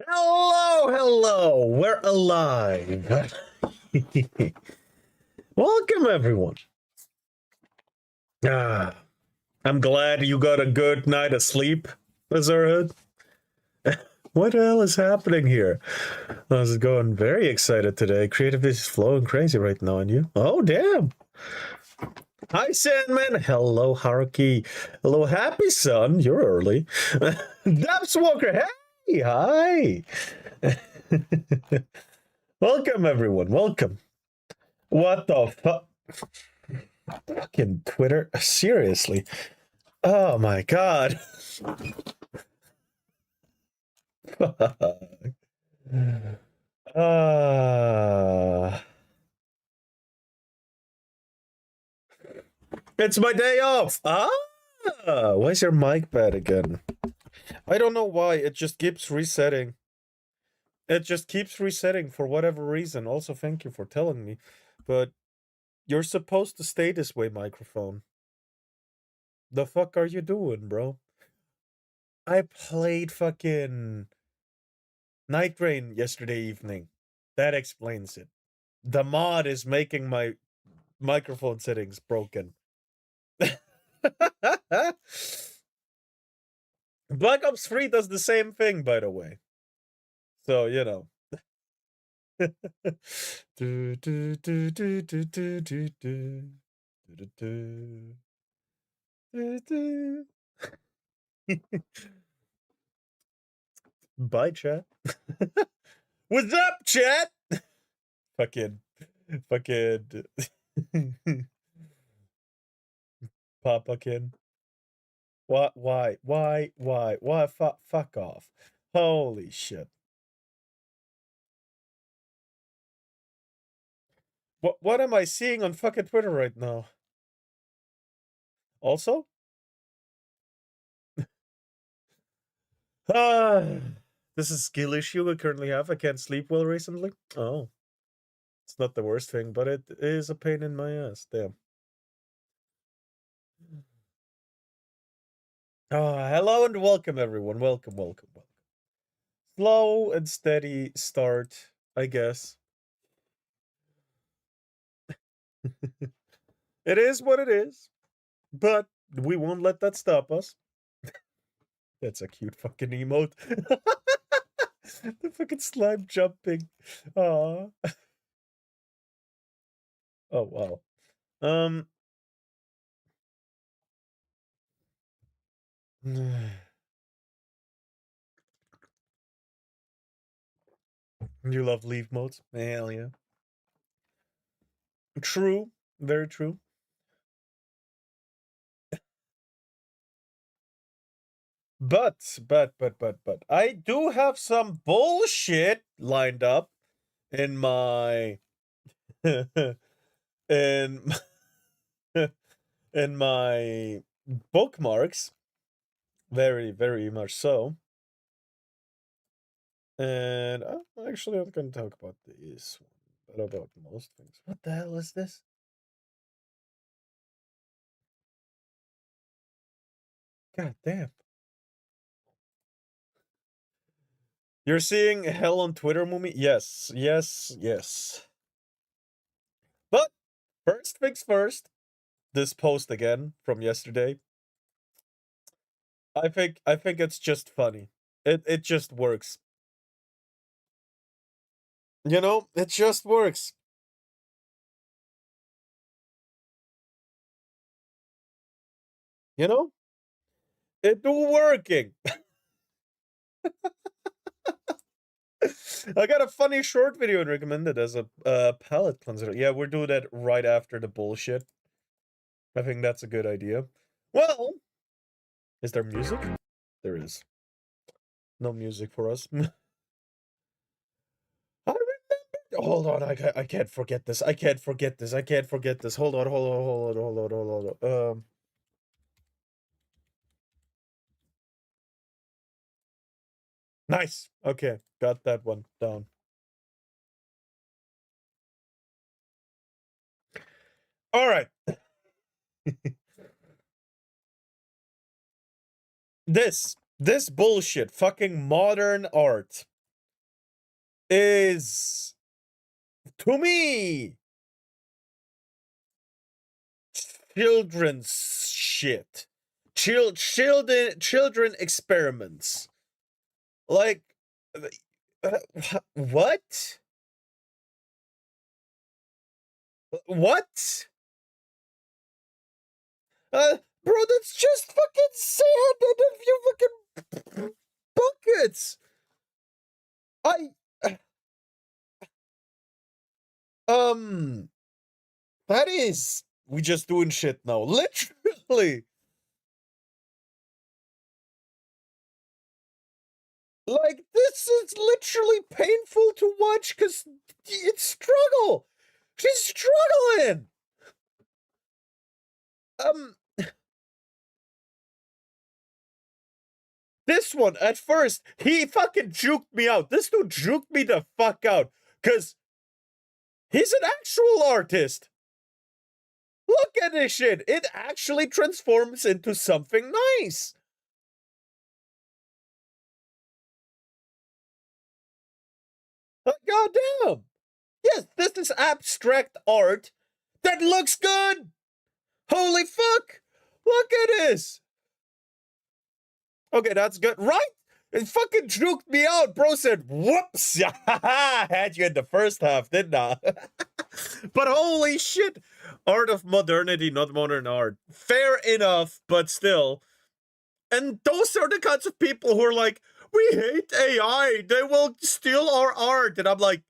Hello, we're alive. Welcome, everyone. Ah, I'm glad you got a good night of sleep, Azurhood. What the hell is happening here? I was going very excited today. Creative is flowing crazy right now, and you? Oh, damn. Hi, Sandman. Hello, Haruki. Hello, Happy Son. You're early. Daps Walker. Hey, hi. Welcome, everyone. Welcome. What the fuck? Fucking Twitter? Seriously? Oh my god. uh, it's my day off. Why is your mic bad again? I don't know why. It just keeps resetting. It just keeps resetting for whatever reason. Also, thank you for telling me. But you're supposed to stay this way, microphone. The fuck are you doing, bro? I played fucking Night Rain yesterday evening. That explains it. The mod is making my microphone settings broken. Black Ops 3 does the same thing, by the way. So, you know. Bye, chat. What's up, chat? Fucking Papakin. What? Why? Fuck off. Holy shit. What am I seeing on fucking Twitter right now? Also? This is a skill issue I currently have. I can't sleep well recently. Oh. It's not the worst thing, but it is a pain in my ass. Damn. Hello and welcome, everyone. Welcome. Slow and steady start, I guess. It is what it is, but we won't let that stop us. That's a cute fucking emote. The fucking slime jumping. Aw. Oh, wow. You love leave modes? Hell yeah. True. Very true. But I do have some bullshit lined up in my in in my bookmarks. Very much so. And actually, I'm going to talk about this one, but about most things. What the hell is this? God damn. You're seeing hell on Twitter, Mumi? Yes. But first things first, this post again from yesterday. I think it's just funny. It just works. You know, it just works. You know? It do working. I got a funny short video recommended as a palate cleanser. Yeah, we'll do that right after the bullshit. I think that's a good idea. Well, is there music? There is. No music for us. I remember. Hold on, I can't forget this. I can't forget this. Hold on. Nice. Okay, got that one down. All right. This bullshit, fucking modern art. is, to me, children's shit. Children experiments. Like, what? What? Bro, that's just fucking sand out of your fucking buckets. Um, that is, we just doing shit now. Literally. Like, this is literally painful to watch because it's struggle. She's struggling. Um, this one, at first, he fucking juked me out. This dude juked me the fuck out because he's an actual artist. Look at this shit. It actually transforms into something nice. Goddamn. Yes, this is abstract art that looks good. Holy fuck. Look at this. Okay, that's good. Right? It fucking juked me out. Bro said, whoops. I had you in the first half, didn't I? But holy shit. Art of modernity, not modern art. Fair enough, but still. And those are the kinds of people who are like, we hate AI. They will steal our art. And I'm like,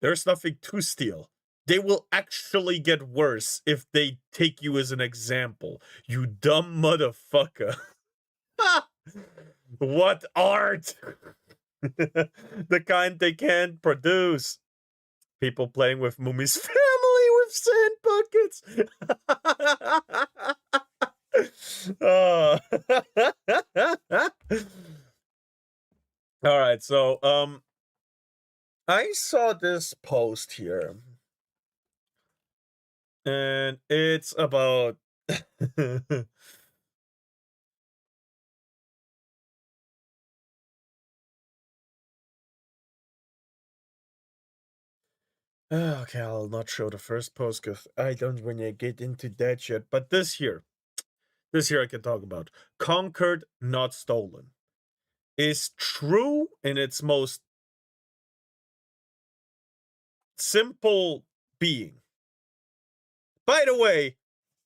there's nothing to steal. They will actually get worse if they take you as an example. You dumb motherfucker. What art? The kind they can't produce. People playing with Mumi's family with sand buckets. Oh. All right, so I saw this post here, and it's about okay, I'll not show the first post because I don't want to get into that yet. But this here I can talk about. Conquered, not stolen. Is true in its most simple being. By the way,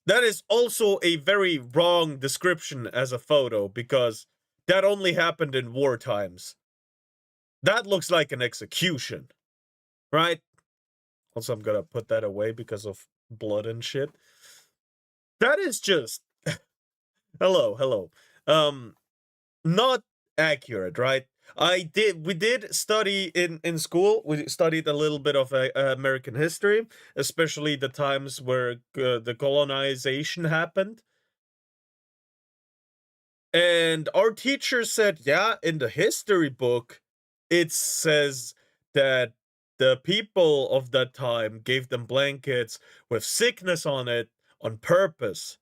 that is also a very wrong description as a photo because that only happened in war times. That looks like an execution, right? Also, I'm gonna put that away because of blood and shit. That is just hello. Not accurate, right? We did study in school. We studied a little bit of American history, especially the times where the colonization happened. And our teacher said, yeah, in the history book, it says that the people of that time gave them blankets with sickness on it on purpose.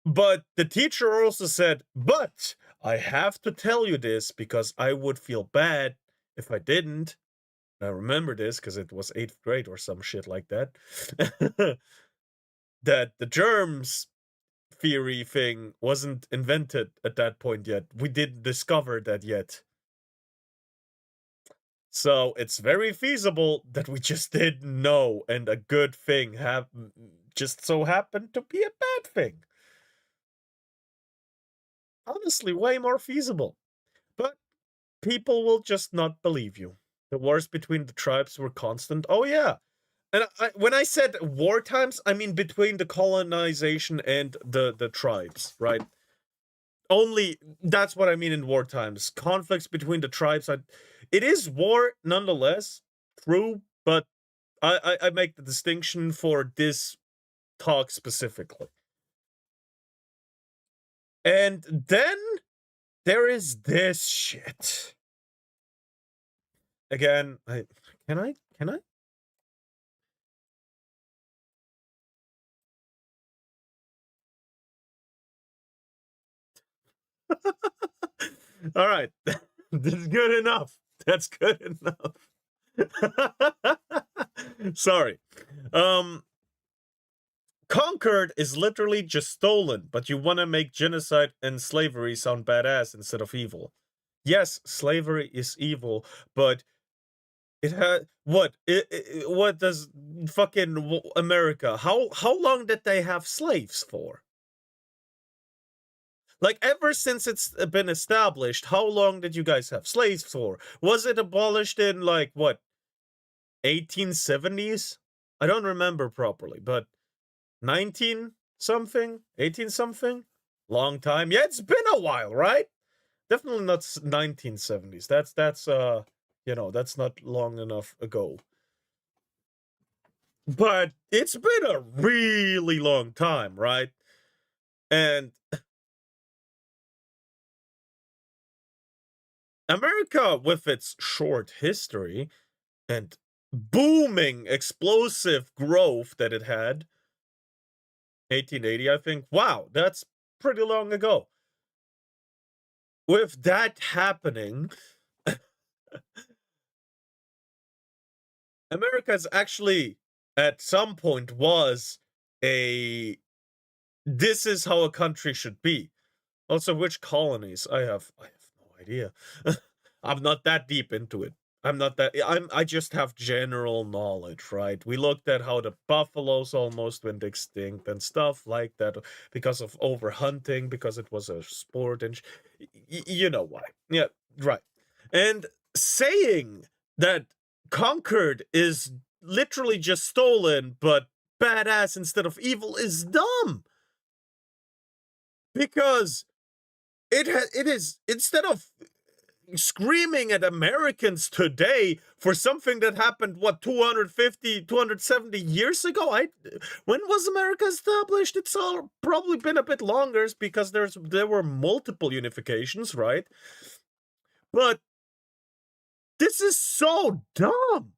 But the teacher also said, but I have to tell you this because I would feel bad if I didn't. I remember this because it was 8th grade or some shit like that. That the germs theory thing wasn't invented at that point yet. We didn't discover that yet. So it's very feasible that we just didn't know, and a good thing just so happened to be a bad thing. Honestly, way more feasible. But people will just not believe you. The wars between the tribes were constant. Oh yeah. And when I said war times, I mean between the colonization and the tribes, right? Only that's what I mean in war times. Conflicts between the tribes. It is war nonetheless, true, but I make the distinction for this talk specifically. And then there is this shit. Again, can I? All right. That's good enough. That's good enough. Sorry. Conquered is literally just stolen, but you want to make genocide and slavery sound badass instead of evil. Yes, slavery is evil, but it had what? What does fucking America? How long did they have slaves for? Like, ever since it's been established, how long did you guys have slaves for? Was it abolished in, like, what, 1870s? I don't remember properly, but 19 something? 18 something? Long time. Yeah, it's been a while, right? Definitely not 1970s. That's you know, that's not long enough ago. But it's been a really long time, right? And America, with its short history and booming explosive growth that it had, 1880, I think. Wow, that's pretty long ago. With that happening, America's actually at some point was a this is how a country should be. Also, which colonies? I have no idea. I'm not that deep into it. I just have general knowledge, right? We looked at how the buffaloes almost went extinct and stuff like that because of overhunting, because it was a sport, and you know why. Yeah, right. And saying that conquered is literally just stolen, but badass instead of evil is dumb. Because it is, instead of screaming at Americans today for something that happened, what, 250, 270 years ago? When was America established? It's all probably been a bit longer because there were multiple unifications, right? But this is so dumb.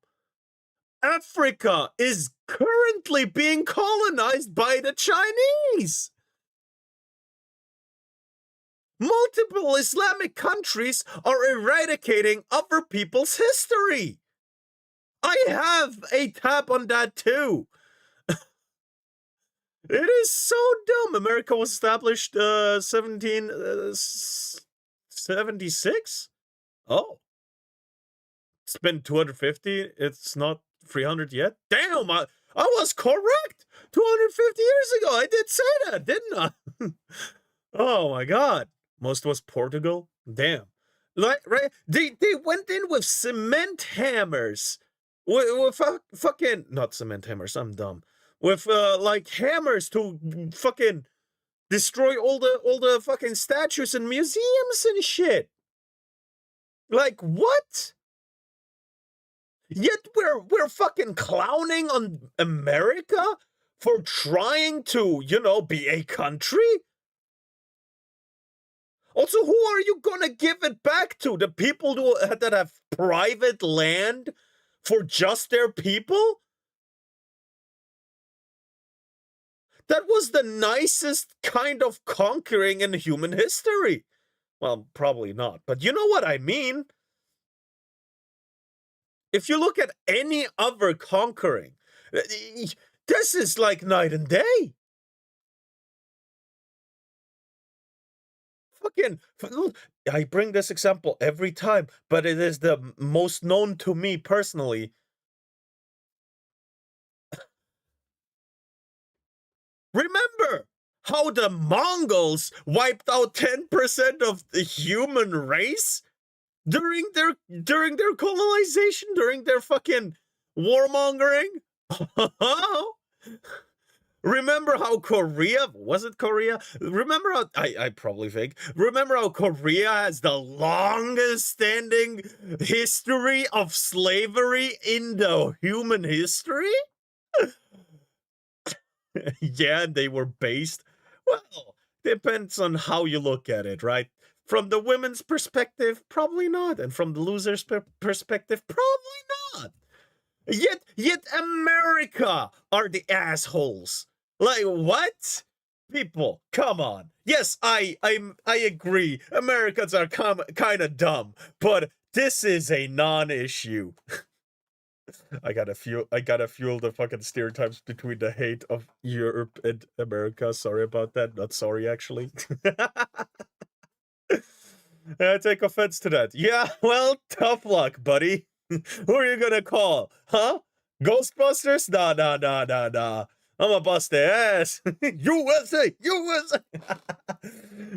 Africa is currently being colonized by the Chinese. Multiple Islamic countries are eradicating other people's history. I have a tab on that too. It is so dumb. America was established 1776. Oh, it's been 250. It's not 300 yet. Damn, I was correct. 250 years ago, I did say that, didn't I? Oh my god. Most was Portugal. Damn. Like, right? They went in with cement hammers. With fucking, not cement hammers, I'm dumb. With like hammers to fucking destroy all the fucking statues and museums and shit. Like, what? Yet we're fucking clowning on America for trying to, you know, be a country? Also, who are you gonna give it back to? The people that have private land for just their people? That was the nicest kind of conquering in human history. Well, probably not, but you know what I mean. If you look at any other conquering, this is like night and day. Fucking, I bring this example every time, but it is the most known to me personally. Remember how the Mongols wiped out 10% of the human race during their colonization, during their fucking warmongering? Remember how Korea, was it Korea? Remember how, I probably think, remember how Korea has the longest standing history of slavery in the human history? Yeah, they were based. Well, depends on how you look at it, right? From the women's perspective, probably not. And from the loser's perspective, probably not. Yet America are the assholes. Like, what? people, come on. Yes, I agree. Americans are kind of dumb, but this is a non-issue. I gotta fuel the fucking stereotypes between the hate of Europe and America. Sorry about that. Not sorry, actually. I take offense to that. Yeah, well, tough luck, buddy. Who are you gonna call? Huh? Ghostbusters? Nah. I'ma bust their ass. USA! USA!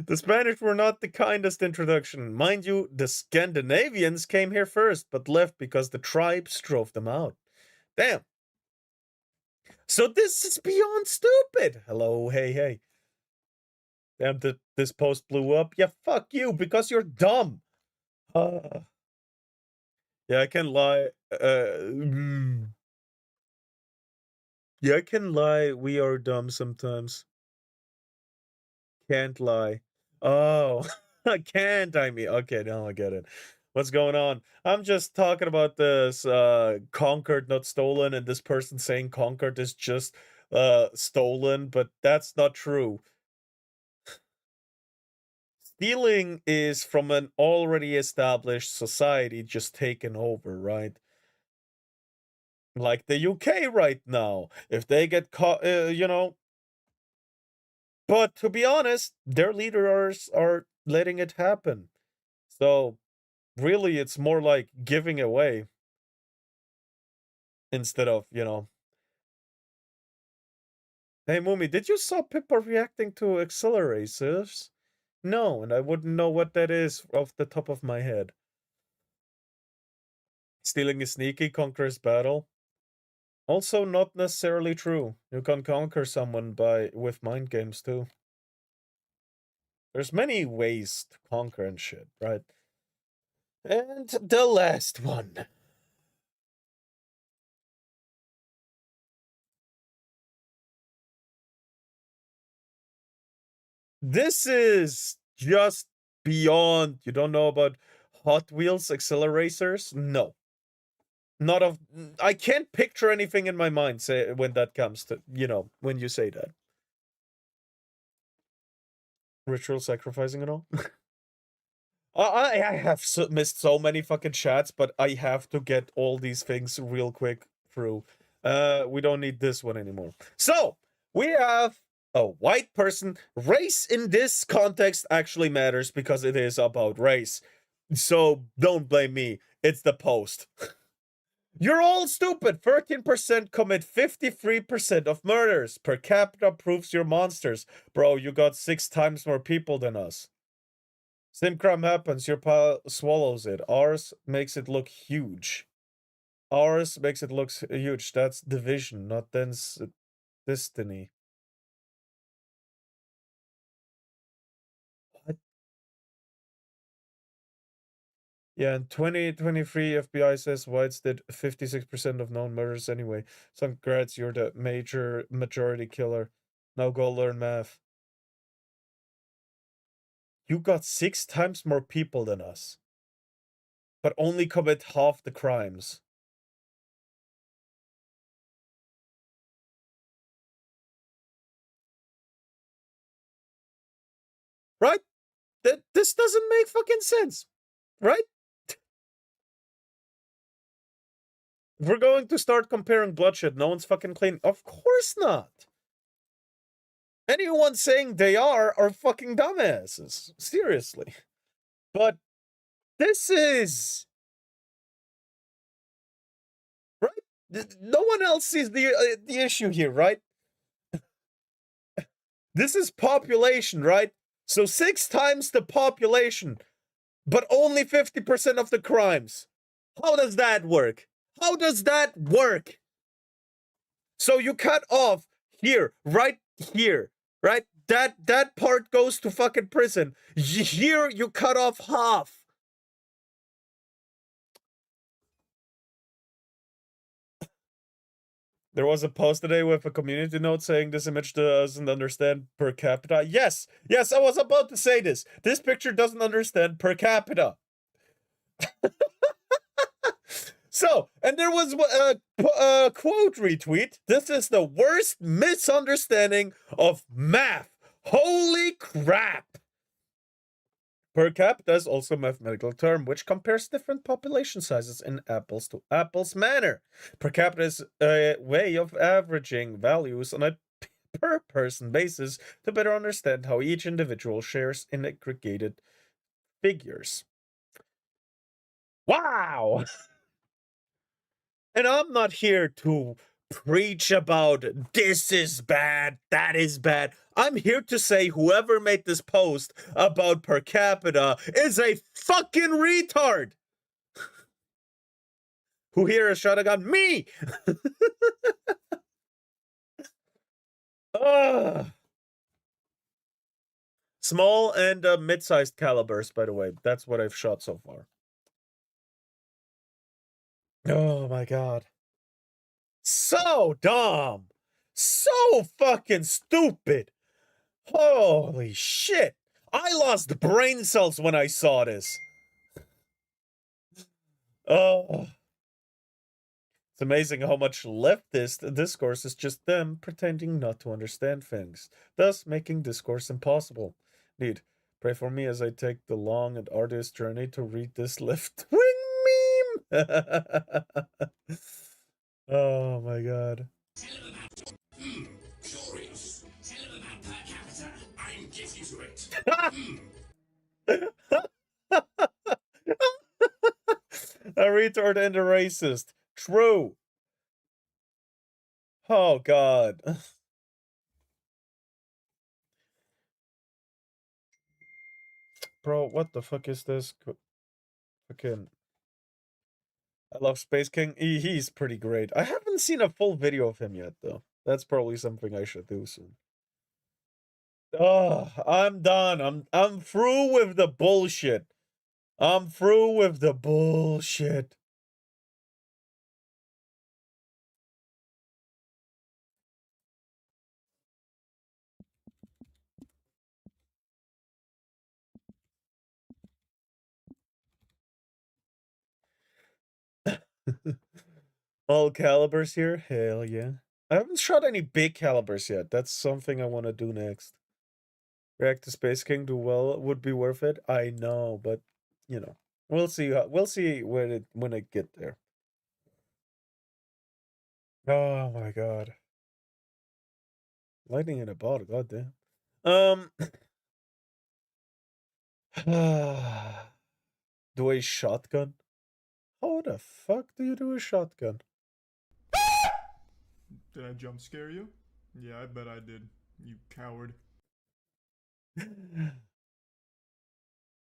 The Spanish were not the kindest introduction. Mind you, the Scandinavians came here first, but left because the tribes drove them out. Damn. So this is beyond stupid. Hello, hey. Damn, this post blew up. Yeah, fuck you, because you're dumb. Yeah, I can lie. Yeah, I can lie. We are dumb sometimes. Can't lie. Oh, I can't. I mean, okay, now I get it. What's going on? I'm just talking about this conquered, not stolen, and this person saying conquered is just stolen, but that's not true. Stealing is from an already established society just taken over, right? Like the UK right now. If they get caught, But to be honest, their leaders are letting it happen. So really, it's more like giving away instead of, Hey, Mumi, did you saw Pippa reacting to accelerators? No, and I wouldn't know what that is off the top of my head. Stealing is sneaky, conquers battle. Also not necessarily true. You can conquer someone with mind games too. There's many ways to conquer and shit, right? And the last one. This is just beyond. You don't know about Hot Wheels accelerators? No. Not of. I can't picture anything in my mind when that comes to, when you say that. Ritual sacrificing and all? I have missed so many fucking chats, but I have to get all these things real quick through. We don't need this one anymore. So, we have a white person. Race in this context actually matters because it is about race. So, don't blame me. It's the post. You're all stupid. 13% commit 53% of murders. Per capita proves you're monsters. Bro, you got 6 times more people than us. Same crime happens, your pile swallows it. Ours makes it look huge. Ours makes it look huge. That's division, not dense destiny. What? Yeah, in 2023, FBI says whites did 56% of known murders anyway. So congrats, you're the majority killer. Now go learn math. You got 6 times more people than us, but only commit half the crimes. Right? This doesn't make fucking sense. Right? We're going to start comparing bloodshed. No one's fucking clean. Of course not. Anyone saying they are fucking dumbasses. Seriously. But this is... Right? No one else sees the issue here, right? This is population, right? So 6 times the population, but only 50% of the crimes. How does that work? How does that work? So you cut off here, right here, right? That part goes to fucking prison. Here you cut off half. There was a post today with a community note saying this image doesn't understand per capita. Yes, I was about to say this. This picture doesn't understand per capita. So, and there was a quote retweet. This is the worst misunderstanding of math. Holy crap! Per capita is also a mathematical term which compares different population sizes in apples to apples manner. Per capita is a way of averaging values on a per person basis to better understand how each individual shares in aggregated figures. Wow! And I'm not here to preach about this is bad, that is bad. I'm here to say whoever made this post about per capita is a fucking retard. Who here is shot a gun? Me! Small and mid-sized calibers, by the way. That's what I've shot so far. Oh my god. So dumb. So fucking stupid. Holy shit. I lost brain cells when I saw this. Oh. It's amazing how much leftist discourse is just them pretending not to understand things, thus making discourse impossible. Indeed, pray for me as I take the long and arduous journey to read this left-wing meme. Oh my god. Curious. Tell them about per capita. I'm getting to it. A retard and a racist. True. Oh god. Bro, what the fuck is this? Fucking... I love Space King. He's pretty great. I haven't seen a full video of him yet, though. That's probably something I should do soon. Oh, I'm done. I'm through with the bullshit. I'm through with the bullshit. All calibers here? Hell yeah. I haven't shot any big calibers yet. That's something I want to do next. React to Space King do well would be worth it. I know, but you know, we'll see. We'll see when I get there. Oh my god. Lightning in a bottle, goddamn. Do a shotgun? How the fuck do you do a shotgun? Did I jump scare you? Yeah, I bet I did. You coward.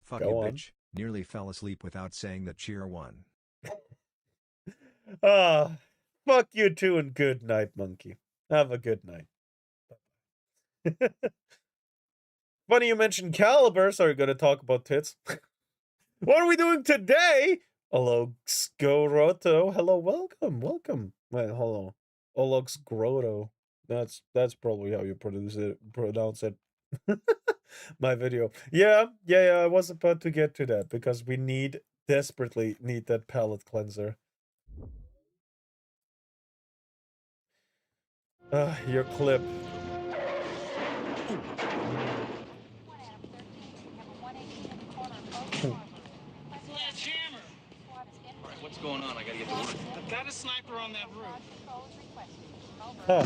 Fuck you, bitch. Nearly fell asleep without saying the cheer one. Fuck you too and good night, monkey. Have a good night. Funny you mentioned calibers. Are you gonna talk about tits? What are we doing today? Hello, Skoroto. Hello, welcome. Wait, hello. Olox Grotto. That's probably how you pronounce it. My video. Yeah, I was about to get to that because we desperately need that palette cleanser. Your clip. What's going on? I gotta get to work. I've got a sniper on that roof. Huh.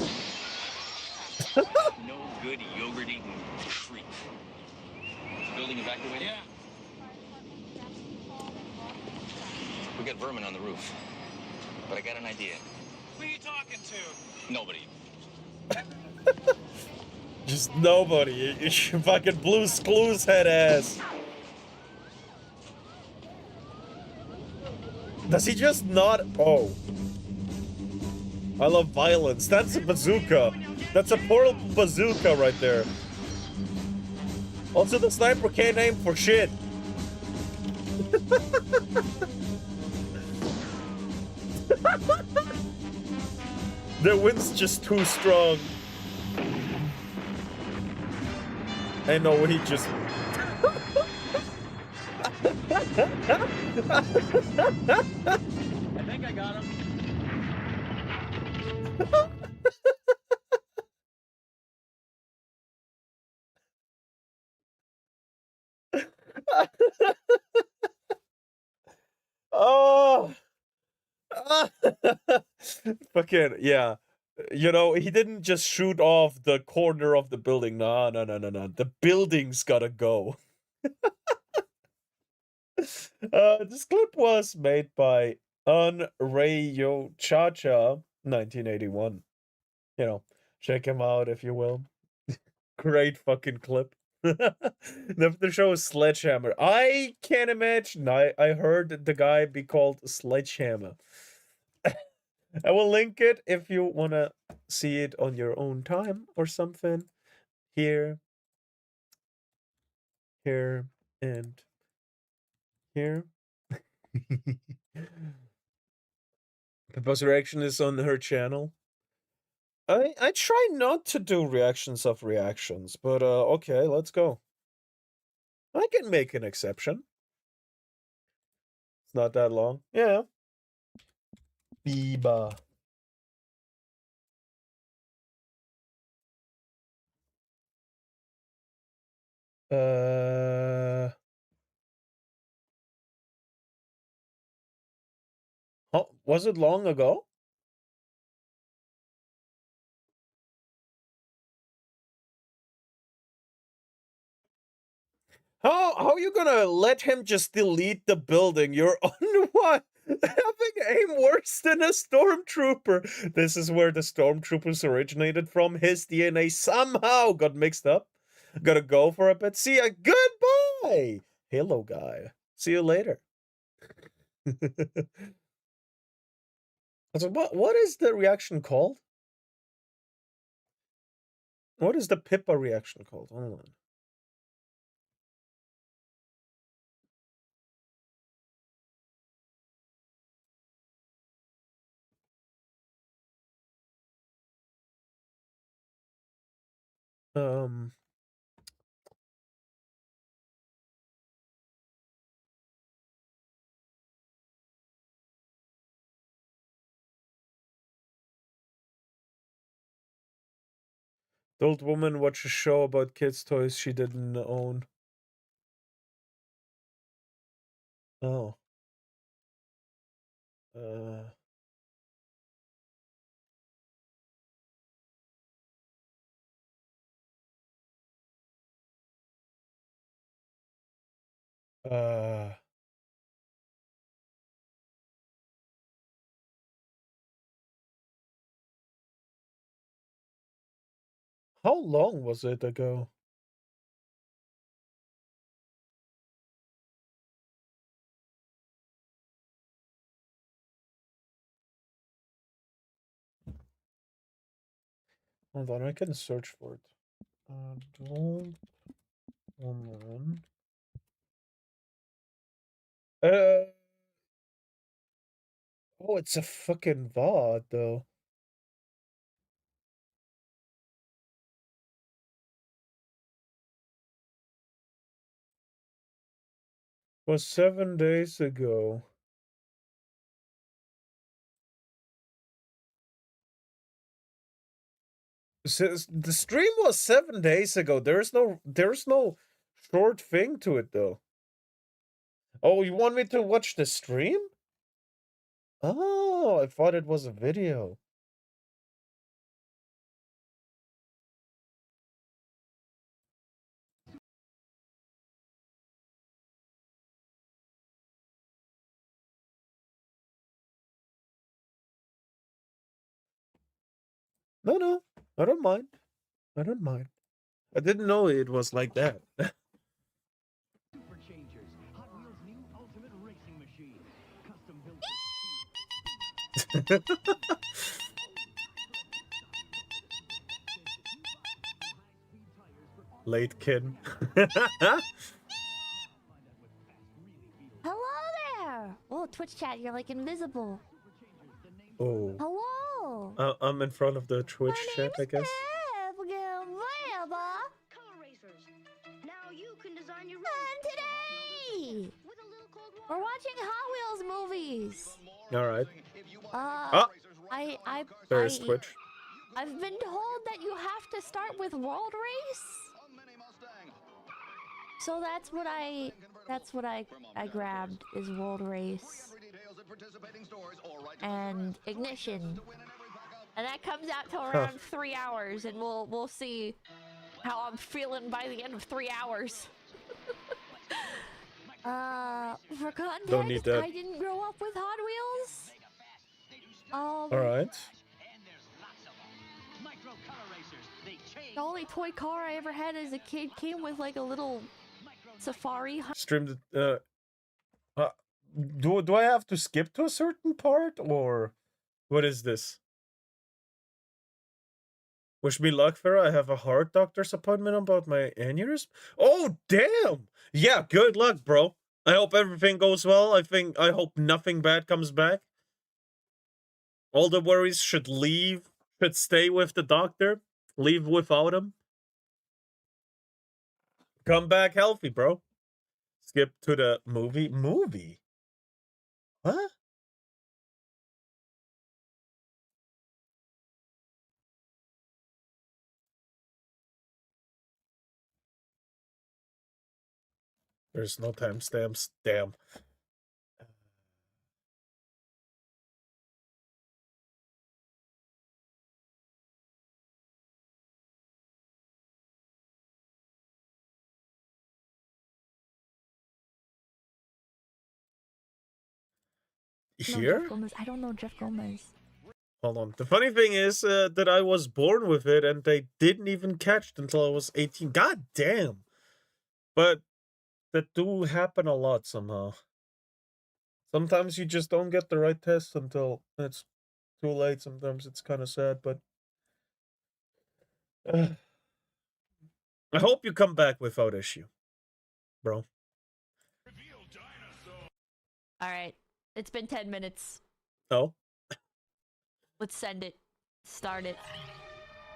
No good yogurt-eating freak. Building evacuated? Yeah. We got vermin on the roof. But I got an idea. Who are you talking to? Nobody. Just nobody. You fucking Blue's Clues head ass. Does he just not? Oh. I love violence. That's a bazooka. That's a portable bazooka right there. Also, the sniper can't aim for shit. The wind's just too strong. I know he just... I think I got him. Fucking, yeah. You know, he didn't just shoot off the corner of the building. No. The building's gotta go. This clip was made by Unrayo Chacha, 1981. You know, check him out if you will. Great fucking clip. The show is Sledgehammer. I can't imagine. I heard the guy be called Sledgehammer. I will link it if you want to see it on your own time or something. Here, and here. Pippa's reaction is on her channel. I try not to do reactions of reactions, but okay, let's go. I can make an exception. It's not that long. Yeah. Biba. Oh, was it long ago? How are you gonna let him just delete the building? You're on what? Having aim worse than a stormtrooper. This is where the stormtroopers originated from. His DNA somehow got mixed up. Gotta go for a bit. See ya. Goodbye, Halo guy. See you later. So what is the reaction called? What is the Pippa reaction called? Hold on. The old woman watched a show about kids' toys she didn't own. Oh. Uh. How long was it ago? Hold on, I can search for it. Adult woman. Oh, it's a fucking VOD though. Was 7 days ago. The stream was 7 days ago. There's no short thing to it though. Oh, you want me to watch the stream? Oh, I thought it was a video. No, I don't mind. I don't mind. I didn't know it was like that. Late kid. Hello there! Oh, Twitch chat, you're like invisible. Oh. Hello! I'm in front of the Twitch chat, I guess. Color racers. Now you can design your And today, with a little cold we're water. watching Hot Wheels movies. All right. There's Twitch. I've been told that you have to start with World Race. So that's what I grabbed is World Race. and Ignition. And that comes out to around 3 hours, and we'll see how I'm feeling by the end of 3 hours. For Don't need context, that. I didn't grow up with Hot Wheels. Alright. The only toy car I ever had as a kid came with like a little safari. Streamed do I have to skip to a certain part, or what is this? Wish me luck, Farah. I have a heart doctor's appointment about my aneurysm. Oh, damn! Yeah, good luck, bro. I hope everything goes well. I hope nothing bad comes back. All the worries should stay with the doctor. Leave without him. Come back healthy, bro. Skip to the movie. Movie? What? There's no timestamps. Damn. Here? Jeff Gomez. I don't know Jeff Gomez. Hold on. The funny thing is that I was born with it and they didn't even catch it until I was 18. God damn. But that do happen a lot somehow. Sometimes you just don't get the right test until it's too late. Sometimes it's kind of sad, but I hope you come back without issue, bro. All right. It's been 10 minutes. Oh? Let's send it. Start it.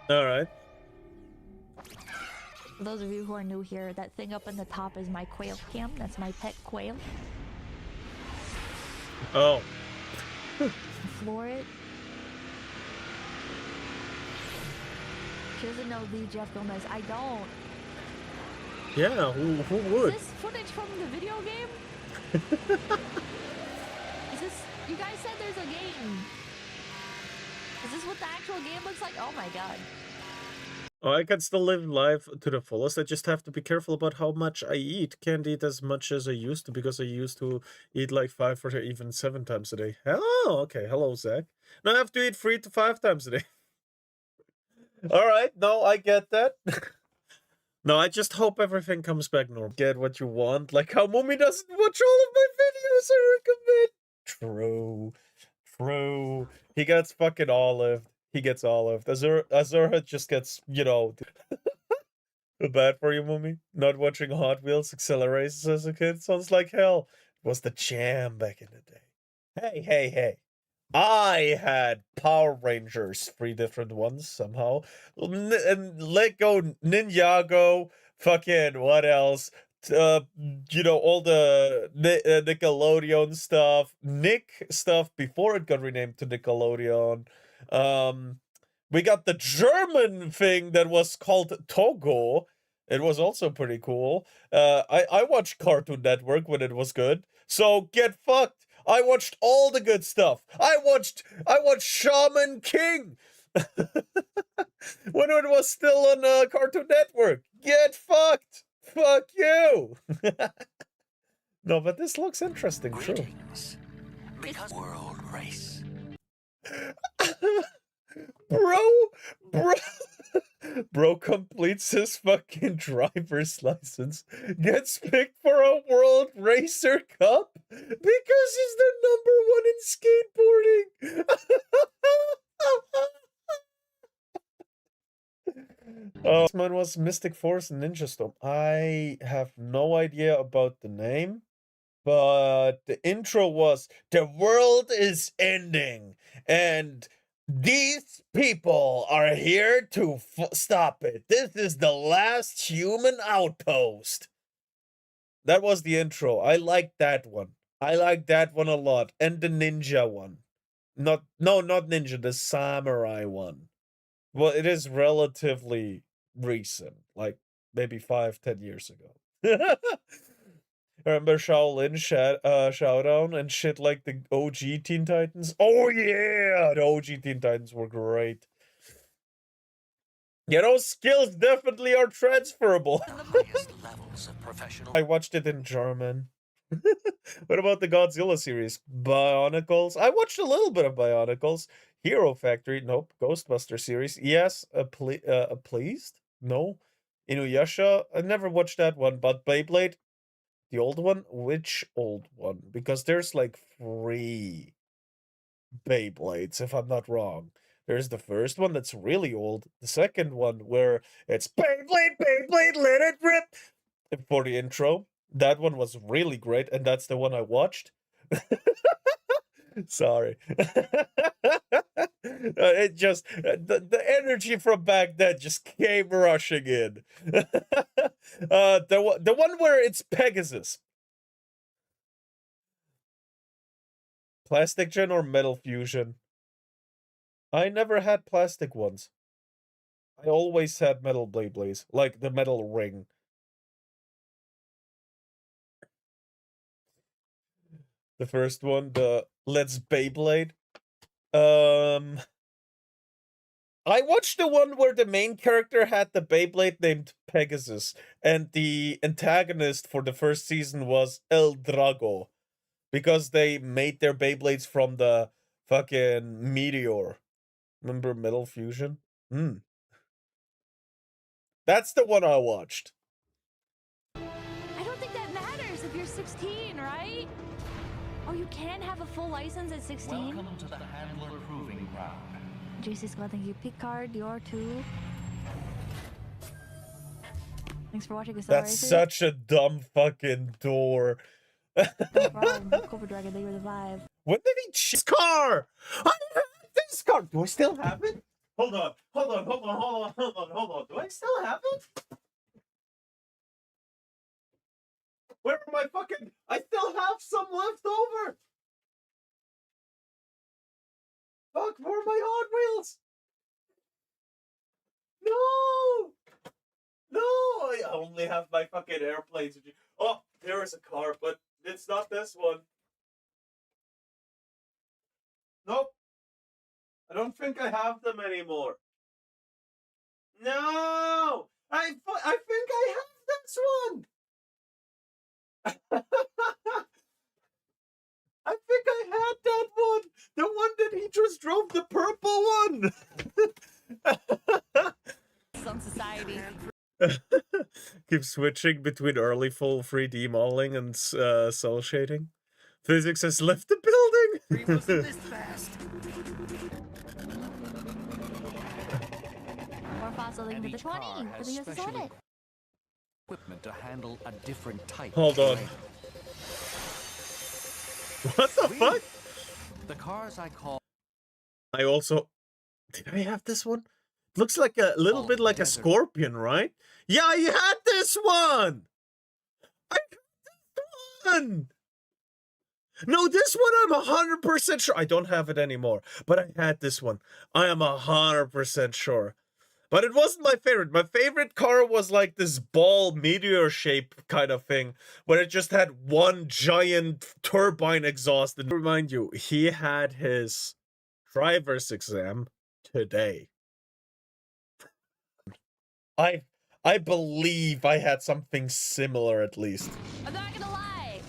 All right. For those of you who are new here, that thing up in the top is my quail cam. That's my pet quail. Oh. Floor it. She doesn't know the Jeff Gomez. I don't. Yeah, who would? Is this footage from the video game? Is this... You guys said there's a game. Is this what the actual game looks like? Oh my god. Oh, I can still live life to the fullest. I just have to be careful about how much I eat. Can't eat as much as I used to because I used to eat like 5 or even 7 times a day. Oh, okay. Hello, Zach. Now I have to eat 3 to 5 times a day. All right. No, I get that. No, I just hope everything comes back normal. Get what you want. Like how Mumi doesn't watch all of my videos I recommend. True. True. He gets fucking olived. He gets olived. Azurha just gets, you know... Bad for you, Mummy? Not watching Hot Wheels Accelerations as a kid? Sounds like hell. It was the jam back in the day. Hey. I had Power Rangers, 3 different ones somehow. And Lego Ninjago, fucking what else? You know, all the Nickelodeon stuff. Nick stuff before it got renamed to Nickelodeon. We got the German thing that was called Togo. It was also pretty cool. I watched Cartoon Network when it was good. So get fucked. I watched all the good stuff. I watched Shaman King when it was still on Cartoon Network. Get fucked. Fuck you. No, but this looks interesting, true. Because world race. Bro completes his fucking driver's license, gets picked for a World Racer Cup because he's the #1 in skateboarding. Oh, this man was Mystic Force Ninja Storm. I have no idea about the name, but the intro was, the world is ending, and these people are here to stop it. This is the last human outpost. That was the intro. I like that one. I like that one a lot. And the ninja one. Not ninja, the samurai one. Well, it is relatively recent. Like maybe 5-10 years ago. Remember Shaolin Showdown and shit like the OG Teen Titans? Oh yeah, the OG Teen Titans were great. Yeah, those skills definitely are transferable. The highest levels of professional. I watched it in German. What about the Godzilla series? Bionicles? I watched a little bit of Bionicles. Hero Factory? Nope. Ghostbuster series? Yes. Pleased? No. Inuyasha? I never watched that one. But Beyblade? The old one? Which old one? Because there's like 3 Beyblades, if I'm not wrong. There's the first one that's really old. The second one where it's Beyblade, Beyblade, let it rip for the intro. That one was really great, and that's the one I watched. Sorry. It just, the energy from back then just came rushing in. The one where it's Pegasus. Plastic Gen or Metal Fusion? I never had plastic ones. I always had metal Beyblades, like the metal ring. The first one, the Let's Beyblade. I watched the one where the main character had the Beyblade named Pegasus, and the antagonist for the first season was El Drago, because they made their Beyblades from the fucking meteor. Remember Metal Fusion? That's the one I watched. I don't think that matters if you're 16, right? Oh, you can have a full license at 16? Welcome to the handler proving ground. JC Scott, thank you. Picard, you're too. Thanks for watching. That's such a dumb fucking door. No problem. Cobra Dragon, they were the vibe. When did he cheat his car? I have this car. Do I still have it? Hold on. Do I still have it? Where are my fucking... I still have some left over. Fuck, where are my Hot Wheels? No! No! I only have my fucking airplanes. Oh, there is a car, but it's not this one. Nope. I don't think I have them anymore. No! I think I have this one! I think I had that one! The one that he just drove, the purple one! Some society. Keep switching between early full 3D modeling and cell shading. Physics has left the building! This fast. More fossil link to the 20 car for has the US special assorted. equipment to handle a different type. Hold of on. terrain. What the fuck? The cars I call I also... Did I have this one? Looks like a little bit like a desert. scorpion, right? Yeah, I had this one! I had this one! No, this one I'm 100% sure. I don't have it anymore, but I had this one. I am 100% sure. But it wasn't my favorite. My favorite car was like this ball meteor shape kind of thing, where it just had one giant turbine exhaust. And remind you, he had his driver's exam today. I believe I had something similar at least. I'm not gonna lie.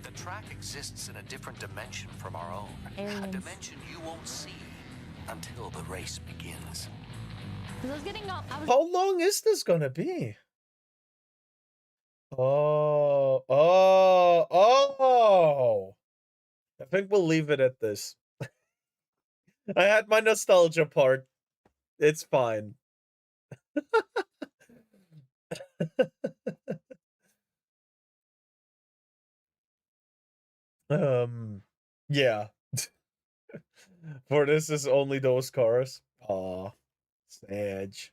the track exists in a different dimension from our own. A Aliens. dimension you won't see until the race begins. Because I was getting all. I was. How long is this gonna be? Oh. I think we'll leave it at this. I had my nostalgia part. It's fine. Yeah. For this is only those cars. Aw. Edge.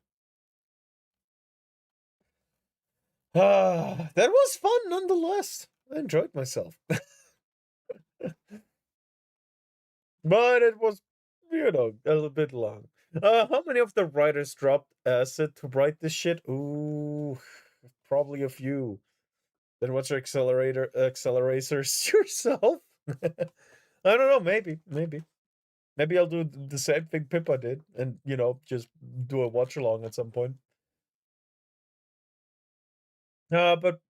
That was fun nonetheless. I enjoyed myself. But it was, you know, a little bit long. How many of the writers dropped acid to write this shit? Ooh, probably a few. Then watch your accelerators yourself. I don't know. Maybe. Maybe I'll do the same thing Pippa did, and just do a watch along at some point. But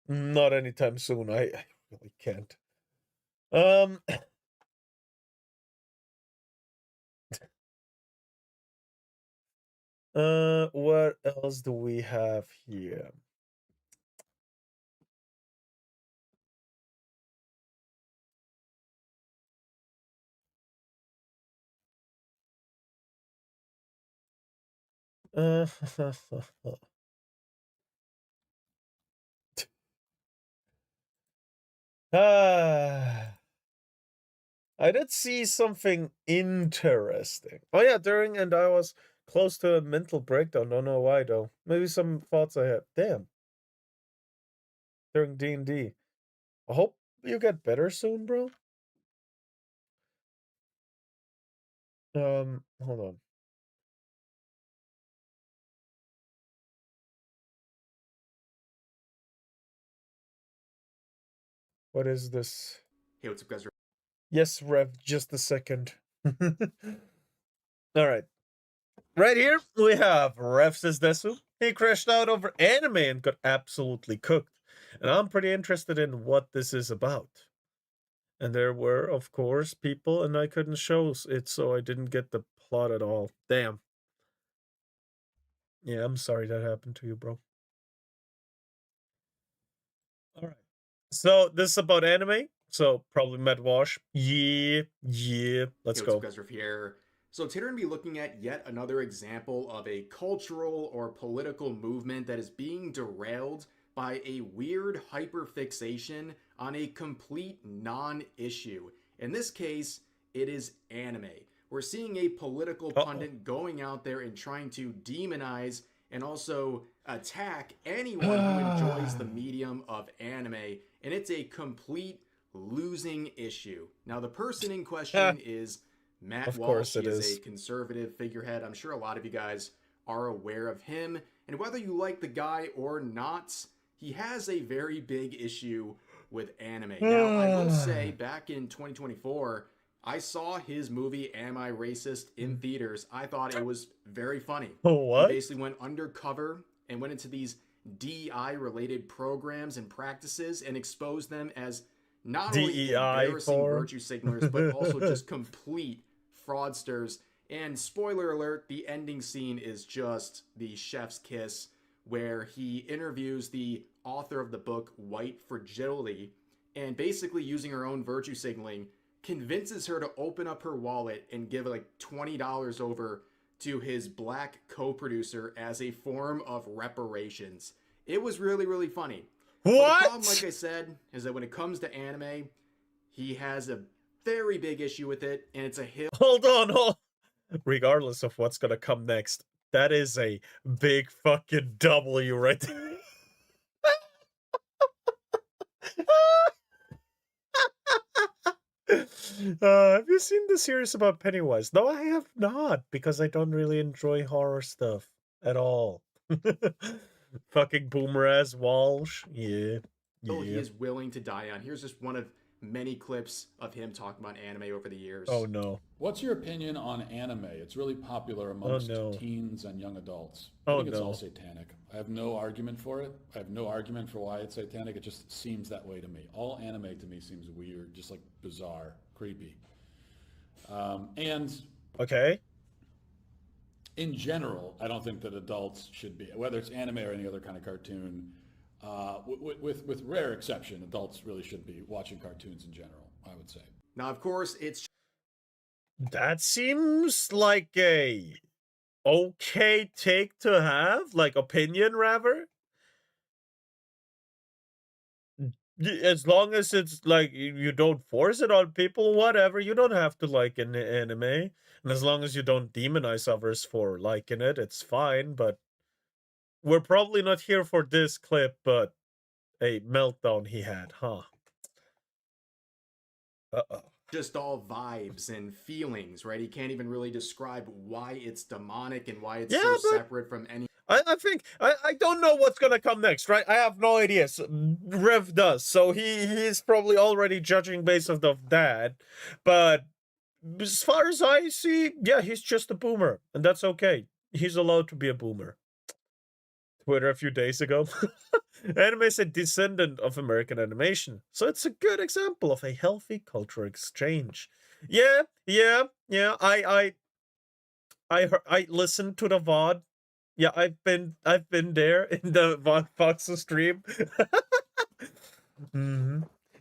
not anytime soon. I really can't. What else do we have here? I did see something interesting. Oh yeah, and I was close to a mental breakdown. Don't know why though. Maybe some thoughts I had. Damn. During D&D. I hope you get better soon, bro. Hold on. What is this? Hey, what's up, guys? Yes, Rev, just a second. Alright. Right here, we have Rev says Desu. He crashed out over anime and got absolutely cooked. And I'm pretty interested in what this is about. And there were, of course, people, and I couldn't show it, so I didn't get the plot at all. Damn. Yeah, I'm sorry that happened to you, bro. Alright. So, this is about anime. So, probably Matt Wash. Yeah. Let's Hey, go. what's up, guys? Riff here. So today we're going to be looking at yet another example of a cultural or political movement that is being derailed by a weird hyperfixation on a complete non-issue. In this case, it is anime. We're seeing a political pundit going out there and trying to demonize and also attack anyone who enjoys the medium of anime, and it's a complete losing issue. Now, the person in question is Matt Walsh. He is a conservative figurehead. I'm sure a lot of you guys are aware of him. And whether you like the guy or not, he has a very big issue with anime. Now, I will say, back in 2024, I saw his movie Am I Racist in theaters. I thought it was very funny. What? He basically went undercover and went into these DEI-related programs and practices and exposed them as not only embarrassing virtue signalers, but also just complete fraudsters. And spoiler alert, the ending scene is just the chef's kiss, where he interviews the author of the book White Fragility, and basically using her own virtue signaling, convinces her to open up her wallet and give like $20 over to his black co-producer as a form of reparations. It was really, really funny. What? But the problem, like I said, is that when it comes to anime, he has a very big issue with it, and it's a hill. Hold on. Regardless of what's gonna come next, that is a big fucking W right there. Have you seen the series about Pennywise? No, I have not, because I don't really enjoy horror stuff at all. Fucking boomer ass Walsh. Yeah. He is willing to die on. Here's just one of many clips of him talking about anime over the years. Oh no. What's your opinion on anime? It's really popular amongst teens and young adults. I think it's all satanic. I have no argument for it. I have no argument for why it's satanic. It just seems that way to me. All anime to me seems weird, just like bizarre, creepy. And okay. In general, I don't think that adults should be, whether it's anime or any other kind of cartoon, with rare exception, adults really should be watching cartoons in general, I would say. Now, of course, it's... That seems like a okay take to have, like opinion rather. As long as it's like you don't force it on people, whatever, you don't have to like an anime. And as long as you don't demonize others for liking it, it's fine. But we're probably not here for this clip, but a meltdown he had, huh? Uh-oh. Just all vibes and feelings, right? He can't even really describe why it's demonic and why it's so separate from any... I think I don't know what's gonna come next, right? I have no idea. So, Rev does, so he's probably already judging based off of that. But as far as I see, yeah, he's just a boomer, and that's okay. He's allowed to be a boomer. Twitter a few days ago. Anime is a descendant of American animation, so it's a good example of a healthy cultural exchange. Yeah. I listened to the VOD. Yeah, I've been there in the VOD Fox stream.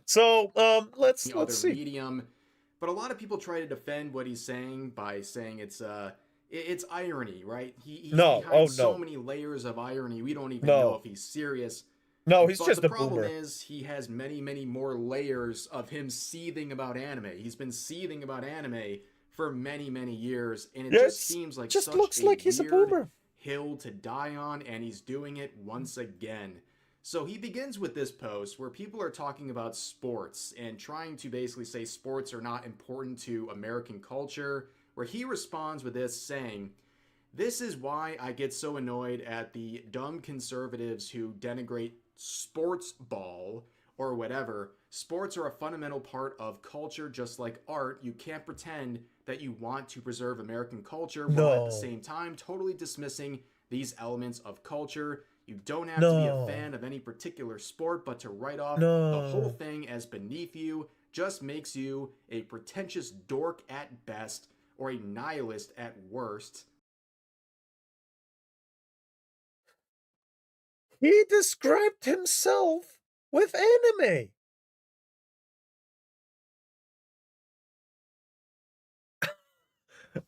So let's see. Medium, but a lot of people try to defend what he's saying by saying it's irony, right? He's behind so many layers of irony. We don't even know if he's serious. No, he's just a boomer. The problem is he has many more layers of him seething about anime. He's been seething about anime for many years, and it just seems like just such looks like he's a boomer hill to die on, and he's doing it once again. So he begins with this post where people are talking about sports and trying to basically say sports are not important to American culture, where he responds with this saying, "This is why I get so annoyed at the dumb conservatives who denigrate sports ball or whatever. Sports are a fundamental part of culture just like art. You can't pretend that you want to preserve American culture while at the same time totally dismissing these elements of culture. You don't have to be a fan of any particular sport, but to write off the whole thing as beneath you just makes you a pretentious dork at best or a nihilist at worst." He described himself with anime.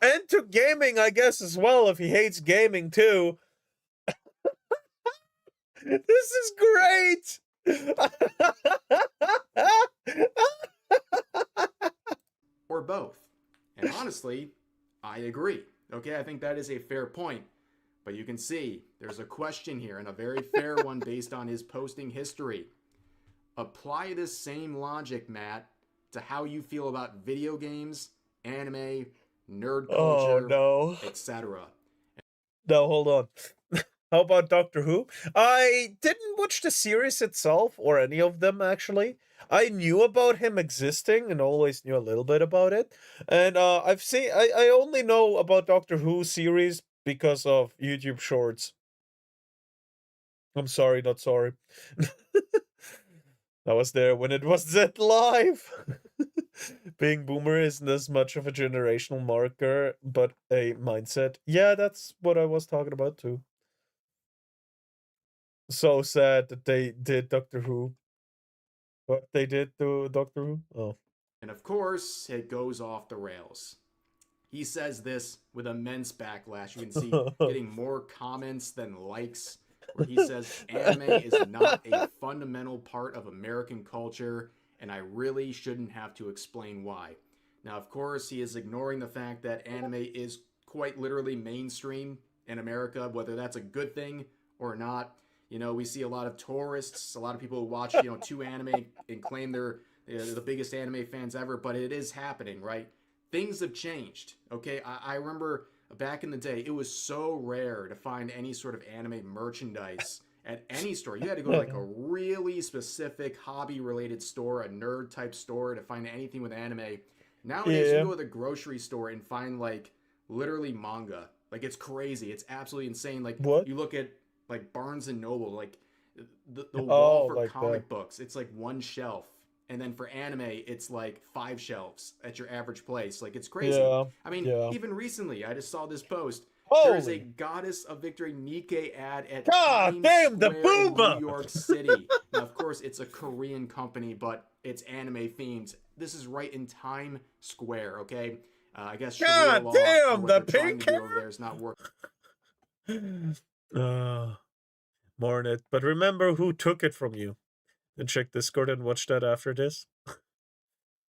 And to gaming, I guess, as well, if he hates gaming too. This is great! Or both. And honestly, I agree. Okay, I think that is a fair point. But you can see, there's a question here, and a very fair one based on his posting history. Apply this same logic, Matt, to how you feel about video games, anime, nerd culture, etc. No, hold on. How about Doctor Who? I didn't watch the series itself, or any of them, actually. I knew about him existing and always knew a little bit about it. And I only know about Doctor Who series because of YouTube shorts. I'm sorry, not sorry. I was there when it was that live. Being boomer isn't as much of a generational marker, but a mindset. Yeah, that's what I was talking about too. So sad that they did Doctor Who. What they did to Doctor Who? Oh. And of course, it goes off the rails. He says this with immense backlash. You can see getting more comments than likes, where he says anime is not a fundamental part of American culture, and I really shouldn't have to explain why. Now, of course, he is ignoring the fact that anime is quite literally mainstream in America, whether that's a good thing or not. You know, we see a lot of tourists, a lot of people who watch, 2 anime and claim they're the biggest anime fans ever, but it is happening, right? Things have changed, okay? I remember back in the day, it was so rare to find any sort of anime merchandise at any store. You had to go to like a really specific hobby-related store, a nerd-type store to find anything with anime. Nowadays, you go to the grocery store and find like literally manga. Like it's crazy. It's absolutely insane. Like you look at like Barnes and Noble, like the wall for comic books, it's like one shelf. And then for anime, it's like 5 shelves at your average place. Like, it's crazy. I mean, even recently, I just saw this post. There is a Goddess of Victory Nikkei ad at Times Square in New York City. Now, of course, it's a Korean company, but it's anime themed. This is right in Times Square, okay? I guess Sharia law or what they're trying to do over there is not working. Mourn it. But remember who took it from you. And check Discord and watch that after this.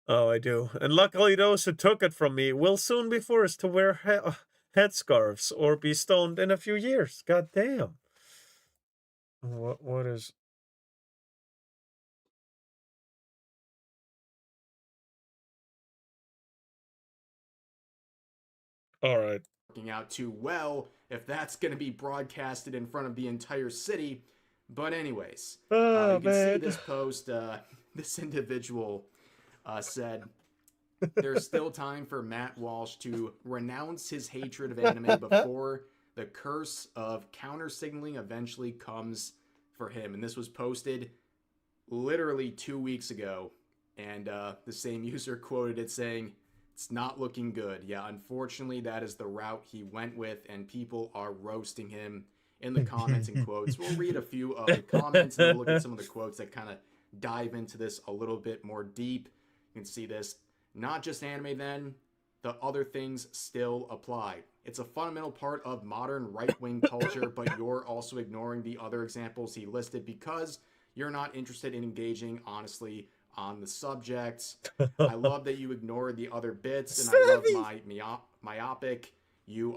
Oh, I do. And luckily those who took it from me will soon be forced to wear headscarves or be stoned in a few years. God damn. What is... Alright. working out too well if that's going to be broadcasted in front of the entire city. But anyways, you can see this post. This individual said, there's still time for Matt Walsh to renounce his hatred of anime before the curse of counter-signaling eventually comes for him. And this was posted literally 2 weeks ago. And the same user quoted it saying, "It's not looking good." Yeah, unfortunately, that is the route he went with, and people are roasting him in the comments and quotes. We'll read a few of the comments and we'll look at some of the quotes that kind of dive into this a little bit more deep. You can see this. Not just anime then, the other things still apply. It's a fundamental part of modern right-wing culture, but you're also ignoring the other examples he listed because you're not interested in engaging honestly on the subject. I love that you ignored the other bits, and I love how myopic you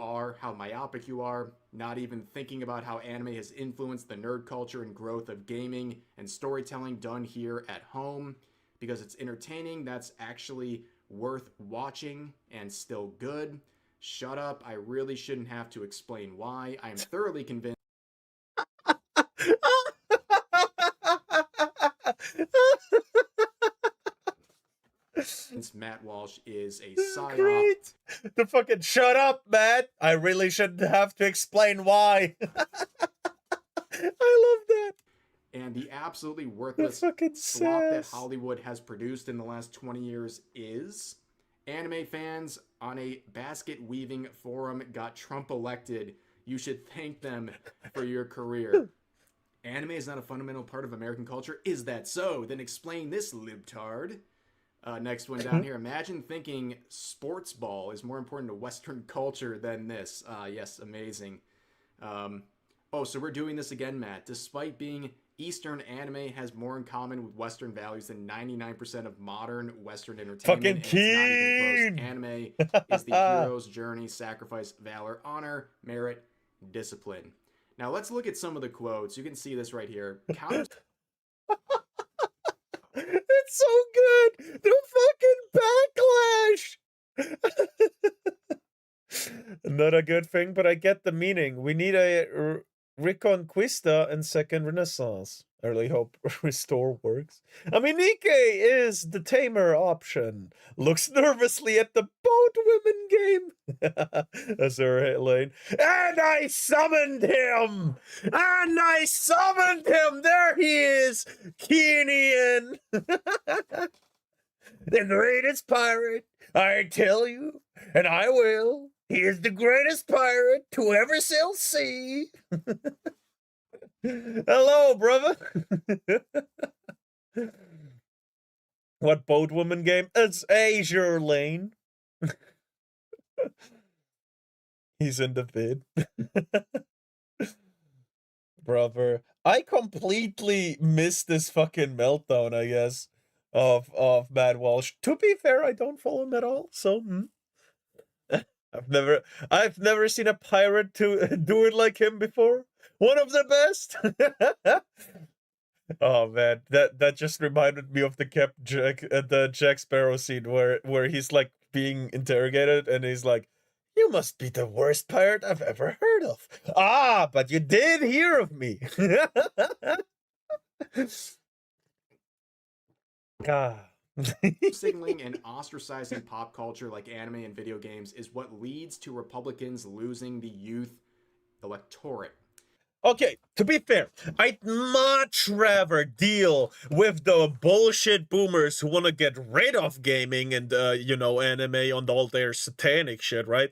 are, not even thinking about how anime has influenced the nerd culture and growth of gaming and storytelling done here at home. Because it's entertaining, that's actually worth watching and still good. Shut up, I really shouldn't have to explain why. I am thoroughly convinced Matt Walsh is a psyop. Great! The fucking shut up, Matt! I really shouldn't have to explain why. I love that. And the absolutely worthless slop that Hollywood has produced in the last 20 years is anime fans on a basket weaving forum got Trump elected. You should thank them for your career. Anime is not a fundamental part of American culture. Is that so? Then explain this, libtard. Next one down here. Imagine thinking sports ball is more important to Western culture than this. Yes, amazing. Oh, so we're doing this again, Matt. Despite being Eastern, anime has more in common with Western values than 99% of modern Western entertainment. Fucking Keen! Anime is the hero's journey, sacrifice, valor, honor, merit, discipline. Now let's look at some of the quotes. You can see this right here. It's so good! The fucking backlash! Not a good thing, but I get the meaning. We need a Reconquista and Second Renaissance. I really hope Restore works. I mean, Nikkei is the tamer option. Looks nervously at the boat women game. That's her lane. And I summoned him! And I summoned him! There he is! Keenian! The greatest pirate, I tell you, and I will. He is the greatest pirate to ever sail sea. Hello, brother. What boat woman game? It's Azure Lane. He's in the vid. Brother, I completely missed this fucking meltdown, I guess, of Matt Walsh. To be fair, I don't follow him at all, so I've never seen a pirate to do it like him before. One of the best. Oh man, that just reminded me of the Jack Sparrow scene where he's like being interrogated and he's like, "You must be the worst pirate I've ever heard of." Ah, but you did hear of me. God. Signaling and ostracizing pop culture like anime and video games is what leads to Republicans losing the youth electorate. Okay, to be fair, I'd much rather deal with the bullshit boomers who want to get rid of gaming and, anime on all their satanic shit, right?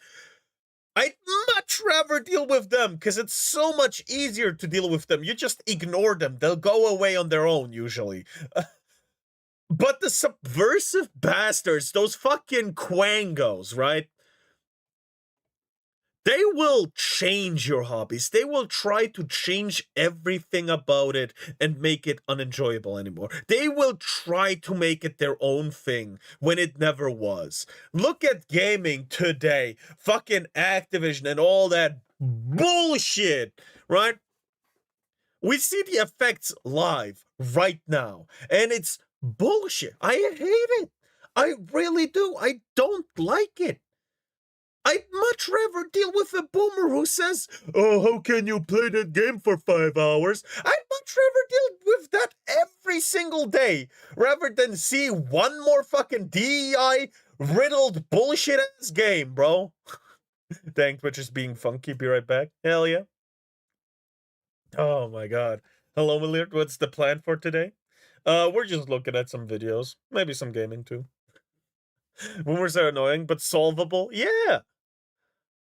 I'd much rather deal with them, because it's so much easier to deal with them. You just ignore them. They'll go away on their own, usually. But the subversive bastards, those fucking quangos, right? They will change your hobbies. They will try to change everything about it and make it unenjoyable anymore. They will try to make it their own thing when it never was. Look at gaming today. Fucking Activision and all that bullshit, right? We see the effects live right now, and it's bullshit. I hate it. I really do. I don't like it. I'd much much rather deal with a boomer who says, "Oh, how can you play that game for 5 hours?" I'd much rather deal with that every single day, rather than see one more fucking DEI riddled bullshit ass game, bro. Dang, Twitch is being funky. Be right back. Hell yeah. Oh my god. Hello, Malert. What's the plan for today? We're just looking at some videos. Maybe some gaming too. Boomers are annoying, but solvable. Yeah.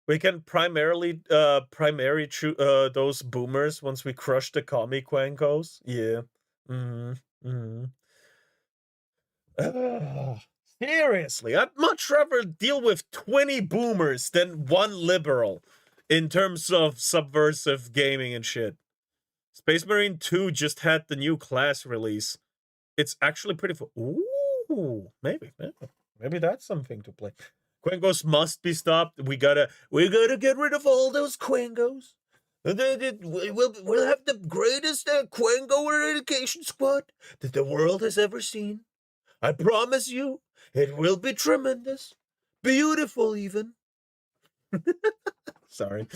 We can primary those boomers once we crush the commie quankos. Yeah. Seriously, I'd much rather deal with 20 boomers than one liberal in terms of subversive gaming and shit. Space Marine 2 just had the new class release. It's actually pretty fun. Ooh, maybe that's something to play. Quangos must be stopped. We gotta get rid of all those Quangos. We'll have the greatest Quango eradication squad that the world has ever seen. I promise you, it will be tremendous. Beautiful, even. Sorry.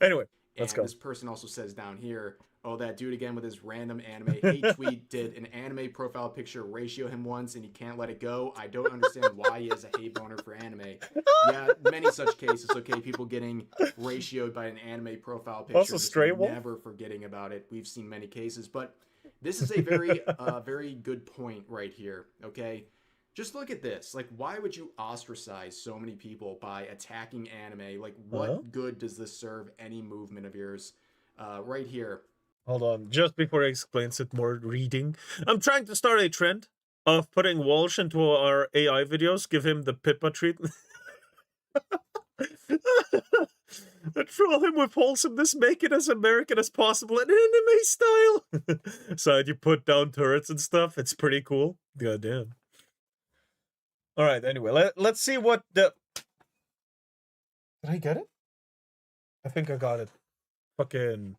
Anyway, let's go. This person also says down here, oh, that dude again with his random anime hate tweet did an anime profile picture ratio him once and he can't let it go. I don't understand why he has a hate boner for anime. Yeah, many such cases, okay? People getting ratioed by an anime profile picture. Also, Stray Wolf? Never forgetting about it. We've seen many cases, but this is a very, very good point right here, okay? Just look at this. Like, why would you ostracize so many people by attacking anime? Like, what good does this serve any movement of yours? Right here. Hold on. Just before he explains it more, reading. I'm trying to start a trend of putting Walsh into our AI videos. Give him the Pippa treatment. Troll him with wholesomeness. Make it as American as possible in anime style. So you put down turrets and stuff. It's pretty cool. Goddamn. All right, anyway, let's see what the... Did I get it? I think I got it. Fucking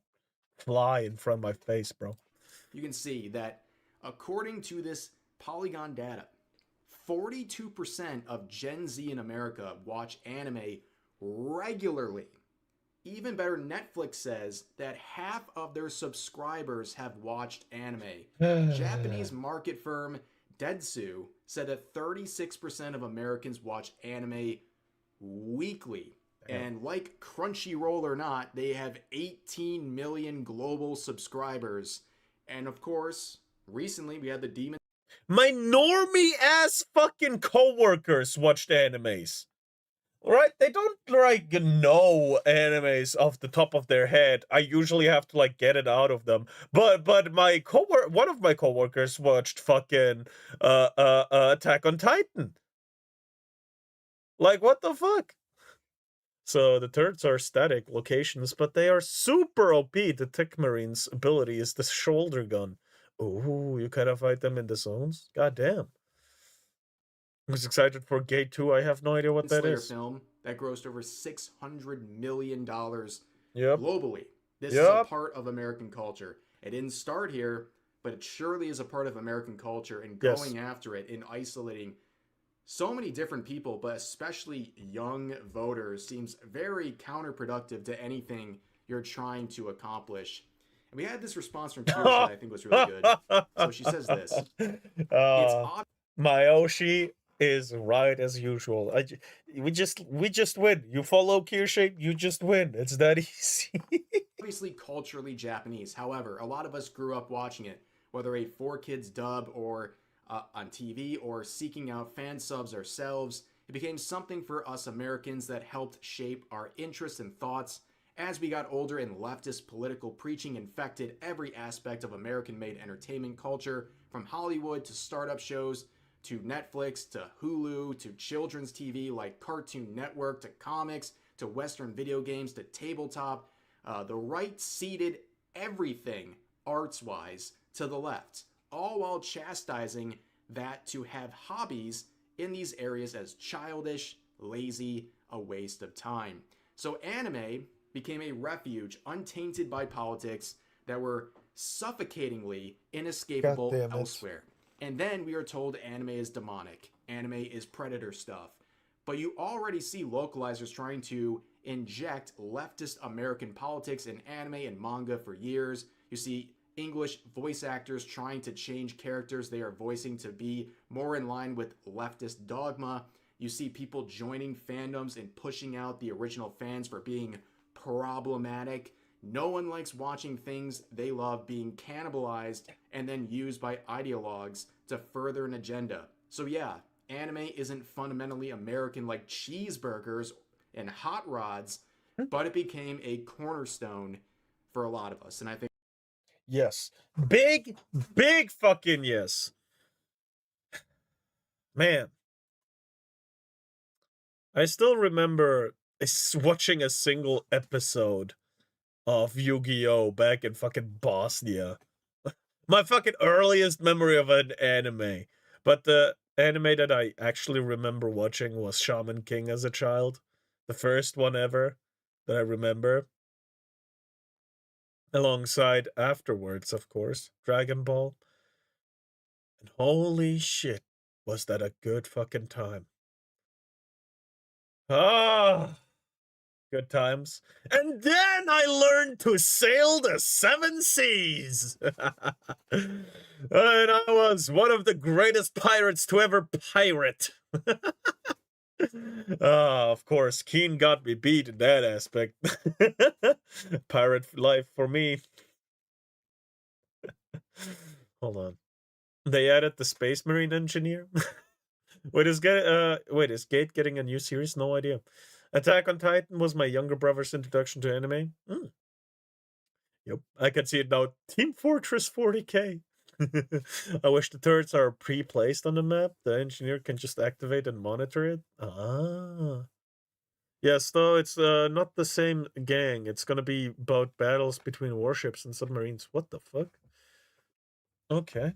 fly in front of my face, bro. You can see that according to this Polygon data, 42% of Gen Z in America watch anime regularly. Even better, Netflix says that half of their subscribers have watched anime. Japanese market firm Deadsu said that 36% of Americans watch anime weekly. Damn. And like Crunchyroll or not, they have 18 million global subscribers. And of course, recently we had the Demon... My normie-ass fucking coworkers watched animes. Right? They don't, like, know animes off the top of their head. I usually have to, like, get it out of them. But my one of my coworkers watched fucking Attack on Titan. Like, what the fuck? So the turrets are static locations, but they are super OP. The Tech Marine's ability is the shoulder gun. Ooh, you kind of fight them in the zones? God damn. I was excited for Gate 2. I have no idea what that is. Film that grossed over $600 million yep. globally. This is a part of American culture. It didn't start here, but it surely is a part of American culture, and going after it and isolating so many different people, but especially young voters, seems very counterproductive to anything you're trying to accomplish. And we had this response from Kirsten that I think was really good. So she says this. Mayoshi is right as usual. We just win. You follow Kirsche, you just win. It's that easy. Obviously culturally Japanese. However, a lot of us grew up watching it, whether a 4Kids dub or on TV or seeking out fan subs ourselves. It became something for us Americans that helped shape our interests and thoughts. As we got older and leftist political preaching infected every aspect of American-made entertainment culture, from Hollywood to startup shows, to Netflix, to Hulu, to children's TV like Cartoon Network, to comics, to Western video games, to tabletop. The right ceded everything, arts-wise, to the left, all while chastising that to have hobbies in these areas as childish, lazy, a waste of time. So anime became a refuge untainted by politics that were suffocatingly inescapable elsewhere. And then we are told anime is demonic, anime is predator stuff. But you already see localizers trying to inject leftist American politics in anime and manga for years. You see English voice actors trying to change characters they are voicing to be more in line with leftist dogma. You see people joining fandoms and pushing out the original fans for being problematic. No one likes watching things they love being cannibalized and then used by ideologues to further an agenda. So yeah, anime isn't fundamentally American like cheeseburgers and hot rods, but it became a cornerstone for a lot of us. And I think yes. Big fucking yes. Man. I still remember watching a single episode of Yu-Gi-Oh! Back in fucking Bosnia. My fucking earliest memory of an anime. But the anime that I actually remember watching was Shaman King as a child. The first one ever that I remember. Alongside, afterwards, of course, Dragon Ball. And holy shit, was that a good fucking time. Ah, good times. And then I learned to sail the 7 seas. And I was one of the greatest pirates to ever pirate. Of course, Keen got me beat in that aspect. Pirate life for me. Hold on. They added the Space Marine Engineer? Wait, is Gate getting a new series? No idea. Attack on Titan was my younger brother's introduction to anime. Yep, I can see it now. Team Fortress 40k. I wish the turrets are pre-placed on the map. The engineer can just activate and monitor it. Ah. Yes, though it's not the same gang. It's gonna be about battles between warships and submarines. What the fuck? Okay.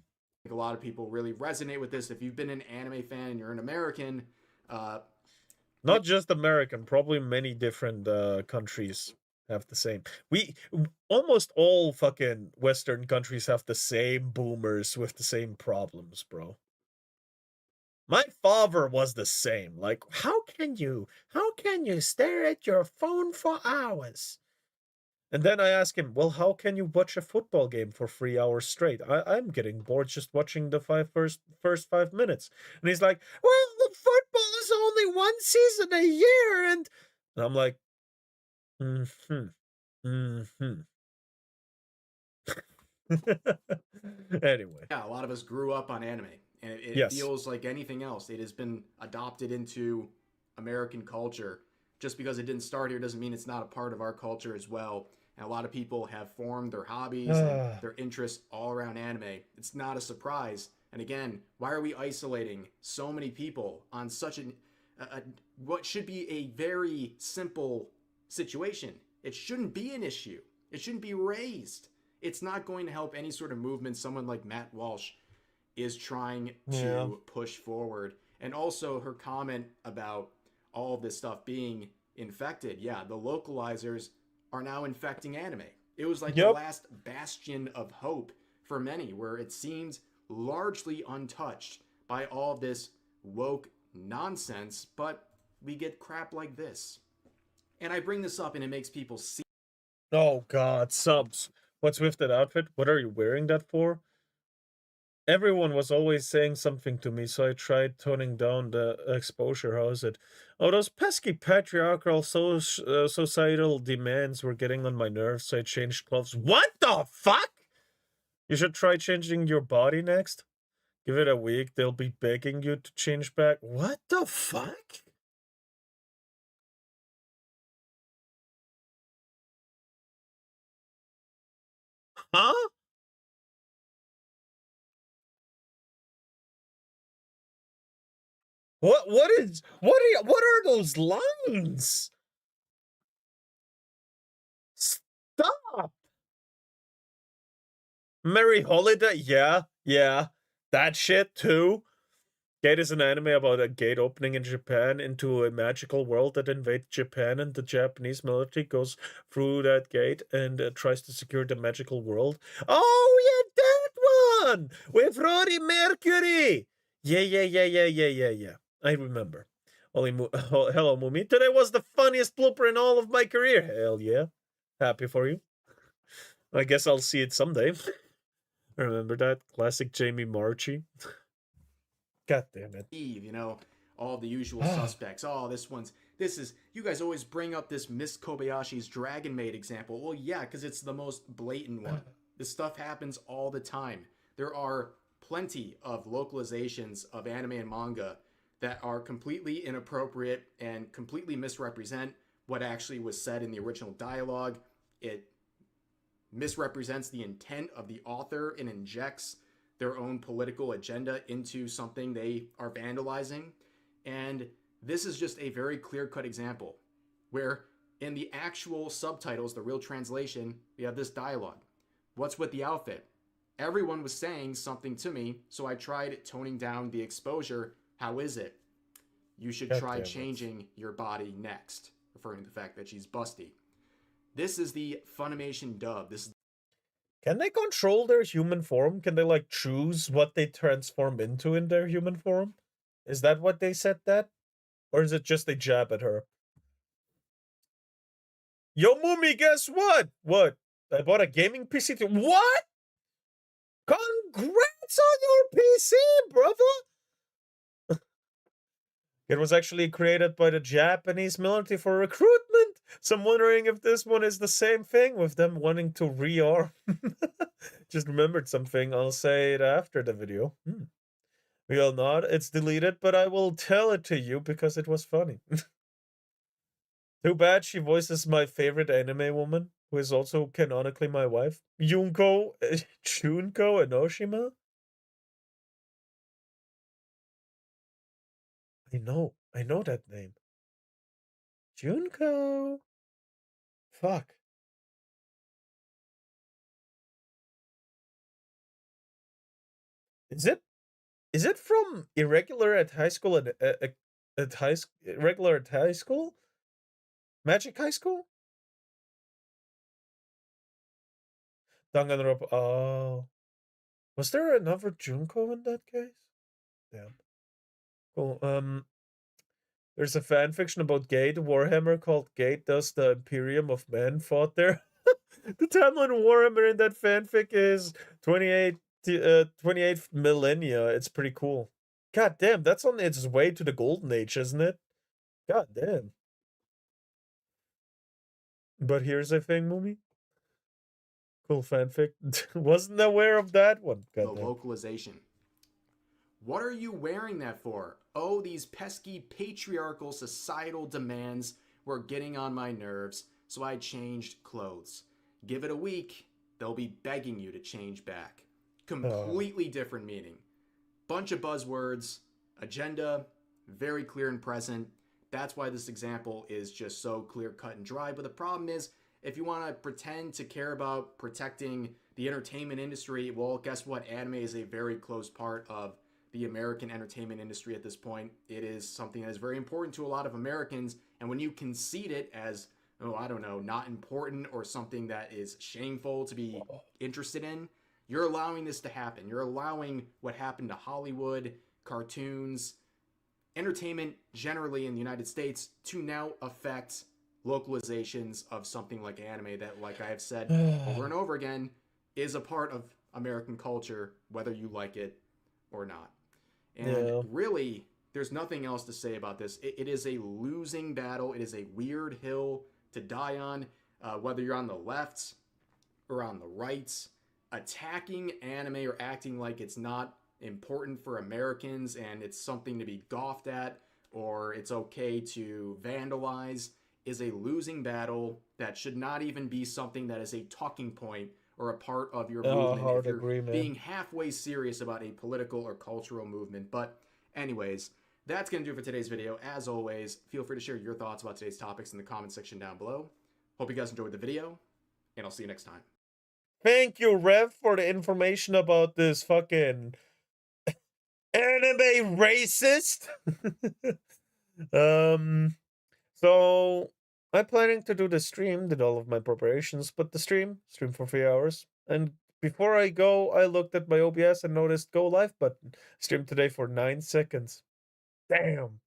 a lot of people really resonate with this. If you've been an anime fan and you're an American, not just American, probably many different countries have the same. Almost all fucking Western countries have the same boomers with the same problems, bro. My father was the same. Like, how can you stare at your phone for hours? And then I ask him, well, how can you watch a football game for 3 hours straight? I'm getting bored just watching the first 5 minutes. And he's like, well, the football is only one season a year. And I'm like, Anyway. Yeah, a lot of us grew up on anime. And it feels like anything else. It has been adopted into American culture. Just because it didn't start here doesn't mean it's not a part of our culture as well. And a lot of people have formed their hobbies and their interests all around anime. It's not a surprise. And again, why are we isolating so many people on such what should be a very simple situation? It shouldn't be an issue. It shouldn't be raised. It's not going to help any sort of movement someone like Matt Walsh is trying to push forward. And also her comment about all of this stuff being infected. Yeah, the localizers are now infecting anime. It was like the last bastion of hope for many, where it seemed largely untouched by all this woke nonsense, but we get crap like this. And I bring this up and it makes people see. Oh god, subs. What's with that outfit? What are you wearing that for? Everyone was always saying something to me, so I tried toning down the exposure. How is it? Oh, those pesky patriarchal societal demands were getting on my nerves, so I changed clothes. What the fuck? You should try changing your body next. Give it a week, they'll be begging you to change back. What the fuck? Huh? What are those lines? Stop. Merry Holiday? Yeah. That shit too. Gate is an anime about a gate opening in Japan into a magical world that invades Japan, and the Japanese military goes through that gate and tries to secure the magical world. Oh yeah, that one with Rory Mercury. Yeah. I remember. Hello, Mumi. Today was the funniest blooper in all of my career. Hell yeah. Happy for you. I guess I'll see it someday. Remember that? Classic Jamie Marchi. God damn it. You know, all the usual suspects. Oh, this is, you guys always bring up this Miss Kobayashi's Dragon Maid example. Well, yeah, because it's the most blatant one. This stuff happens all the time. There are plenty of localizations of anime and manga that are completely inappropriate and completely misrepresent what actually was said in the original dialogue. It misrepresents the intent of the author and injects their own political agenda into something they are vandalizing. And this is just a very clear-cut example where in the actual subtitles, the real translation, we have this dialogue. What's with the outfit? Everyone was saying something to me, so I tried toning down the exposure. How is it? You should try changing your body next, referring to the fact that she's busty. This is the Funimation dub. Can they control their human form? Can they, like, choose what they transform into in their human form? Is that what they said that? Or is it just a jab at her? Yo, Mumi, guess what? What? I bought a gaming PC too. What? Congrats on your PC, brother! It was actually created by the Japanese military for recruitment. So I'm wondering if this one is the same thing with them wanting to rearm. Just remembered something. I'll say it after the video. We all nod. It's deleted, but I will tell it to you because it was funny. Too bad she voices my favorite anime woman, who is also canonically my wife. Junko Enoshima? I know that name. Junko. Fuck. Is it from Irregular at High School Irregular at High School? Magic High School? Danganronpa. Oh. Was there another Junko in that case? Damn. Cool. There's a fanfiction about Gate Warhammer called Gate Does the Imperium of Men Fought There. The timeline of Warhammer in that fanfic is 28th millennia. It's pretty cool. God damn, that's on its way to the golden age, isn't it? God damn. But here's the thing, Mumi. Cool fanfic. Wasn't aware of that one. The localization. What are you wearing that for? Oh, these pesky patriarchal societal demands were getting on my nerves, so I changed clothes. Give it a week, they'll be begging you to change back. Completely different meaning. Bunch of buzzwords, agenda, very clear and present. That's why this example is just so clear, cut, and dry. But the problem is, if you want to pretend to care about protecting the entertainment industry, well, guess what? Anime is a very close part of the American entertainment industry at this point. It is something that is very important to a lot of Americans, and when you concede it as, oh, I don't know, not important or something that is shameful to be interested in, you're allowing this to happen. You're allowing what happened to Hollywood, cartoons, entertainment generally in the United States to now affect localizations of something like anime that, like I have said over and over again, is a part of American culture, whether you like it or not. And really, there's nothing else to say about this. It is a losing battle. It is a weird hill to die on, whether you're on the left or on the right. Attacking anime or acting like it's not important for Americans and it's something to be scoffed at or it's okay to vandalize is a losing battle that should not even be something that is a talking point or a part of your movement if you're being halfway serious about a political or cultural movement. But anyways, that's going to do it for today's video. As always, feel free to share your thoughts about today's topics in the comment section down below. Hope you guys enjoyed the video, and I'll see you next time. Thank you, Rev, for the information about this fucking anime racist. So I'm planning to do the stream, did all of my preparations, but the stream for 3 hours. And before I go, I looked at my OBS and noticed go live button. Stream today for 9 seconds. Damn.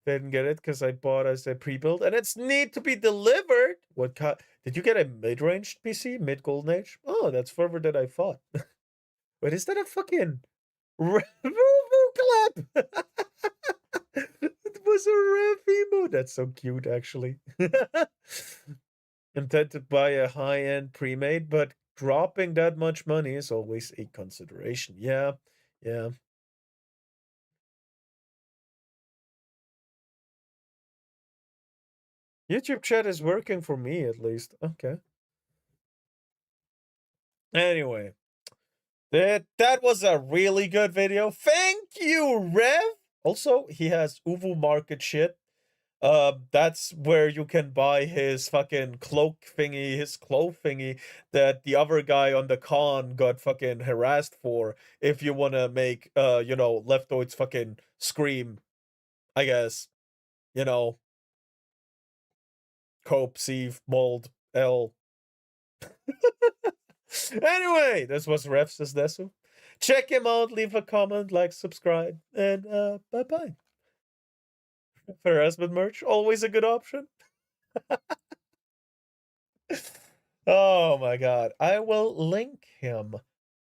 Didn't get it because I bought as a pre-build and it's need to be delivered. What did you get a mid-ranged PC? Mid-golden age? Oh, that's further than I thought. Wait, is that a fucking clap? It was a rev emo. That's so cute, actually. Intend to buy a high-end pre-made, but dropping that much money is always a consideration. Yeah, yeah. YouTube chat is working for me, at least. Okay. Anyway. That was a really good video. Thank you, Rev. Also, he has Uvu Market shit. That's where you can buy his fucking cloak thingy, his cloak thingy that the other guy on the con got fucking harassed for. If you wanna make, you know, leftoids fucking scream, I guess. You know. Cope, Sieve, Mold, L. Anyway, this was Ref Says Desu. Check him out, leave a comment, like, subscribe, and bye-bye. Harassment merch, always a good option. Oh my god. I will link him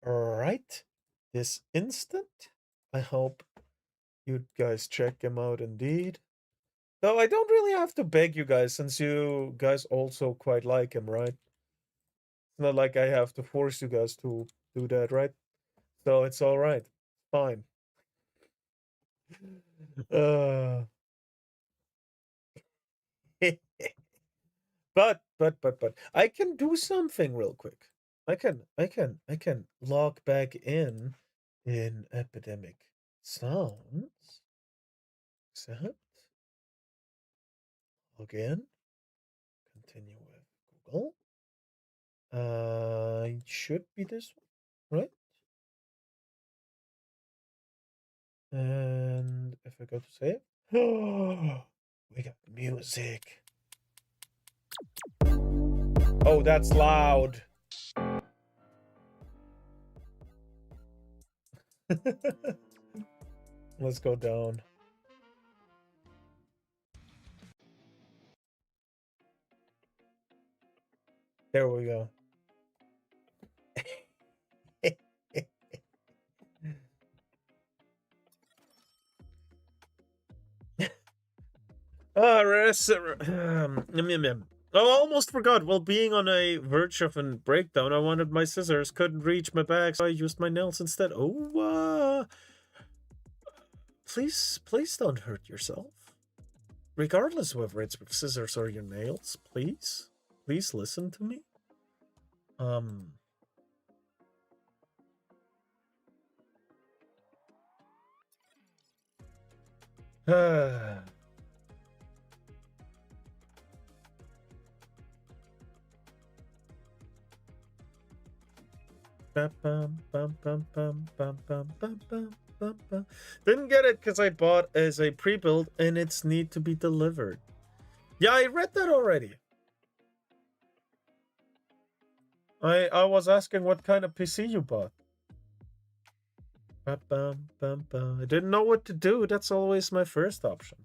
right this instant. I hope you guys check him out indeed. Though I don't really have to beg you guys, since you guys also quite like him, right? It's not like I have to force you guys to do that, right? So it's alright. Fine. But I can do something real quick. I can log back in Epidemic Sounds. Accept. Login. Continue with Google. It should be this one, right? And if I go to save, we got music. Oh, that's loud. Let's go down. There we go. I almost forgot. While being on a verge of a breakdown, I wanted my scissors, couldn't reach my bag, so I used my nails instead. Oh, please don't hurt yourself. Regardless whether it's with scissors or your nails, please listen to me. Didn't get it because I bought as a pre-build and it's need to be delivered. Yeah, I read that already. I was asking what kind of PC you bought. I didn't know what to do. That's always my first option.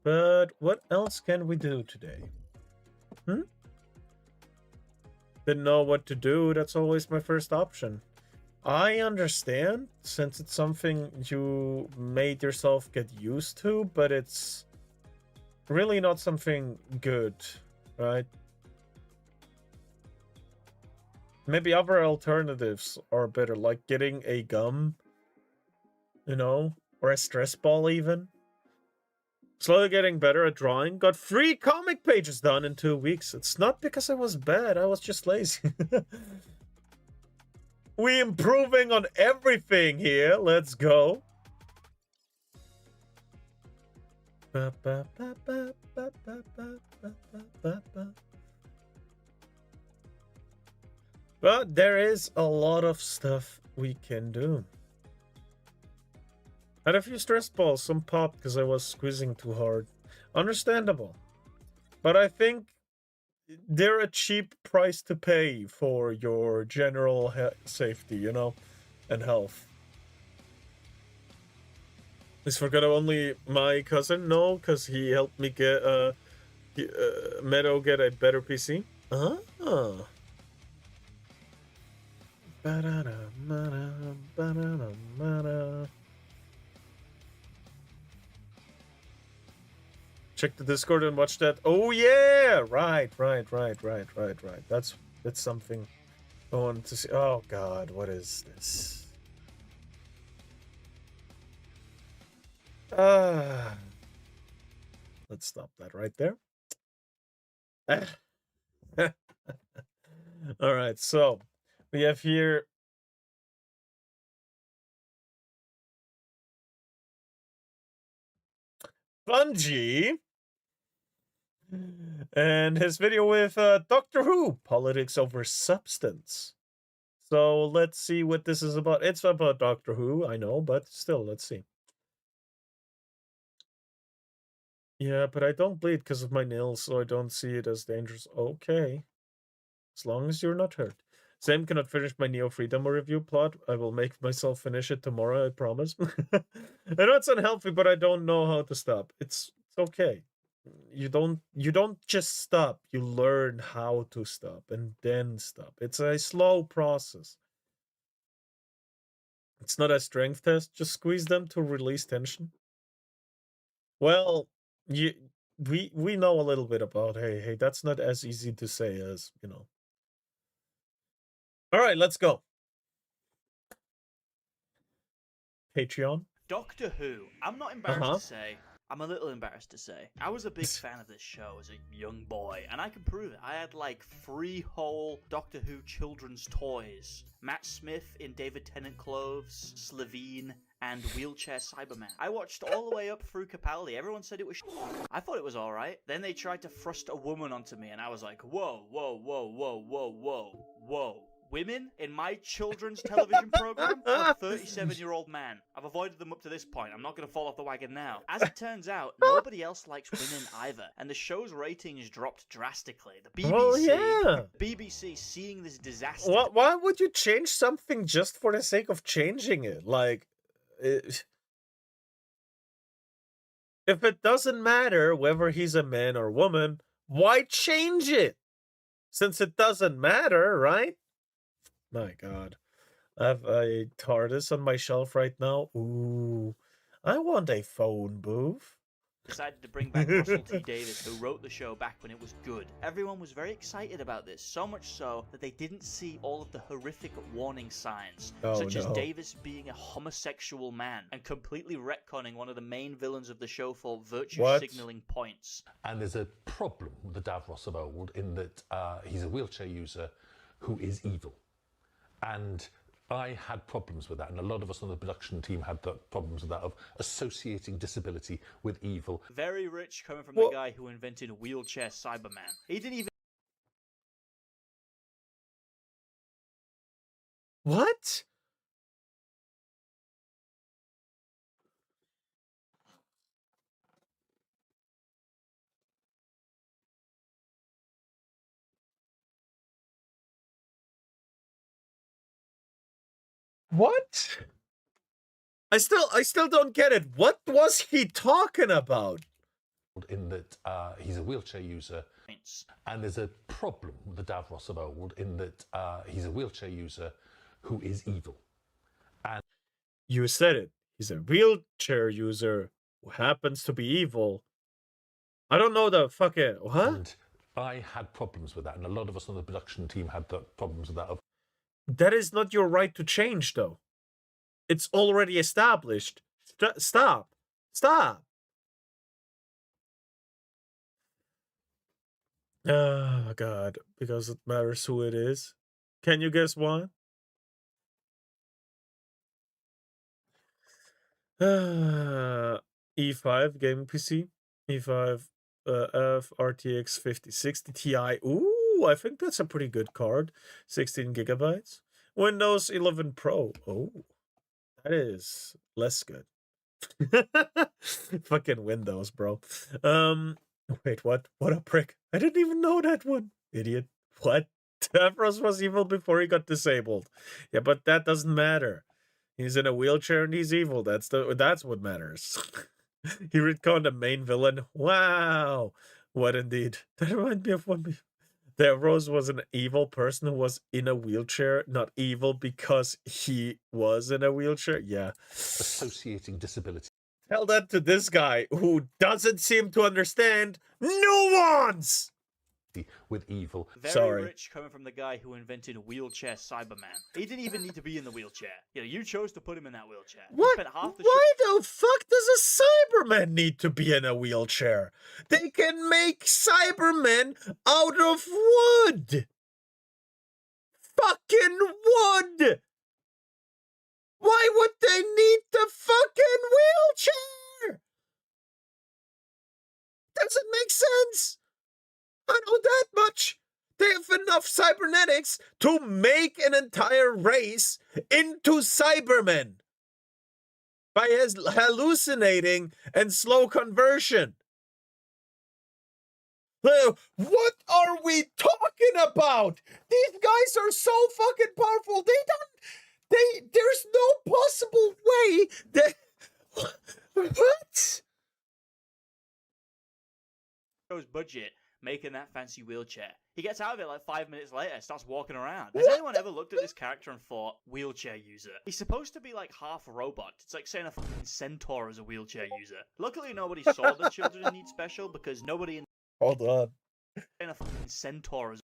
But what else can we do today? Didn't know what to do. That's always my first option. I understand, since it's something you made yourself get used to, but it's really not something good, right? Maybe other alternatives are better, like getting a gum, you know, or a stress ball even. Slowly getting better at drawing. Got 3 comic pages done in 2 weeks. It's not because I was bad, I was just lazy. We improving on everything here. Let's go. But there is a lot of stuff we can do. Had a few stress balls, some popped because I was squeezing too hard. Understandable. But I think they're a cheap price to pay for your general safety, you know, and health. Is forgot only my cousin? No, because he helped me get Meadow get a better PC. Ah. Check the Discord and watch that. Oh yeah, right. That's something I want to see. Oh god, what is this? Let's stop that right there. All right, so we have here Bungie and his video with Doctor Who, politics over substance. So let's see what this is about. It's about Doctor Who, I know, but still, let's see. Yeah, but I don't bleed because of my nails, so I don't see it as dangerous. Okay. As long as you're not hurt. Sam cannot finish my Neo Freedom review plot. I will make myself finish it tomorrow, I promise. I know it's unhealthy, but I don't know how to stop. It's okay. You don't just stop. You learn how to stop and then stop. It's a slow process. It's not a strength test. Just squeeze them to release tension. Well, we know a little bit about hey, that's not as easy to say as, you know. All right, let's go. Patreon. Doctor Who. I'm not embarrassed to say. I'm a little embarrassed to say. I was a big fan of this show as a young boy, and I can prove it. I had like 3 whole Doctor Who children's toys. Matt Smith in David Tennant clothes, Slevine, and Wheelchair Cyberman. I watched all the way up through Capaldi. Everyone said it was I thought it was alright. Then they tried to thrust a woman onto me, and I was like, whoa. Women in my children's television program? I'm a 37-year-old man. I've avoided them up to this point. I'm not going to fall off the wagon now. As it turns out, nobody else likes women either, and the show's ratings dropped drastically. The BBC seeing this disaster. Why would you change something just for the sake of changing it? Like, if it doesn't matter whether he's a man or woman, why change it? Since it doesn't matter, right? My god. I have a TARDIS on my shelf right now. Ooh. I want a phone booth. Decided to bring back Russell T Davies, who wrote the show back when it was good. Everyone was very excited about this, so much so that they didn't see all of the horrific warning signs, such as Davies being a homosexual man and completely retconning one of the main villains of the show for virtue signaling points. And there's a problem with the Davros of old in that he's a wheelchair user who is evil. And I had problems with that, and a lot of us on the production team had the problems with that, of associating disability with evil. Very rich coming from the guy who invented Wheelchair Cyberman. He didn't even... What? What? I still don't get it. What was he talking about? In that he's a wheelchair user, and there's a problem with the Davros of old in that he's a wheelchair user who is evil. And you said it. He's a wheelchair user who happens to be evil. I don't know the fucking what. And I had problems with that, and a lot of us on the production team had the problems with that. That is not your right to change, though. It's already established. Stop. Oh, God. Because it matters who it is. Can you guess why? E5 gaming PC. E5 F RTX 5060 Ti. Ooh, I think that's a pretty good card. 16 gigabytes. Windows 11 Pro. Oh, that is less good. Fucking Windows, bro. Wait, what? What a prick. I didn't even know that one. Idiot. What? Davros was evil before he got disabled. Yeah, but that doesn't matter. He's in a wheelchair and he's evil. That's what matters. He retconned the main villain. Wow. What indeed. That reminds me of one. Davros was an evil person who was in a wheelchair, not evil because he was in a wheelchair. Yeah. Associating disability. Tell that to this guy who doesn't seem to understand nuance with evil. Very rich coming from the guy who invented wheelchair Cyberman. He didn't even need to be in the wheelchair. You know, you chose to put him in that wheelchair. What? Why the fuck does a Cyberman need to be in a wheelchair? They can make Cybermen out of wood. Fucking wood. Why would they need the fucking wheelchair? Doesn't make sense. I know that much. They have enough cybernetics to make an entire race into Cybermen by hallucinating and slow conversion. What are we talking about? These guys are so fucking powerful. There's no possible way that... What? Budget making that fancy wheelchair. He gets out of it like 5 minutes later, starts walking around. Has anyone ever looked at this character and thought, wheelchair user? He's supposed to be like half robot. It's like saying a fucking centaur is a wheelchair user. Luckily nobody saw the Children in Need special because nobody in... Hold on. ...saying a fucking centaur is...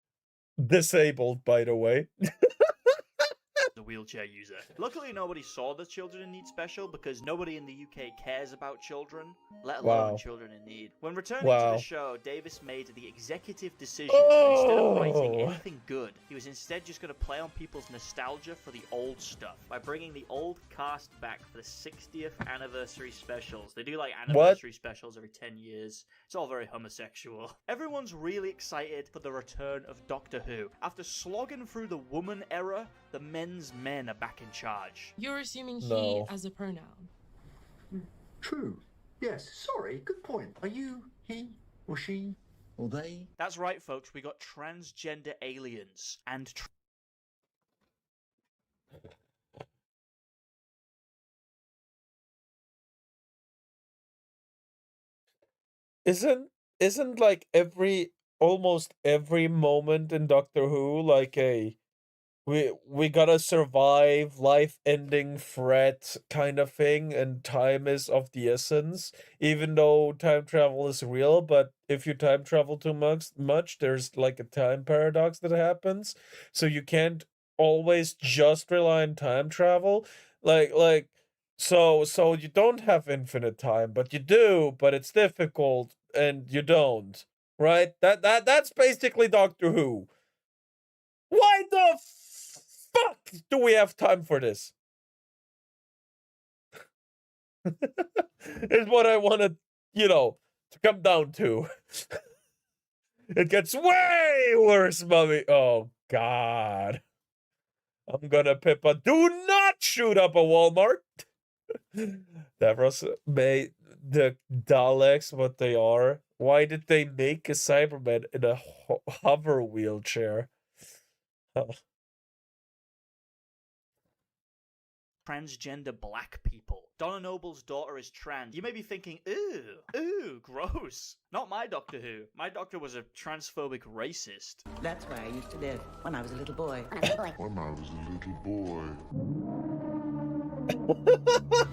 Disabled, by the way. ...a wheelchair user. Luckily nobody saw the Children in Need special because nobody in the UK cares about children, let alone children in need. When returning to the show, Davis made the executive decision that instead of writing anything good, he was instead just going to play on people's nostalgia for the old stuff by bringing the old cast back for the 60th anniversary specials. They do like anniversary specials every 10 years. It's all very homosexual. Everyone's really excited for the return of Doctor Who. After slogging through the woman era, the men's men are back in charge. You're assuming he as a pronoun. True. Yes, sorry, good point. Are you he or she or they? That's right, folks. We got transgender aliens and Isn't like almost every moment in Doctor Who like a we gotta survive, life-ending threat kind of thing, and time is of the essence, even though time travel is real, but if you time travel too much, there's like a time paradox that happens, so you can't always just rely on time travel, so you don't have infinite time, but you do, but it's difficult, and you don't, right? That's basically Doctor Who. Why the fuck do we have time for this? Is what I wanted, to come down to. It gets way worse, mummy. Oh, God. I'm gonna Pippa. Do not shoot up a Walmart. Davros made the Daleks what they are. Why did they make a Cyberman in a hover wheelchair? Oh. Transgender black people. Donna Noble's daughter is trans. You may be thinking, ooh, gross. Not my Doctor Who. My doctor was a transphobic racist. That's where I used to live when I was a little boy. When I was a little boy.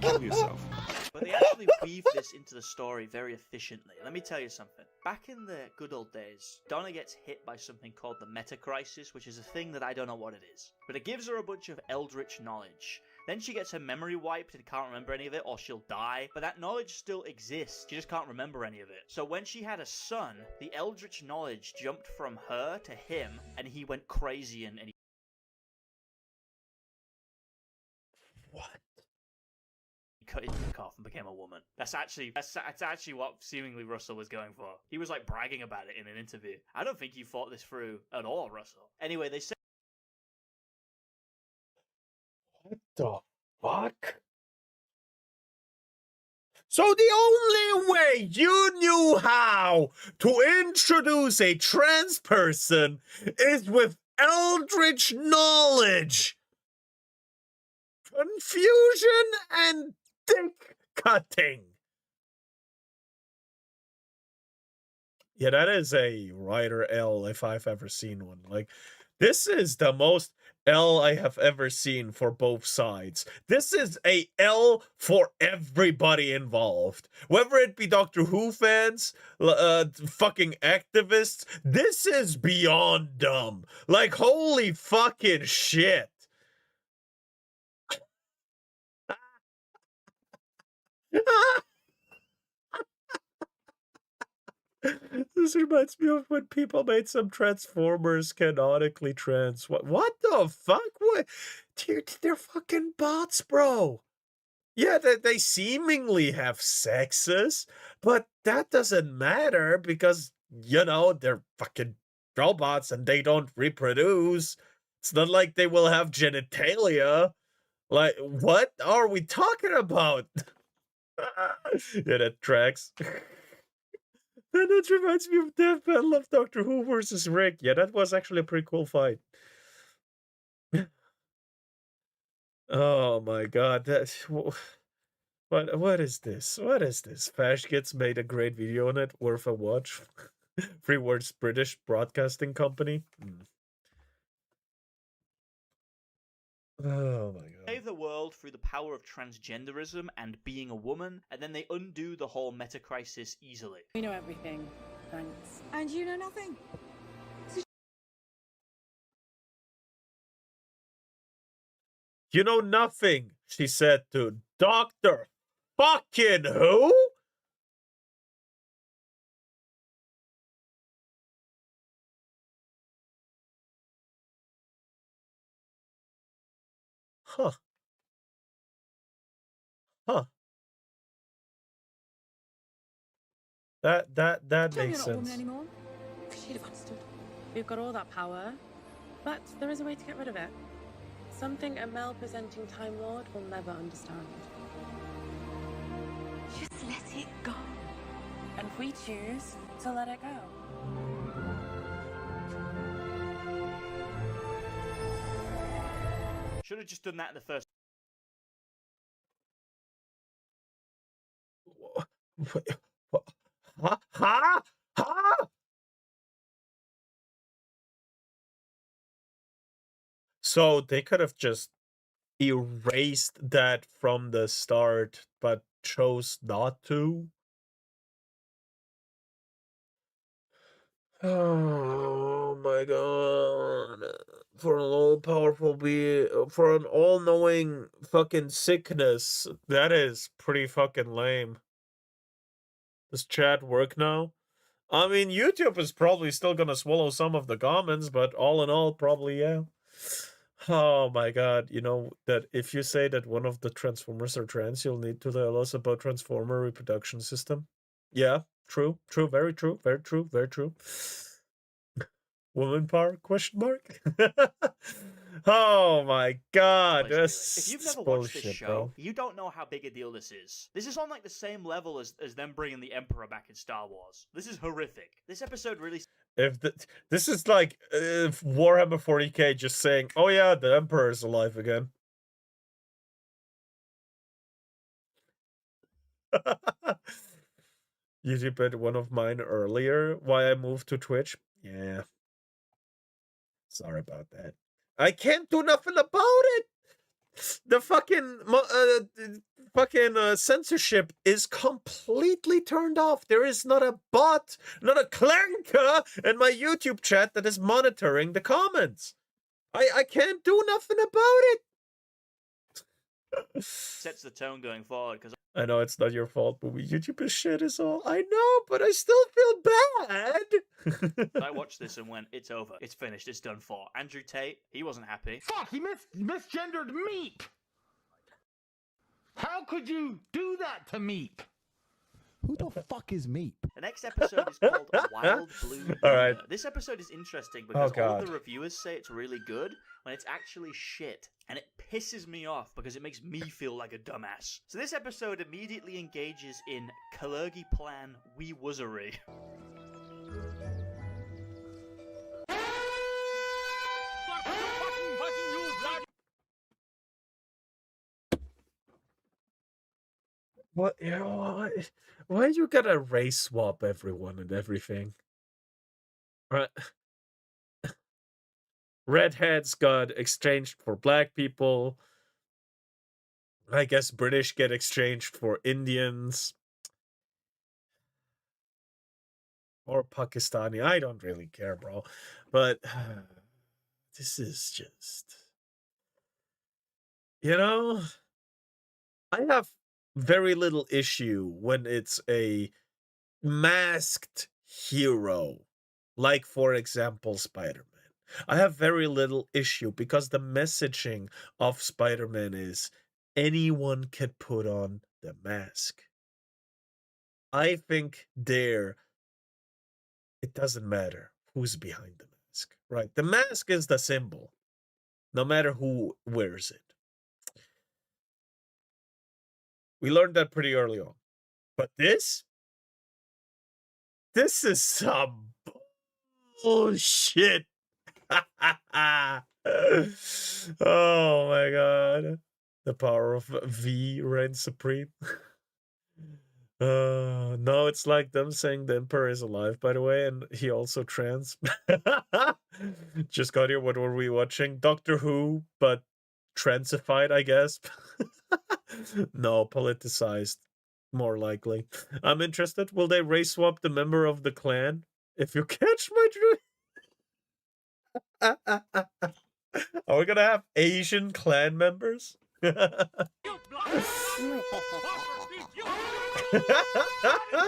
Kill yourself. But they actually weave this into the story very efficiently. Let me tell you something. Back in the good old days, Donna gets hit by something called the meta crisis, which is a thing that I don't know what it is. But it gives her a bunch of eldritch knowledge. Then she gets her memory wiped and can't remember any of it, or she'll die. But that knowledge still exists, she just can't remember any of it. So when she had a son, the eldritch knowledge jumped from her to him, and he went crazy and he... What? Cut his dick off and became a woman. That's actually what seemingly Russell was going for. He was like bragging about it in an interview. I don't think you thought this through at all, Russell. Anyway, they say the fuck? So the only way you knew how to introduce a trans person is with eldritch knowledge, confusion, and dick cutting. Yeah, that is a writer L if I've ever seen one. Like, this is the most L I have ever seen for both sides. This is a L for everybody involved. Whether it be Doctor Who fans, fucking activists, this is beyond dumb. Like, holy fucking shit. This reminds me of when people made some Transformers canonically trans. What the fuck? What? They're fucking bots, bro. Yeah, they seemingly have sexes, but that doesn't matter because, you know, they're fucking robots and they don't reproduce. It's not like they will have genitalia. Like, what are we talking about? Yeah, that tracks. And that reminds me of Death Battle of Doctor Who versus Rick. Yeah, that was actually a pretty cool fight. Oh my god, what is this? What is this? Fashgits made a great video on it, worth a watch. Free words British Broadcasting Company. Oh my god. Save the world through the power of transgenderism and being a woman, and then they undo the whole meta crisis easily. We know everything. Thanks. And you know nothing. You know nothing, she said to Dr. Fucking Who? Huh. Huh. That makes sense. Anymore. She'd have understood. We've got all that power, but there is a way to get rid of it. Something a male-presenting Time Lord will never understand. Just let it go. And we choose to let it go. Should have just done that in the first. Huh? So they could have just erased that from the start, but chose not to. Oh my god. For an all-powerful for an all-knowing fucking sickness, that is pretty fucking lame. Does chat work now? I mean, YouTube is probably still gonna swallow some of the comments, but all in all, probably, yeah. Oh my god, you know that if you say that one of the Transformers are trans, you'll need to tell us about Transformer reproduction system. Yeah, true, very true, very true, very true. Woman power, question mark? Oh my god, this If you've never bullshit, watched this show, bro. you don't know how big a deal this is. This is on like the same level as them bringing the Emperor back in Star Wars. This is horrific. This episode really... If this is like if Warhammer 40k just saying, oh yeah, the Emperor is alive again. YouTube had one of mine earlier. Why I moved to Twitch? Yeah. Sorry about that. I can't do nothing about it. The fucking censorship is completely turned off. There is not a bot, not a clanker in my YouTube chat that is monitoring the comments. I can't do nothing about it. sets the tone going forward, because I know it's not your fault, but YouTube is shit is all. I know, but I still feel bad. I watched this and went, it's over. It's finished. It's done for. Andrew Tate, he wasn't happy. Fuck, he misgendered Meep. How could you do that to Meep? Who the fuck is Meep? The next episode is called Wild Blue. All right. This episode is interesting because all God. the reviewers say it's really good when it's actually shit. And it pisses me off because it makes me feel like a dumbass. So this episode immediately engages in Kalergi plan wee wuzzery. What? You know, why you gotta race swap everyone and everything? Right? Redheads got exchanged for black people. I guess British get exchanged for Indians. Or Pakistani. I don't really care, bro. But this is just... You know, I have very little issue when it's a masked hero. Like, for example, Spider-Man. I have very little issue because the messaging of Spider-Man is anyone can put on the mask. I think there, it doesn't matter who's behind the mask, right? The mask is the symbol, no matter who wears it. We learned that pretty early on. But this is some bullshit. Oh my god. The power of V reigns supreme. No, it's like them saying the Emperor is alive, by the way, and he also trans. Just got here, what were we watching? Doctor Who, but transified, I guess. No, politicized, more likely. I'm interested. Will they race swap the member of the clan? If you catch my drift. Are we gonna have Asian clan members?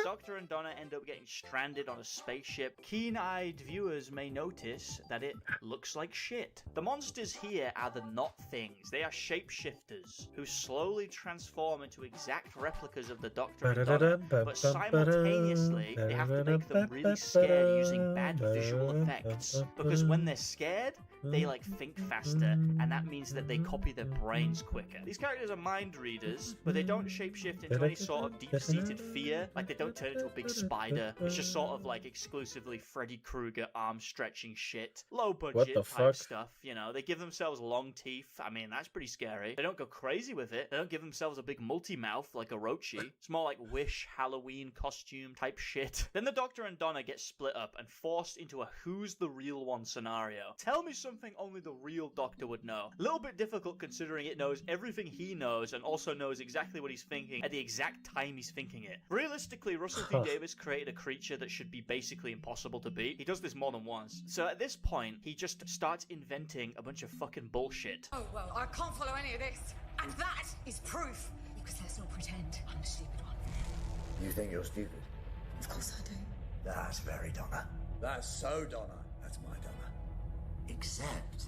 Doctor and Donna end up getting stranded on a spaceship. Keen-eyed viewers may notice that it looks like shit. The monsters here are the not things. They are shapeshifters who slowly transform into exact replicas of the Doctor and Donna, but simultaneously they have to make them really scared using bad visual effects, because when they're scared, they like think faster, and that means that they copy their brains quicker. These characters are mind readers, but they don't shapeshift into any sort of deep-seated fear. Like, they don't turn into a big spider. It's just sort of like exclusively Freddy Krueger arm-stretching shit. Low-budget type stuff, you know. They give themselves long teeth. I mean, that's pretty scary. They don't go crazy with it. They don't give themselves a big multi-mouth like Orochi. It's more like Wish Halloween costume type shit. Then the Doctor and Donna get split up and forced into a who's the real one scenario. Tell me something only the real Doctor would know. A little bit difficult considering it knows everything he knows and also knows exactly what he's thinking at the exact time he's thinking it. Realistically, Russell T Davies created a creature that should be basically impossible to beat. He does this more than once. So at this point, he just starts inventing a bunch of fucking bullshit. Oh, well, I can't follow any of this. And that is proof. Because let's not pretend I'm the stupid one. You think you're stupid? Of course I do. That's very Donna. That's so Donna. That's my Donna. Except,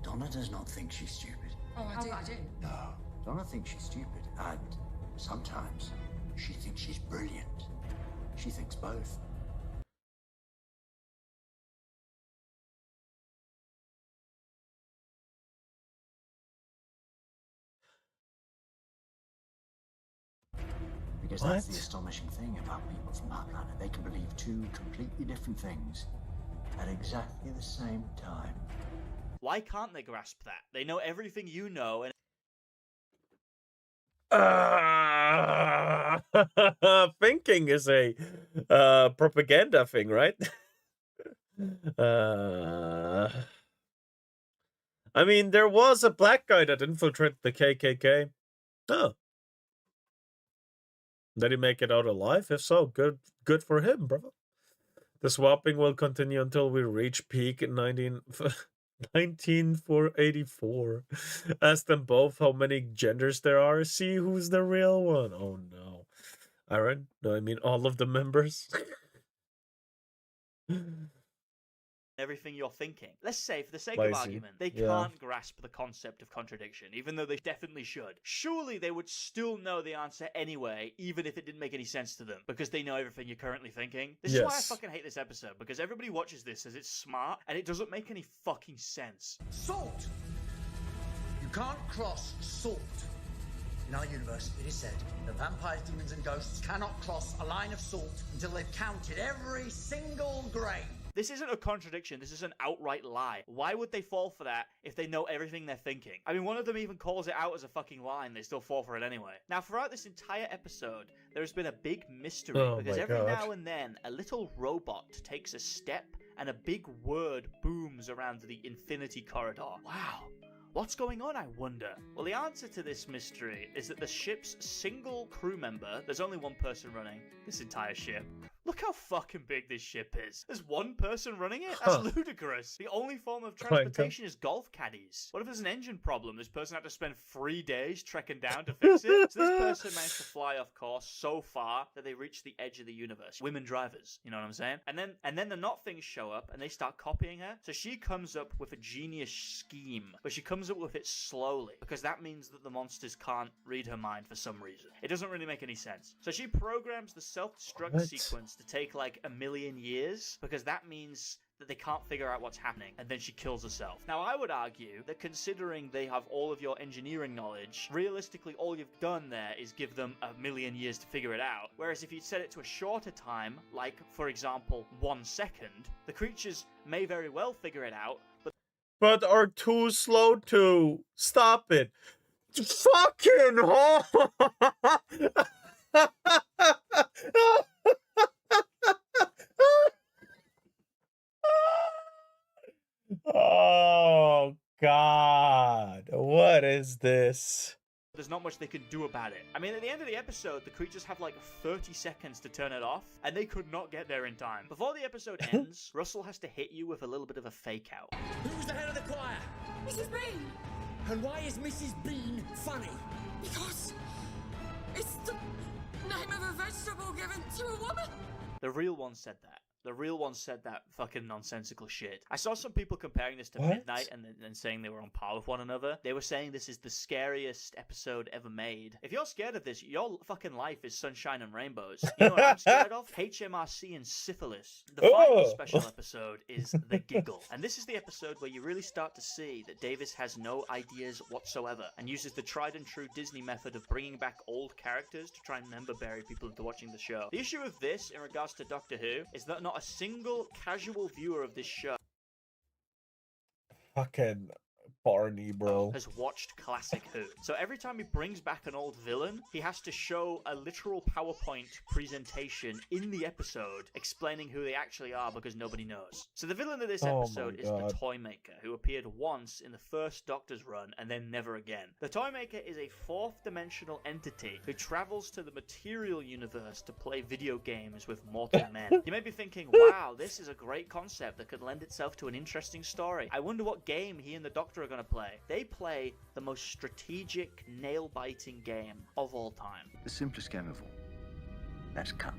Donna does not think she's stupid. Oh, I do. No. Donna thinks she's stupid, and sometimes she thinks she's brilliant. She thinks both. Because that's the astonishing thing about people from our planet. They can believe two completely different things at exactly the same time. Why can't they grasp that? They know everything you know, and thinking is a propaganda thing, right? I mean, there was a black guy that infiltrated the KKK. Oh. Did he make it out alive? If so, good for him, bro. The swapping will continue until we reach peak in 1984. Ask them both how many genders there are. See who's the real one. Oh no. Aaron? No, I mean all of the members. everything you're thinking. Let's say, for the sake of argument, they can't grasp the concept of contradiction, even though they definitely should. Surely they would still know the answer anyway, even if it didn't make any sense to them, because they know everything you're currently thinking. This is why I fucking hate this episode, because everybody watches this as it's smart, and it doesn't make any fucking sense. Salt! can't cross salt. In our universe, it is said that vampires, demons, and ghosts cannot cross a line of salt until they've counted every single grain. This isn't a contradiction, this is an outright lie. Why would they fall for that if they know everything they're thinking? I mean, one of them even calls it out as a fucking lie and they still fall for it anyway. Now, throughout this entire episode, there has been a big mystery because every now and then, a little robot takes a step and a big word booms around the Infinity Corridor. Wow. What's going on, I wonder? Well, the answer to this mystery is that the ship's single crew member, there's only one person running this entire ship. Look how fucking big this ship is. There's one person running it? That's ludicrous. The only form of transportation is golf caddies. What if there's an engine problem? This person had to spend 3 days trekking down to fix it? So this person managed to fly off course so far that they reached the edge of the universe. Women drivers, you know what I'm saying? And then the not things show up and they start copying her. So she comes up with a genius scheme, but she comes up with it slowly because that means that the monsters can't read her mind for some reason. It doesn't really make any sense. So she programs the self-destruct sequence to take like 1 million years because that means that they can't figure out what's happening, and then she kills herself. Now, I would argue that considering they have all of your engineering knowledge, realistically all you've done there is give them 1 million years to figure it out. Whereas if you set it to a shorter time, like, for example, 1 second, the creatures may very well figure it out, but are too slow to stop it. Fucking hell! Oh God, what is this? there's not much they can do about it. I mean, at the end of the episode, the creatures have like 30 seconds to turn it off, and they could not get there in time. Before the episode ends, Russell has to hit you with a little bit of a fake out. Who's the head of the choir? Mrs. Bean! And why is Mrs. Bean funny? Because it's the name of a vegetable given to a woman. The real one said that. The real one said that fucking nonsensical shit. I saw some people comparing this to Midnight and saying they were on par with one another. They were saying this is the scariest episode ever made. If you're scared of this, your fucking life is sunshine and rainbows. You know what I'm scared of? HMRC and syphilis. The final special episode is The Giggle. And this is the episode where you really start to see that Davis has no ideas whatsoever and uses the tried and true Disney method of bringing back old characters to try and member bury people into watching the show. The issue with this, in regards to Doctor Who, is that not a single casual viewer of this show fucking Barney, bro, has watched classic Who. So every time he brings back an old villain, he has to show a literal PowerPoint presentation in the episode explaining who they actually are because nobody knows. So the villain of this episode is the Toymaker, who appeared once in the first Doctor's run and then never again. The Toymaker is a fourth-dimensional entity who travels to the material universe to play video games with mortal men. You may be thinking, wow, this is a great concept that could lend itself to an interesting story. I wonder what game he and the Doctor are going to play. They play the most strategic, nail-biting game of all time. The simplest game of all. Let's cut.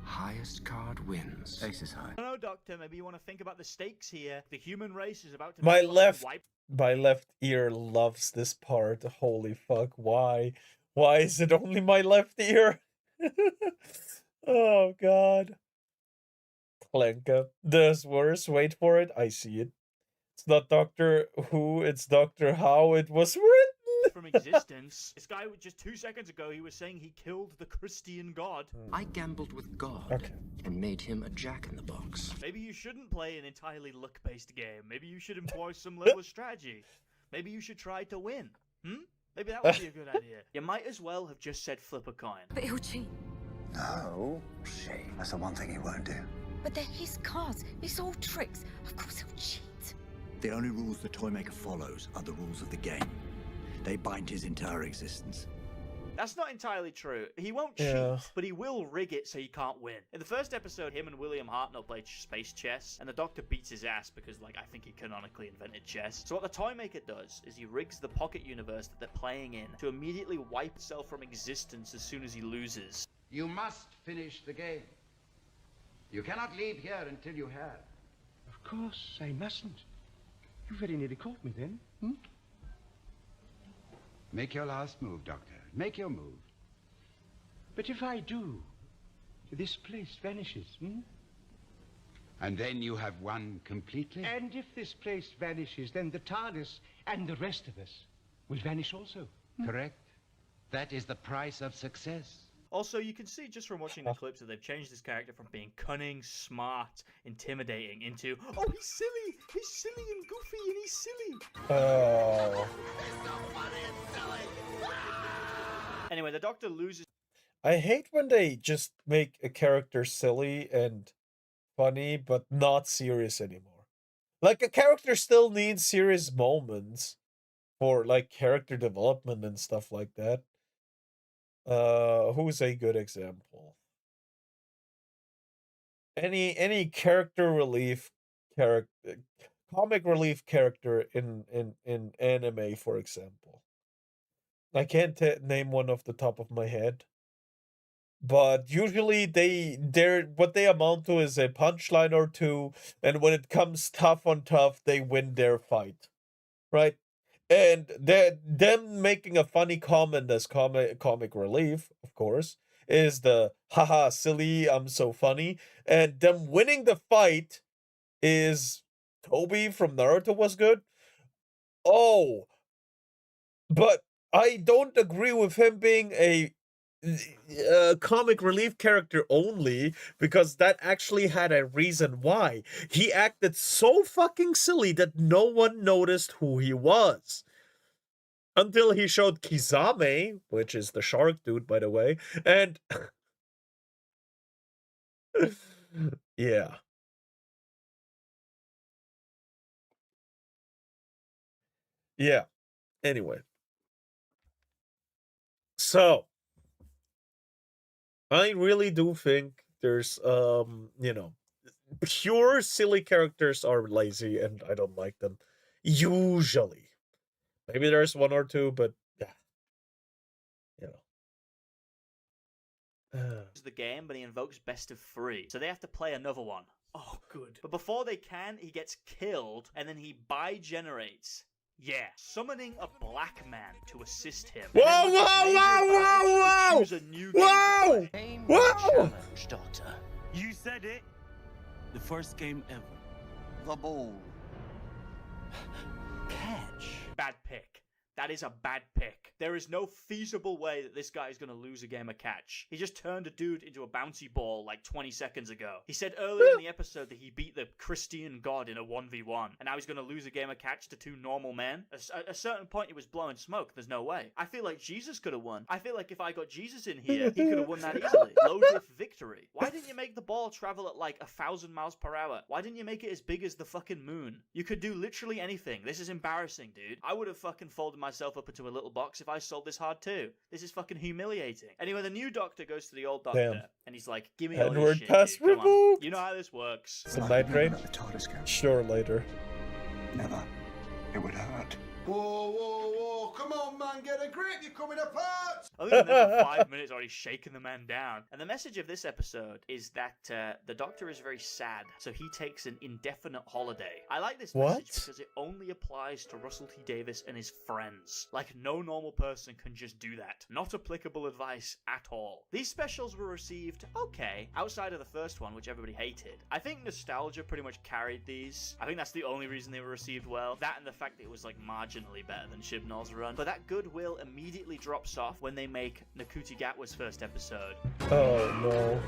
Highest card wins. Ace is high. No, Doctor, maybe you want to think about the stakes here. The human race is about to my left ear loves this part. Holy fuck, why is it only my left ear? Oh God. Klenka. This worse. Wait for it. I see it. It's not Doctor Who, it's Doctor How it was written. From existence. This guy, just 2 seconds ago, he was saying he killed the Christian god. I gambled with God and made him a jack-in-the-box. Maybe you shouldn't play an entirely luck-based game. Maybe you should employ some level of strategy. Maybe you should try to win. Maybe that would be a good idea. You might as well have just said flip a coin. But he'll cheat. No, shame. That's the one thing he won't do. But they're his cards. It's all tricks. Of course he'll cheat. The only rules the Toymaker follows are the rules of the game. They bind his entire existence. That's not entirely true. He won't cheat, but he will rig it so he can't win. In the first episode, him and William Hartnell played space chess, and the Doctor beats his ass because, like, I think he canonically invented chess. So what the Toymaker does is he rigs the pocket universe that they're playing in to immediately wipe itself from existence as soon as he loses. You must finish the game. You cannot leave here until you have. Of course, I mustn't. You very nearly caught me then. Make your last move, Doctor. Make your move. But if I do, this place vanishes. And then you have won completely? And if this place vanishes, then the TARDIS and the rest of us will vanish also. Correct. That is the price of success. Also, you can see just from watching the clips that they've changed this character from being cunning, smart, intimidating into, oh, he's silly! He's silly and goofy and he's silly! Oh. Anyway, the Doctor loses... I hate when they just make a character silly and funny, but not serious anymore. Like, a character still needs serious moments for, like, character development and stuff like that. Who's a good example? Any character relief character, comic relief character in anime, for example. I can't name one off the top of my head, but usually they're what they amount to is a punchline or two, and when it comes tough on tough, they win their fight, right? And them making a funny comment as comic relief, of course, is the haha silly, I'm so funny. And them winning the fight is Toby from Naruto was good. Oh, but I don't agree with him being a comic relief character only, because that actually had a reason why. He acted so fucking silly that no one noticed who he was. Until he showed Kizame, which is the shark dude, by the way, and... yeah. Yeah. Anyway. So, I really do think there's, you know, pure silly characters are lazy and I don't like them. Usually. Maybe there's one or two, but yeah. You know. the game, but he invokes best of 3. So they have to play another one. Oh, good. But before they can, he gets killed, and then he bi-generates. Yeah, summoning a black man to assist him. Whoa, whoa! Choose a new game to play. Whoa! Challenge, Doctor. You said it. The first game ever. The ball. Catch. Bad pick. That is a bad pick. There is no feasible way that this guy is going to lose a game of catch. He just turned a dude into a bouncy ball like 20 seconds ago. He said earlier in the episode that he beat the Christian god in a 1v1, and now he's going to lose a game of catch to 2 normal men. At a certain point, he was blowing smoke. There's no way. I feel like Jesus could have won. I feel like if I got Jesus in here, he could have won that easily. Low diff victory. Why didn't you make the ball travel at like 1,000 miles per hour? Why didn't you make it as big as the fucking moon? You could do literally anything. This is embarrassing, dude. I would have fucking folded myself up into a little box if I sold this hard too. This is fucking humiliating. Anyway, the new Doctor goes to the old Doctor, and he's like, give me all your shit, pass dude. Come on. revoked. You know how this works. Some night raid? Sure, later. Never. It would hurt. Whoa, whoa, whoa. Come on, man. Get a grip. You're coming apart. I think for 5 minutes already shaking the man down. And the message of this episode is that the Doctor is very sad, so he takes an indefinite holiday. I like this message because it only applies to Russell T Davies and his friends. Like, no normal person can just do that. Not applicable advice at all. These specials were received okay, outside of the first one, which everybody hated. I think nostalgia pretty much carried these. I think that's the only reason they were received well. That and the fact that it was like marginally better than Shibnall's run. But that goodwill immediately drops off when they make Nakuti Gatwa's first episode. Oh no.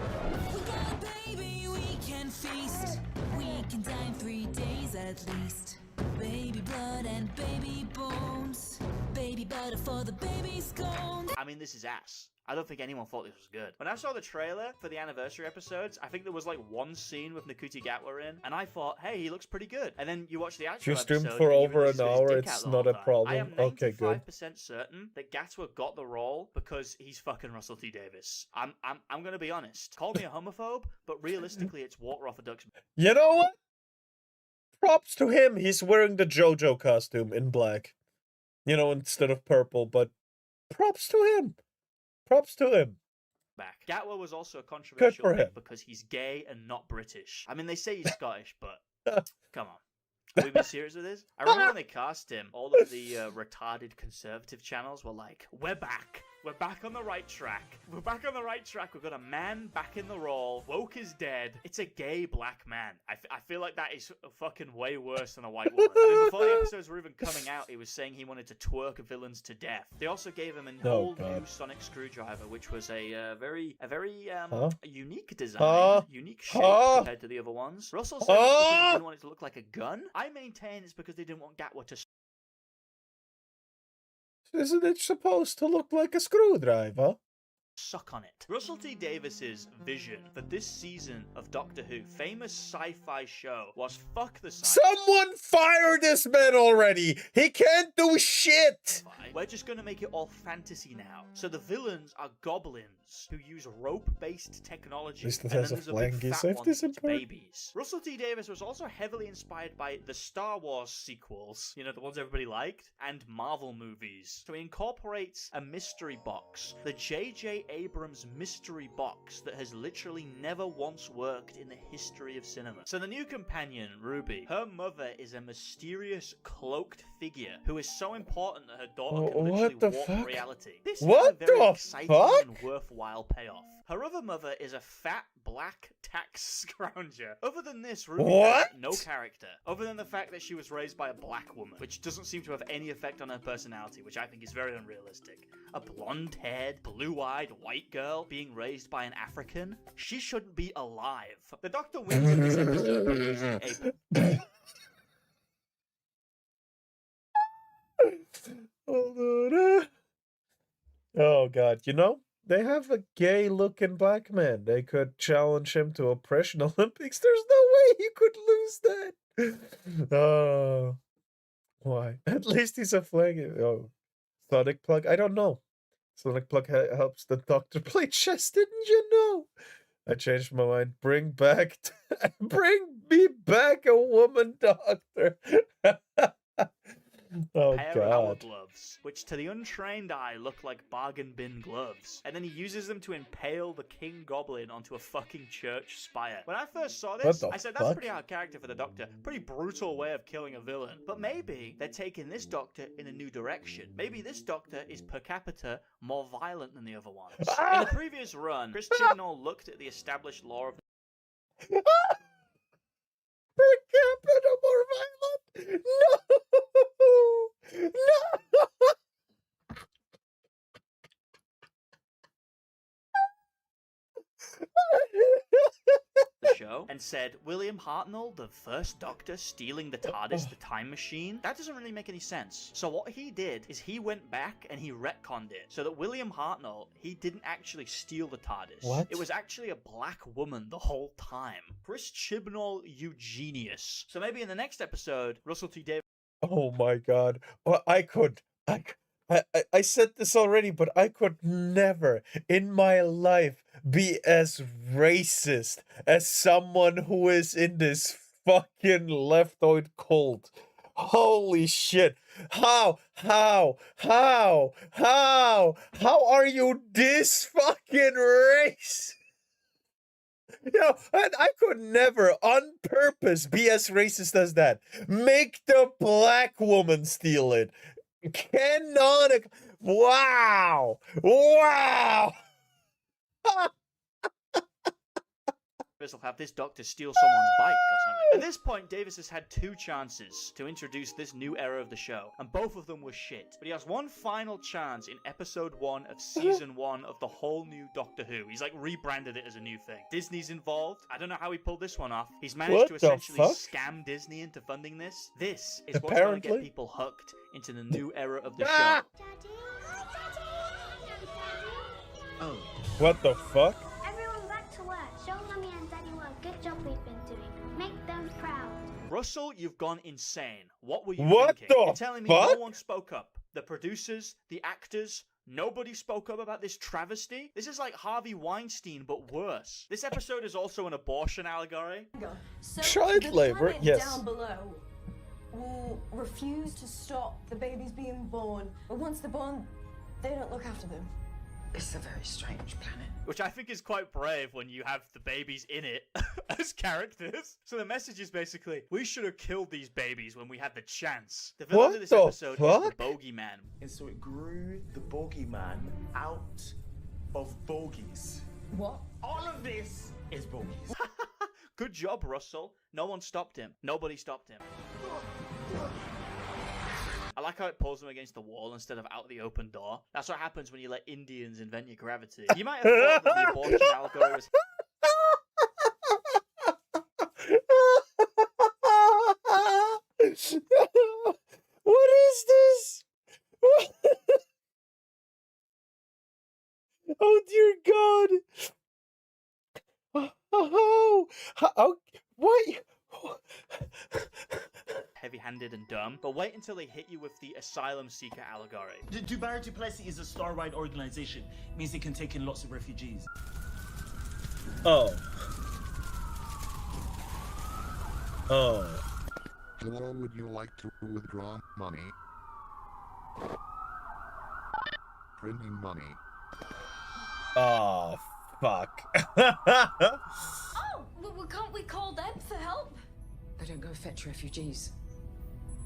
Baby, we can feast. We can dine 3 days at least. Baby blood and baby bones. Baby butter for the baby scones. I mean, this is ass. I don't think anyone thought this was good. When I saw the trailer for the anniversary episodes, I think there was like one scene with Nakuti Gatwa in, and I thought, hey, he looks pretty good. And then you watch the actual If you episode, stream for and he over releases an his hour, dick it's out the not whole a time. problem. I am 95% Okay, good. certain that Gatwa got the role because he's fucking Russell T Davies. I'm gonna be honest. Call me a homophobe, but realistically, it's water off a duck's. You know what? Props to him. He's wearing the JoJo costume in black. You know, instead of purple, but props to him. Props to him. Back. Gatwa was also a controversial for pick him. because he's gay and not British. I mean, they say he's Scottish, but come on. Are we being serious with this? I remember when they cast him, all of the retarded conservative channels were like, we're back. We're back on the right track. We're back on the right track. We've got a man back in the role. Woke is dead. It's a gay black man. I feel like that is fucking way worse than a white woman. I mean, before the episodes were even coming out, he was saying he wanted to twerk villains to death. They also gave him a whole new sonic screwdriver, which was a very unique design, unique shape compared to the other ones. Russell said it's because they didn't want it to look like a gun. I maintain it's because they didn't want Gatwa to. Isn't it supposed to look like a screwdriver? Suck on it. Russell T Davis's vision for this season of Doctor Who, famous sci-fi show, was fuck the sci-fi. Someone fire this man already! He can't do shit! We're just gonna make it all fantasy now. So the villains are goblins who use rope-based technology. At least it and has then a there's big flanky fat safety one that's support. babies. Russell T Davis was also heavily inspired by the Star Wars sequels, you know, the ones everybody liked, and Marvel movies. So he incorporates a mystery box, the J.J. Abrams mystery box that has literally never once worked in the history of cinema. So the new companion, Ruby, her mother is a mysterious cloaked figure who is so important that her daughter can literally warp reality. This is a very exciting and worthwhile payoff. Her other mother is a fat black tax scrounger. Other than this, Ruby has no character, other than the fact that she was raised by a black woman, which doesn't seem to have any effect on her personality, which I think is very unrealistic. A blonde-haired, blue-eyed white girl being raised by an African? She shouldn't be alive. The Doctor wins in this episode by using a... Oh god, you know, they have a gay-looking black man. They could challenge him to oppression Olympics. There's no way he could lose that. Oh, why? At least he's a flag. Oh, Sonic Plug. I don't know. Sonic Plug helps the Doctor play chess. Didn't you know? I changed my mind. Bring me back a woman doctor. Oh pair of hour gloves, which to the untrained eye look like bargain bin gloves. And then he uses them to impale the King Goblin onto a fucking church spire. When I first saw this, I said, that's a pretty hard character for the Doctor. Pretty brutal way of killing a villain. But maybe they're taking this Doctor in a new direction. Maybe this Doctor is per capita more violent than the other ones. In the previous run, Chris Chibnall looked at the established law of Per capita more violent? No! No! the show and said, William Hartnell, the first Doctor, stealing the TARDIS, the time machine? That doesn't really make any sense. So what he did is he went back and he retconned it so that William Hartnell, he didn't actually steal the TARDIS. What? It was actually a black woman the whole time. Chris Chibnall, Eugenius. So maybe in the next episode, Russell T Davies. Oh my god. Well, I said this already, but I could never in my life be as racist as someone who is in this fucking leftoid cult. Holy shit. How are you this fucking racist? You know, I could never, on purpose, be as racist as that. Make the black woman steal it. Canonical. Wow. Wow. Will have this Doctor steal someone's bike or something. At this point, Davis has had two chances to introduce this new era of the show, and both of them were shit. But he has one final chance in episode 1 of season 1 of the whole new Doctor Who. He's like rebranded it as a new thing. Disney's involved. I don't know how he pulled this one off. He's managed to essentially scam Disney into funding this. This is what's going to get people hooked into the new era of the show. Oh. What the fuck? Everyone back to work. Show Mummy and Daddy what a good job we've been doing. Make them proud. Russell, you've gone insane. What were you What thinking? the You're telling me fuck? no one spoke up. The producers, the actors, nobody spoke up about this travesty? This is like Harvey Weinstein, but worse. This episode is also an abortion allegory. So Child the labor, planet yes. down below will refuse to stop the babies being born. But once they're born, they don't look after them. It's a very strange planet. Which I think is quite brave when you have the babies in it as characters. So the message is basically, we should have killed these babies when we had the chance. The villain of this episode is the Bogeyman. And so it grew the Bogeyman out of bogies. What? All of this is bogies. Good job, Russell. No one stopped him. Nobody stopped him. I like how it pulls them against the wall instead of out the open door. That's what happens when you let Indians invent your gravity. You might have thought that the abortion allegory was... What is this? Oh dear God! How? What? Heavy-handed and dumb, but wait until they hit you with the asylum seeker allegory. Dubai Duplessis is a star-wide organization. It means they can take in lots of refugees. Oh. Oh. Hello, would you like to withdraw money? Printing money. Oh, fuck. Oh, well, can't we call them for help? They don't go fetch refugees.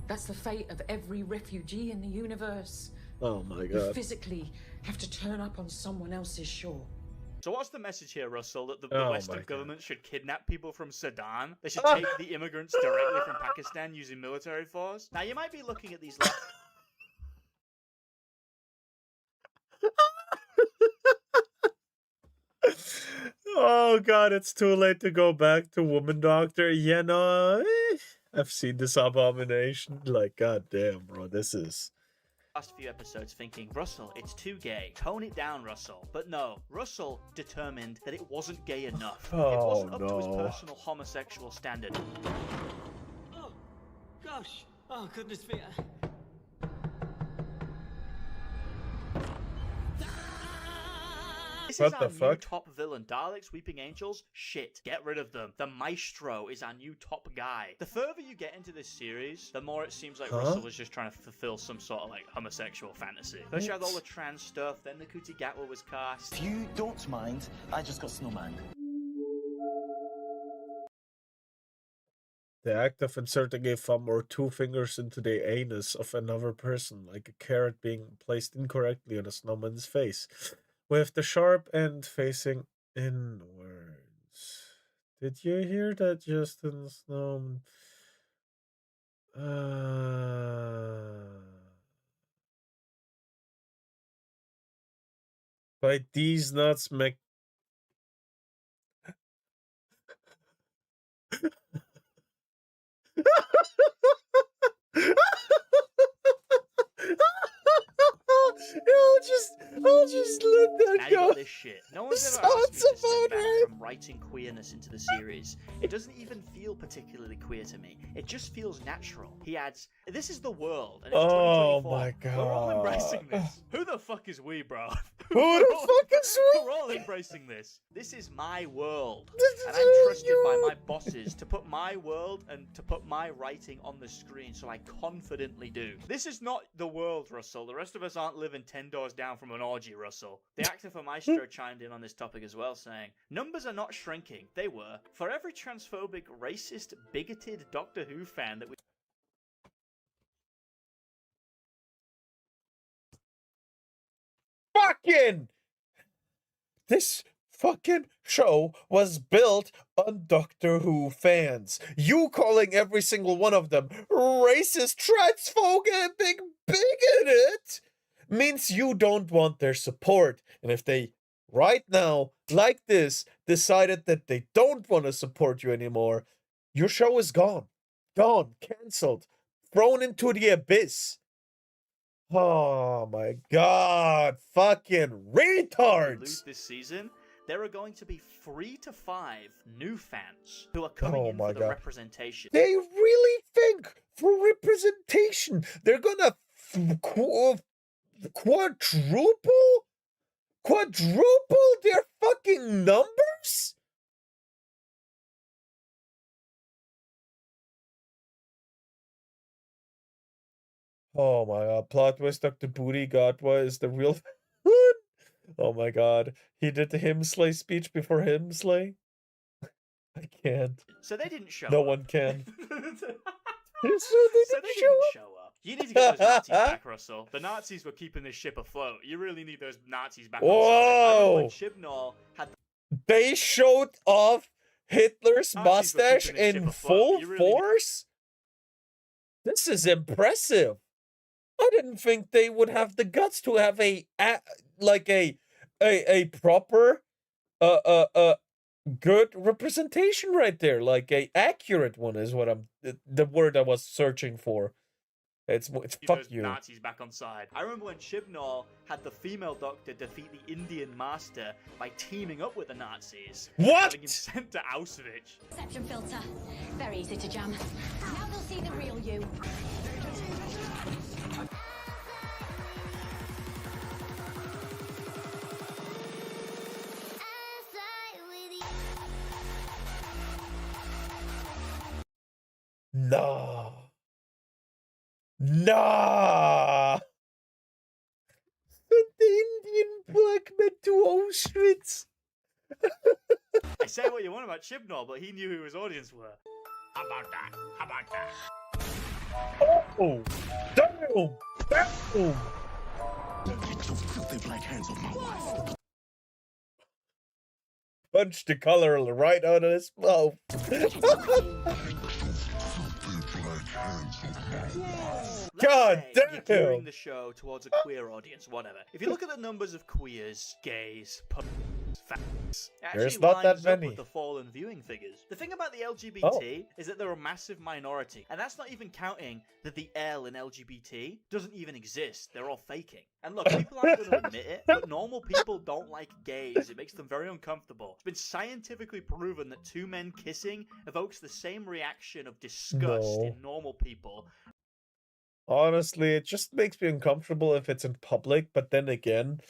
That's the fate of every refugee in the universe. Oh my You God. physically have to turn up on someone else's shore. So what's the message here, Russell? That the Oh Western my government should kidnap people from Sudan? They should take the immigrants directly from Pakistan using military force? Now, you might be looking at these... Oh God, it's too late to go back to Woman Doctor. Yeah, no, I've seen this abomination. Like, God damn, bro, this is... last few episodes thinking, Russell, it's too gay. Tone it down, Russell. But no, Russell determined that it wasn't gay enough. It wasn't up to his personal homosexual standard. Oh, gosh. Oh, goodness me. This What is the our new fuck? top villain. Daleks, Weeping Angels? Shit. Get rid of them. The Maestro is our new top guy. The further you get into this series, the more it seems like Russell was just trying to fulfill some sort of like homosexual fantasy. First you had all the trans stuff, then the Kutigatwa was cast. If you don't mind, I just got Snowman. The act of inserting a thumb or two fingers into the anus of another person, like a carrot being placed incorrectly on a snowman's face, with the sharp end facing inwards. Did you hear that, Justin Snowman? By these nuts, Mc... I'll just let that Now you go. got this shit. No one's ever asked me to step back from writing queerness into the series. It doesn't even feel particularly queer to me. It just feels natural. He adds, this is the world, and it's Oh 2024. my We're all God. embracing this. Who the fuck is we, bro? Who the fuck is we? We're all embracing this. This is my world. And I'm trusted by my bosses to put my world and to put my writing on the screen, so I confidently do. This is not the world, Russell. The rest of us aren't living 10 doors down from an orgy, Russell. The actor for Maestro chimed in on this topic as well, saying, numbers are not shrinking. They were. For every transphobic, racist, bigoted Doctor Who fan that we... Fucking... This fucking show was built on Doctor Who fans. You calling every single one of them racist, transphobic, bigoted means you don't want their support. And if they, right now, like this, decided that they don't want to support you anymore, your show is gone. Gone. Cancelled. Thrown into the abyss. Oh my God. Fucking retards. lose this season, there are going to be 3 to 5 new fans who are coming in for the representation. They really think for representation they're gonna quadruple their fucking numbers? Oh my God, plot twist, Dr. Booty Gatwa is the real Oh my god. He did the Himslay speech before Himslay? I can't. So they didn't show No up. one can. So they didn't show up. You need to get those Nazis back, Russell. The Nazis were keeping this ship afloat. You really need those Nazis back on side. I remember when Chibnall had They showed off Hitler's Nazis were mustache keeping this ship in afloat. full You really force? This is impressive. I didn't think they would have the guts to have a proper good representation right there, like a accurate one is what I'm the word I was searching for. It's fuck those you. Nazis back on side. I remember when Chibnall had the female doctor defeat the Indian master by teaming up with the Nazis. What? Having him sent to Auschwitz. Perception filter. Very easy to jam. Now they'll see the real you. Nah. Nah. Sent the Indian black men to Auschwitz. I say what you want about Chibnall, but he knew who his audience were. How about that? How about that? Oh, damn! Damn! Get your filthy black hands off my wife. Punch the color right out of his mouth. God damn! You're gearing the show towards a queer audience, whatever. If you look at the numbers of queers, gays, facts, There's not that up many. with the fallen viewing figures. The thing about the LGBT is that they're a massive minority, and that's not even counting that the L in LGBT doesn't even exist. They're all faking. And look, people aren't going to admit it, but normal people don't like gays. It makes them very uncomfortable. It's been scientifically proven that two men kissing evokes the same reaction of disgust in normal people. Honestly, it just makes me uncomfortable if it's in public, but then again,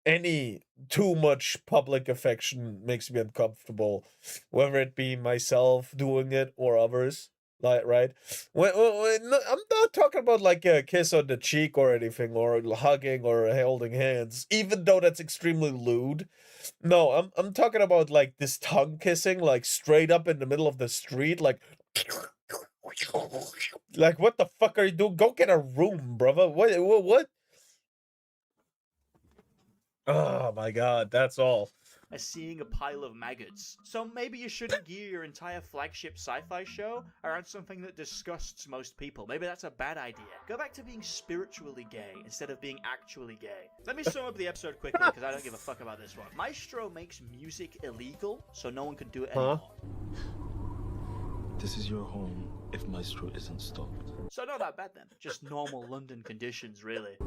any too much public affection makes me uncomfortable, whether it be myself doing it or others. Like, right? I'm not talking about like a kiss on the cheek or anything, or hugging or holding hands, even though that's extremely lewd. No, I'm talking about like this tongue kissing, like straight up in the middle of the street, like what the fuck are you doing? Go get a room, brother. What? Oh my god, that's all. As seeing a pile of maggots. So maybe you shouldn't gear your entire flagship sci-fi show around something that disgusts most people. Maybe that's a bad idea. Go back to being spiritually gay instead of being actually gay. Let me sum up the episode quickly because I don't give a fuck about this one. Maestro makes music illegal so no one can do it anymore. This is your home if Maestro isn't stopped. So not that bad then. Just normal London conditions, really.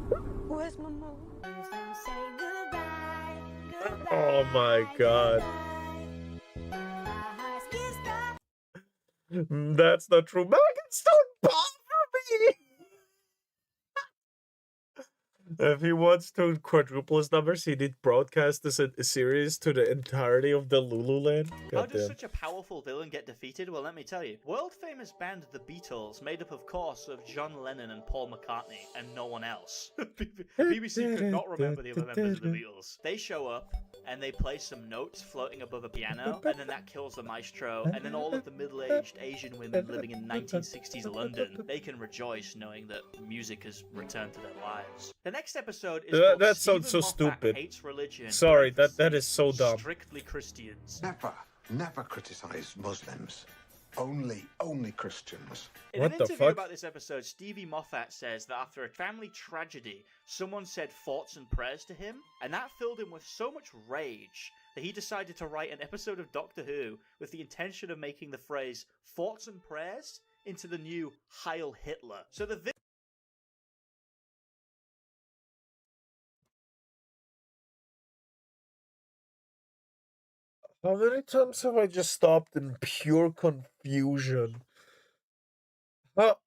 Where's my mom? Oh my god. That's not true. Maggots don't bother me! If he wants to quadruple his numbers, he did broadcast this a series to the entirety of the Lululand. How does such a powerful villain get defeated? Well, let me tell you. World-famous band The Beatles, made up of course of John Lennon and Paul McCartney, and no one else. BBC could not remember the other members of the Beatles. They show up, and they play some notes floating above a piano, and then that kills the maestro, and then all of the middle-aged Asian women living in 1960s London, they can rejoice knowing that music has returned to their lives. The next episode is that sounds so stupid. Hates religion. Sorry, that is so dumb. Strictly Christians. Never criticize Muslims. Only Christians. In an interview about this episode, Stevie Moffat says that after a family tragedy, someone said thoughts and prayers to him, and that filled him with so much rage that he decided to write an episode of Doctor Who with the intention of making the phrase thoughts and prayers into the new Heil Hitler. So the How many times have I just stopped in pure confusion? Like,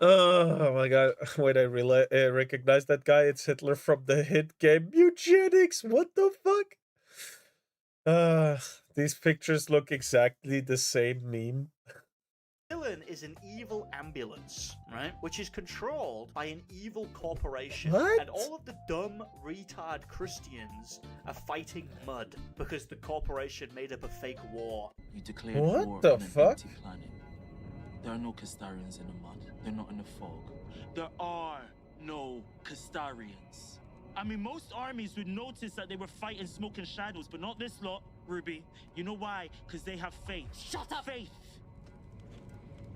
oh my god! Wait, I recognize that guy. It's Hitler from the hit game Eugenics. What the fuck? These pictures look exactly the same meme. villain is an evil ambulance, right? Which is controlled by an evil corporation. What? And all of the dumb, retard Christians are fighting mud because the corporation made up a fake war. You declared What war the on an fuck? empty planet. There are no Castarians in the mud. They're not in the fog. There are no Castarians. I mean, most armies would notice that they were fighting smoke and shadows, but not this lot, Ruby. You know why? Because they have faith. Shut up! Faith!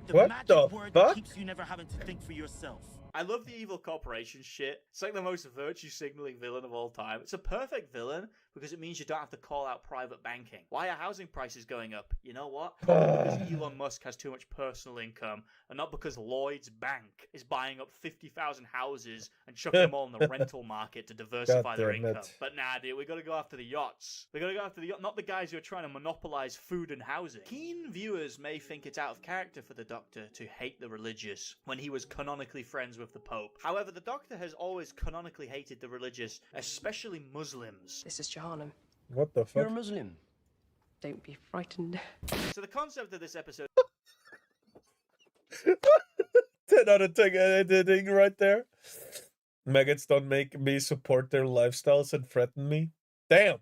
The What magic the word fuck? that keeps you never having to think for yourself. I love the evil corporation shit. It's like the most virtue signaling villain of all time. It's a perfect villain because it means you don't have to call out private banking. Why are housing prices going up? You know what? Probably because Elon Musk has too much personal income, and not because Lloyd's Bank is buying up 50,000 houses and chucking them all in the rental market to diversify their God damn income. it. But nah, dude, we gotta go after the yachts. We gotta go after the yacht, not the guys who are trying to monopolize food and housing. Keen viewers may think it's out of character for the Doctor to hate the religious when he was canonically friends with the Pope. However, the Doctor has always canonically hated the religious, especially Muslims. This is Johanna. What the fuck? You're a Muslim. Don't be frightened. So the concept of this episode 10 out of 10 editing right there. Maggots don't make me support their lifestyles and threaten me. Damn.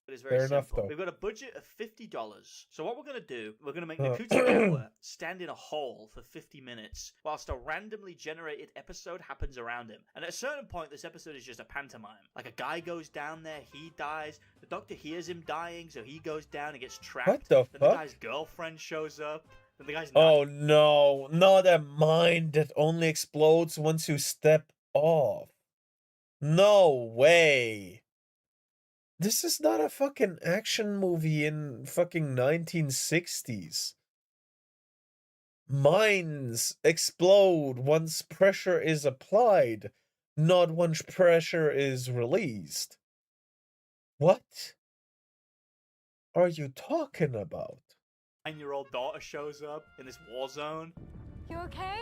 is very Fair enough, simple. though. We've got a budget of $50. So what we're going to do, we're going to make Nakuti Gatwa stand in a hole for 50 minutes whilst a randomly generated episode happens around him. And at a certain point, this episode is just a pantomime. Like a guy goes down there, he dies, the Doctor hears him dying, so he goes down and gets trapped. What the Then fuck? the guy's girlfriend shows up. Then the guy's Oh no, not a mind that only explodes once you step off. No way. This is not a fucking action movie in fucking 1960s. Mines explode once pressure is applied, not once pressure is released. What are you talking about? 9-year-old daughter shows up in this war zone. You okay?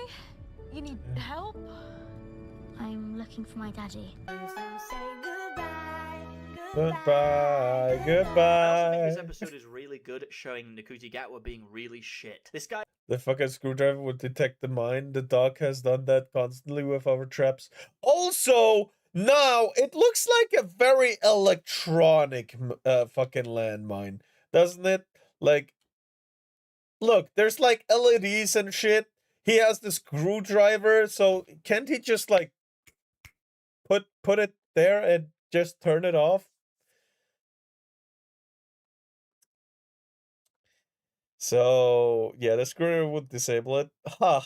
You need help? I'm looking for my daddy. Goodbye, I also goodbye. think this episode is really good at showing Nakuti Gatwa being really shit. This guy The fucking screwdriver would detect the mine. The dog has done that constantly with our traps. Also, now it looks like a very electronic fucking landmine, doesn't it? Like, look, there's like LEDs and shit. He has the screwdriver, so can't he just like put it there and just turn it off? So, yeah, the screwdriver would disable it. Ha!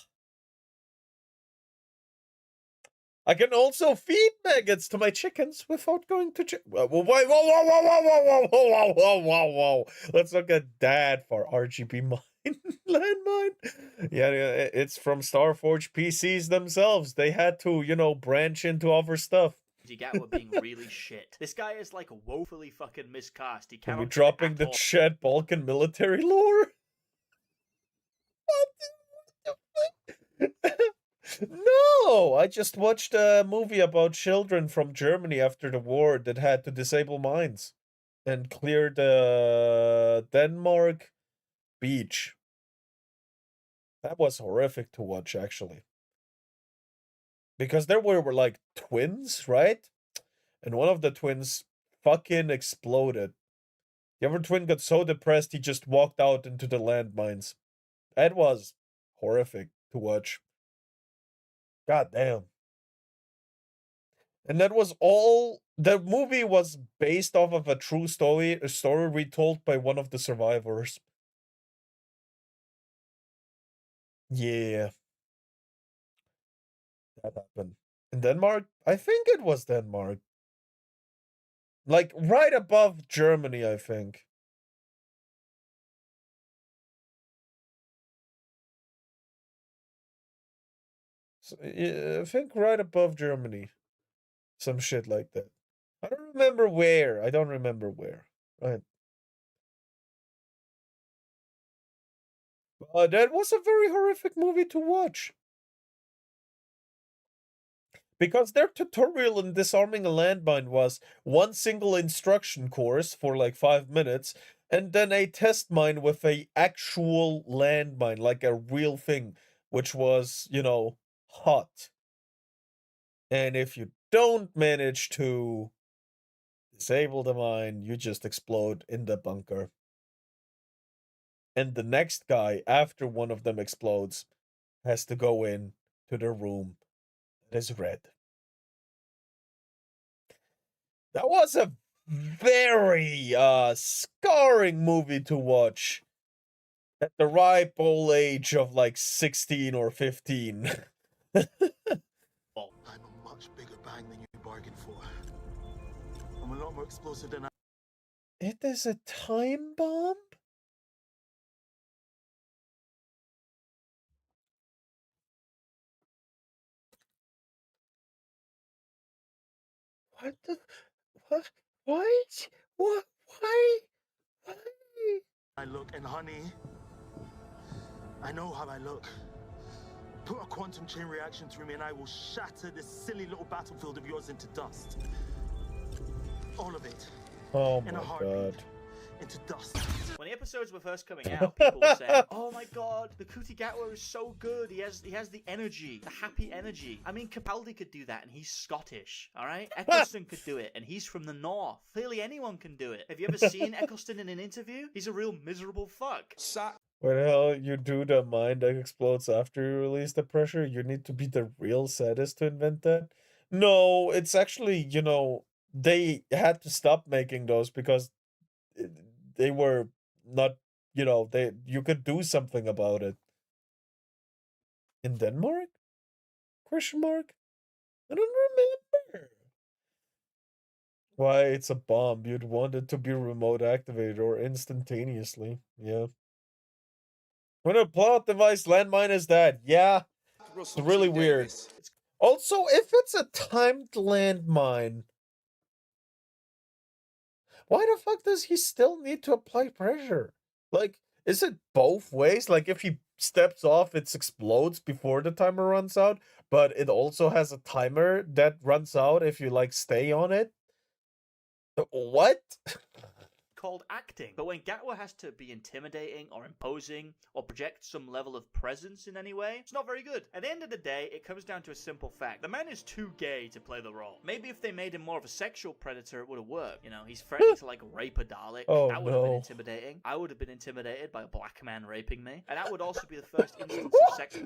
I can also feed maggots to my chickens without going to whoa, whoa, whoa, whoa, whoa, whoa, whoa, whoa, whoa, whoa, whoa, whoa. Let's not get that for RGB mine. Landmine. Yeah, it's from Starforge PCs themselves. They had to, you know, branch into other stuff. Gatwa being really shit. This guy is like woefully fucking miscast. He Are cannot we do it dropping at the all. Chad Balkan military lore? No, I just watched a movie about children from Germany after the war that had to disable mines and clear the Denmark beach. That was horrific to watch, actually. Because there were like twins, right? And one of the twins fucking exploded. The other twin got so depressed he just walked out into the landmines. That was horrific to watch. God damn. And that was all. The movie was based off of a true story, a story retold by one of the survivors. Yeah. That happened. In Denmark? I think it was Denmark. Like, right above Germany, I think. So, yeah, I think right above Germany. Some shit like that. I don't remember where. I don't remember where. Right. That was a very horrific movie to watch. Because their tutorial in disarming a landmine was one single instruction course for like 5 minutes, And then a test mine with a actual landmine, like a real thing, which was, you know, hot. And if you don't manage to disable the mine, you just explode in the bunker. And the next guy, after one of them explodes, has to go in to the room that is red. That was a very scarring movie to watch at the ripe old age of like 16 or 15. I'm a much bigger bang than you bargained for. I'm a lot more explosive than I... It is a time bomb? What the... What? What? What? Why? Why? I look, and honey, I know how I look. Put a quantum chain reaction through me and I will shatter this silly little battlefield of yours into dust. All of it. Oh in my a heartbeat. god. Into dust. When the episodes were first coming out, people were saying, "Oh my god, the Kuti Gatwa is so good. He has the energy, the happy energy." I mean, Capaldi could do that, and he's Scottish. All right, Eccleston could do it, and he's from the north. Clearly, anyone can do it. Have you ever seen Eccleston in an interview? He's a real miserable fuck. What the hell you do the mine that explodes after you release the pressure? You need to be the real sadist to invent that? No, it's actually, you know, they had to stop making those because they were not, you know, you could do something about it. In Denmark? Question mark? I don't remember. Why it's a bomb. You'd want it to be remote activated or instantaneously. Yeah. When a plot device landmine is that, yeah. It's really weird. Also, if it's a timed landmine, why the fuck does he still need to apply pressure? Like, is it both ways? Like, if he steps off, it explodes before the timer runs out, but it also has a timer that runs out if you, like, stay on it? What? Called acting. But when Gatwa has to be intimidating or imposing or project some level of presence in any way, it's not very good. At the end of the day, it comes down to a simple fact. The man is too gay to play the role. Maybe if they made him more of a sexual predator, it would have worked. You know, he's threatening to like rape a Dalek. Oh, that would have been no. intimidating. I would have been intimidated by a black man raping me. And that would also be the first instance of sexual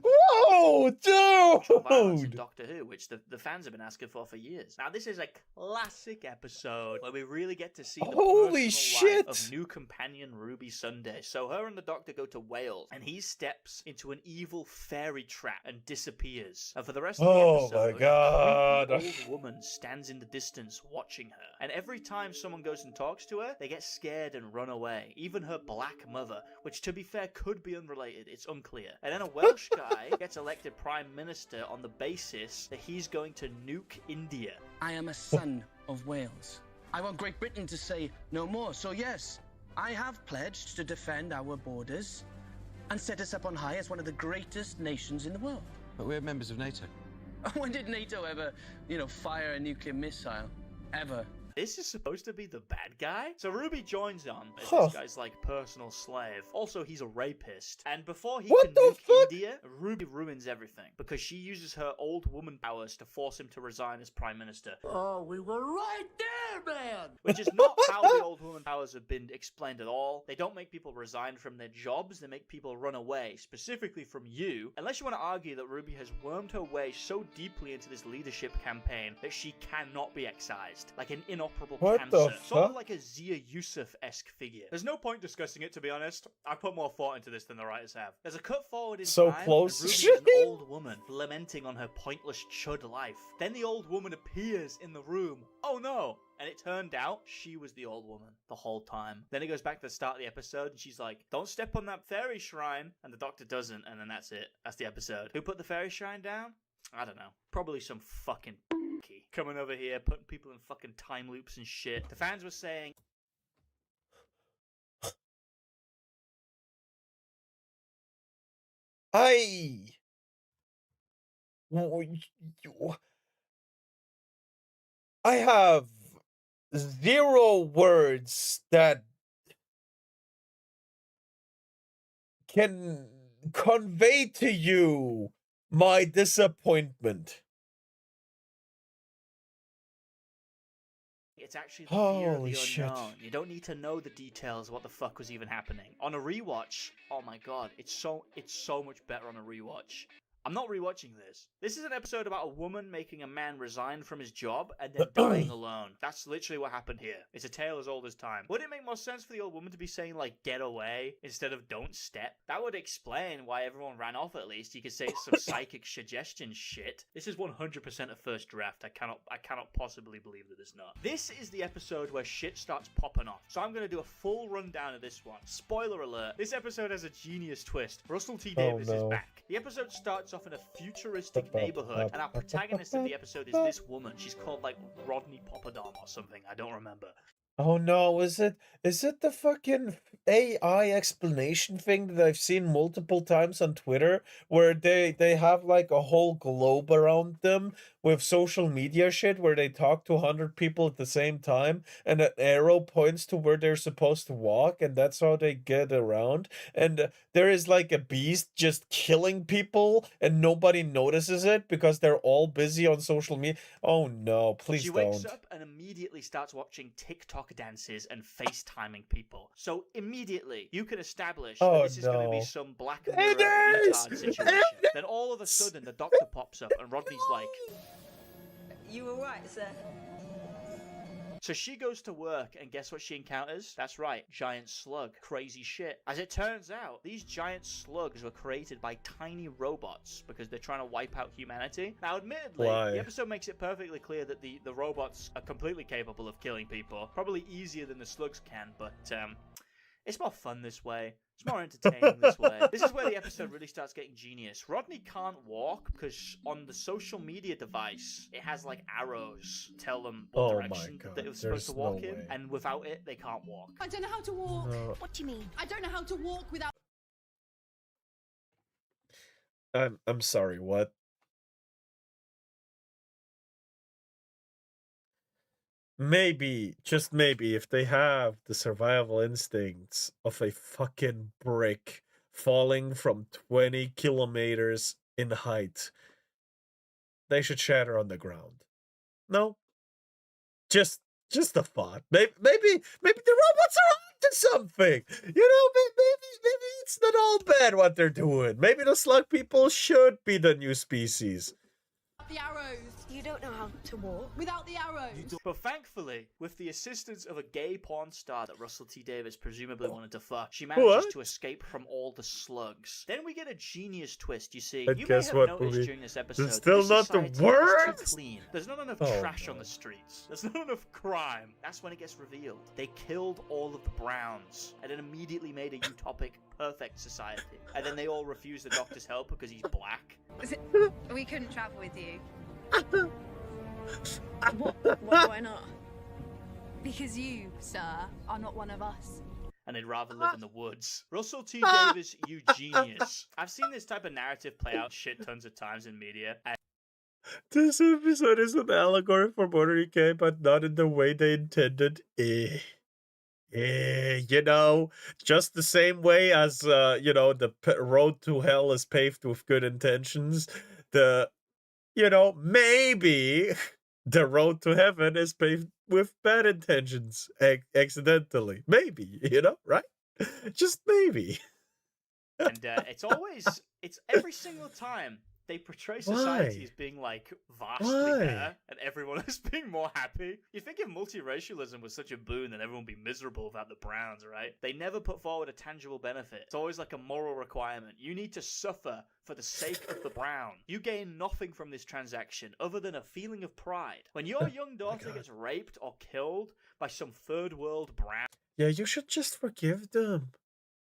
violence in Dude! Doctor Who, which the fans have been asking for years. Now, this is a classic episode where we really get to see the Holy personal shit! life of new companion Ruby Sunday. So her and the Doctor go to Wales, and he steps into an evil fairy trap and disappears. And for the rest of the episode, Oh my god. a creepy old woman stands in the distance watching her. And every time someone goes and talks to her, they get scared and run away. Even her black mother, which to be fair could be unrelated. It's unclear. And then a Welsh guy gets elected Prime Minister on the basis that he's going to nuke India. I am a son of Wales. I want Great Britain to say no more. So yes, I have pledged to defend our borders and set us up on high as one of the greatest nations in the world. But we're members of NATO. When did NATO ever, fire a nuclear missile? Ever? This is supposed to be the bad guy? So Ruby joins on as this guy's like personal slave. Also, he's a rapist. And before he can nuke India, Ruby ruins everything because she uses her old woman powers to force him to resign as prime minister. Oh, we were right there, man! Which is not how the old woman powers have been explained at all. They don't make people resign from their jobs, they make people run away, specifically from you, unless you want to argue that Ruby has wormed her way so deeply into this leadership campaign that she cannot be excised. Like an inoperable What cancer. the Sort of fuck? like a Zia Yusuf-esque figure. There's no point discussing it, to be honest. I put more thought into this than the writers have. There's a cut forward in So time, close. and Ruby is an old woman lamenting on her pointless chud life. Then the old woman appears in the room. Oh no! And it turned out she was the old woman the whole time. Then it goes back to the start of the episode, and she's like, "Don't step on that fairy shrine," and the Doctor doesn't, and then that's it. That's the episode. Who put the fairy shrine down? I don't know. Probably some fucking coming over here, putting people in fucking time loops and shit. The fans were saying, I have zero words that can convey to you my disappointment. It's actually the fear of Holy the shit. unknown. You don't need to know the details of what the fuck was even happening. On a rewatch, oh my god, it's so much better on a rewatch. I'm not rewatching this. This is an episode about a woman making a man resign from his job and then dying alone. That's literally what happened here. It's a tale as old as time. Would it make more sense for the old woman to be saying, like, get away instead of don't step? That would explain why everyone ran off at least. You could say it's some psychic suggestion shit. This is 100% a first draft. I cannot possibly believe that it's not. This is the episode where shit starts popping off. So I'm going to do a full rundown of this one. Spoiler alert. This episode has a genius twist. Russell T. Davies is back. The episode starts off in a futuristic neighborhood, and our protagonist of the episode is this woman. She's called like Rodney Popadom or something. I don't remember. Oh no, is it the fucking AI explanation thing that I've seen multiple times on Twitter, where they have like a whole globe around them with social media shit where they talk to 100 people at the same time and an arrow points to where they're supposed to walk, and that's how they get around, and there is like a beast just killing people and nobody notices it because they're all busy on social media. Oh no, please She don't. wakes up and immediately starts watching TikTok dances and FaceTiming people. So immediately you can establish that this is going to be some Black Mirror retard situation. Then all of a sudden the doctor pops up and Rodney's like, You were right, sir. so she goes to work, and guess what she encounters? That's right, giant slug. Crazy shit. As it turns out, these giant slugs were created by tiny robots because they're trying to wipe out humanity. Now, admittedly, the episode makes it perfectly clear that the robots are completely capable of killing people. Probably easier than the slugs can, but it's more fun this way. It's more entertaining this way. This is where the episode really starts getting genius. Rodney can't walk because on the social media device, it has like arrows tell them what direction that it was supposed to walk in, and without it, they can't walk. I don't know how to walk. No. What do you mean? I don't know how to walk without. I'm sorry, what? Maybe, just maybe, if they have the survival instincts of a fucking brick falling from 20 kilometers in height, they should shatter on the ground. No? Just a thought. Maybe the robots are onto something. You know, maybe it's not all bad what they're doing. Maybe the slug people should be the new species. The arrows. You don't know how to walk without the arrows. But thankfully, with the assistance of a gay porn star that Russell T. Davies presumably wanted to fuck, she manages to escape from all the slugs. Then we get a genius twist. You see, you may have noticed during this episode, there's still not the word. Too clean. There's not enough trash on the streets. There's not enough crime. That's when it gets revealed. They killed all of the Browns and then immediately made a utopic, perfect society. And then they all refused the doctor's help because he's black. We couldn't travel with you. Why not? Because you, sir, are not one of us. And they'd rather live in the woods. Russell T. Davies, you genius. I've seen this type of narrative play out shit tons of times in media. This episode is an allegory for motorcade, but not in the way they intended. You know, just the same way as, you know, the road to hell is paved with good intentions. You know, maybe the road to heaven is paved with bad intentions, accidentally. Maybe, you know, right? Just maybe. And it's every single time they portray society as being like vastly better and everyone as being more happy. You think if multiracialism was such a boon, then everyone would be miserable without the Browns, right? They never put forward a tangible benefit. It's always like a moral requirement. You need to suffer for the sake of the Brown. You gain nothing from this transaction other than a feeling of pride. When your young daughter gets raped or killed by some third world Brown. Yeah, you should just forgive them.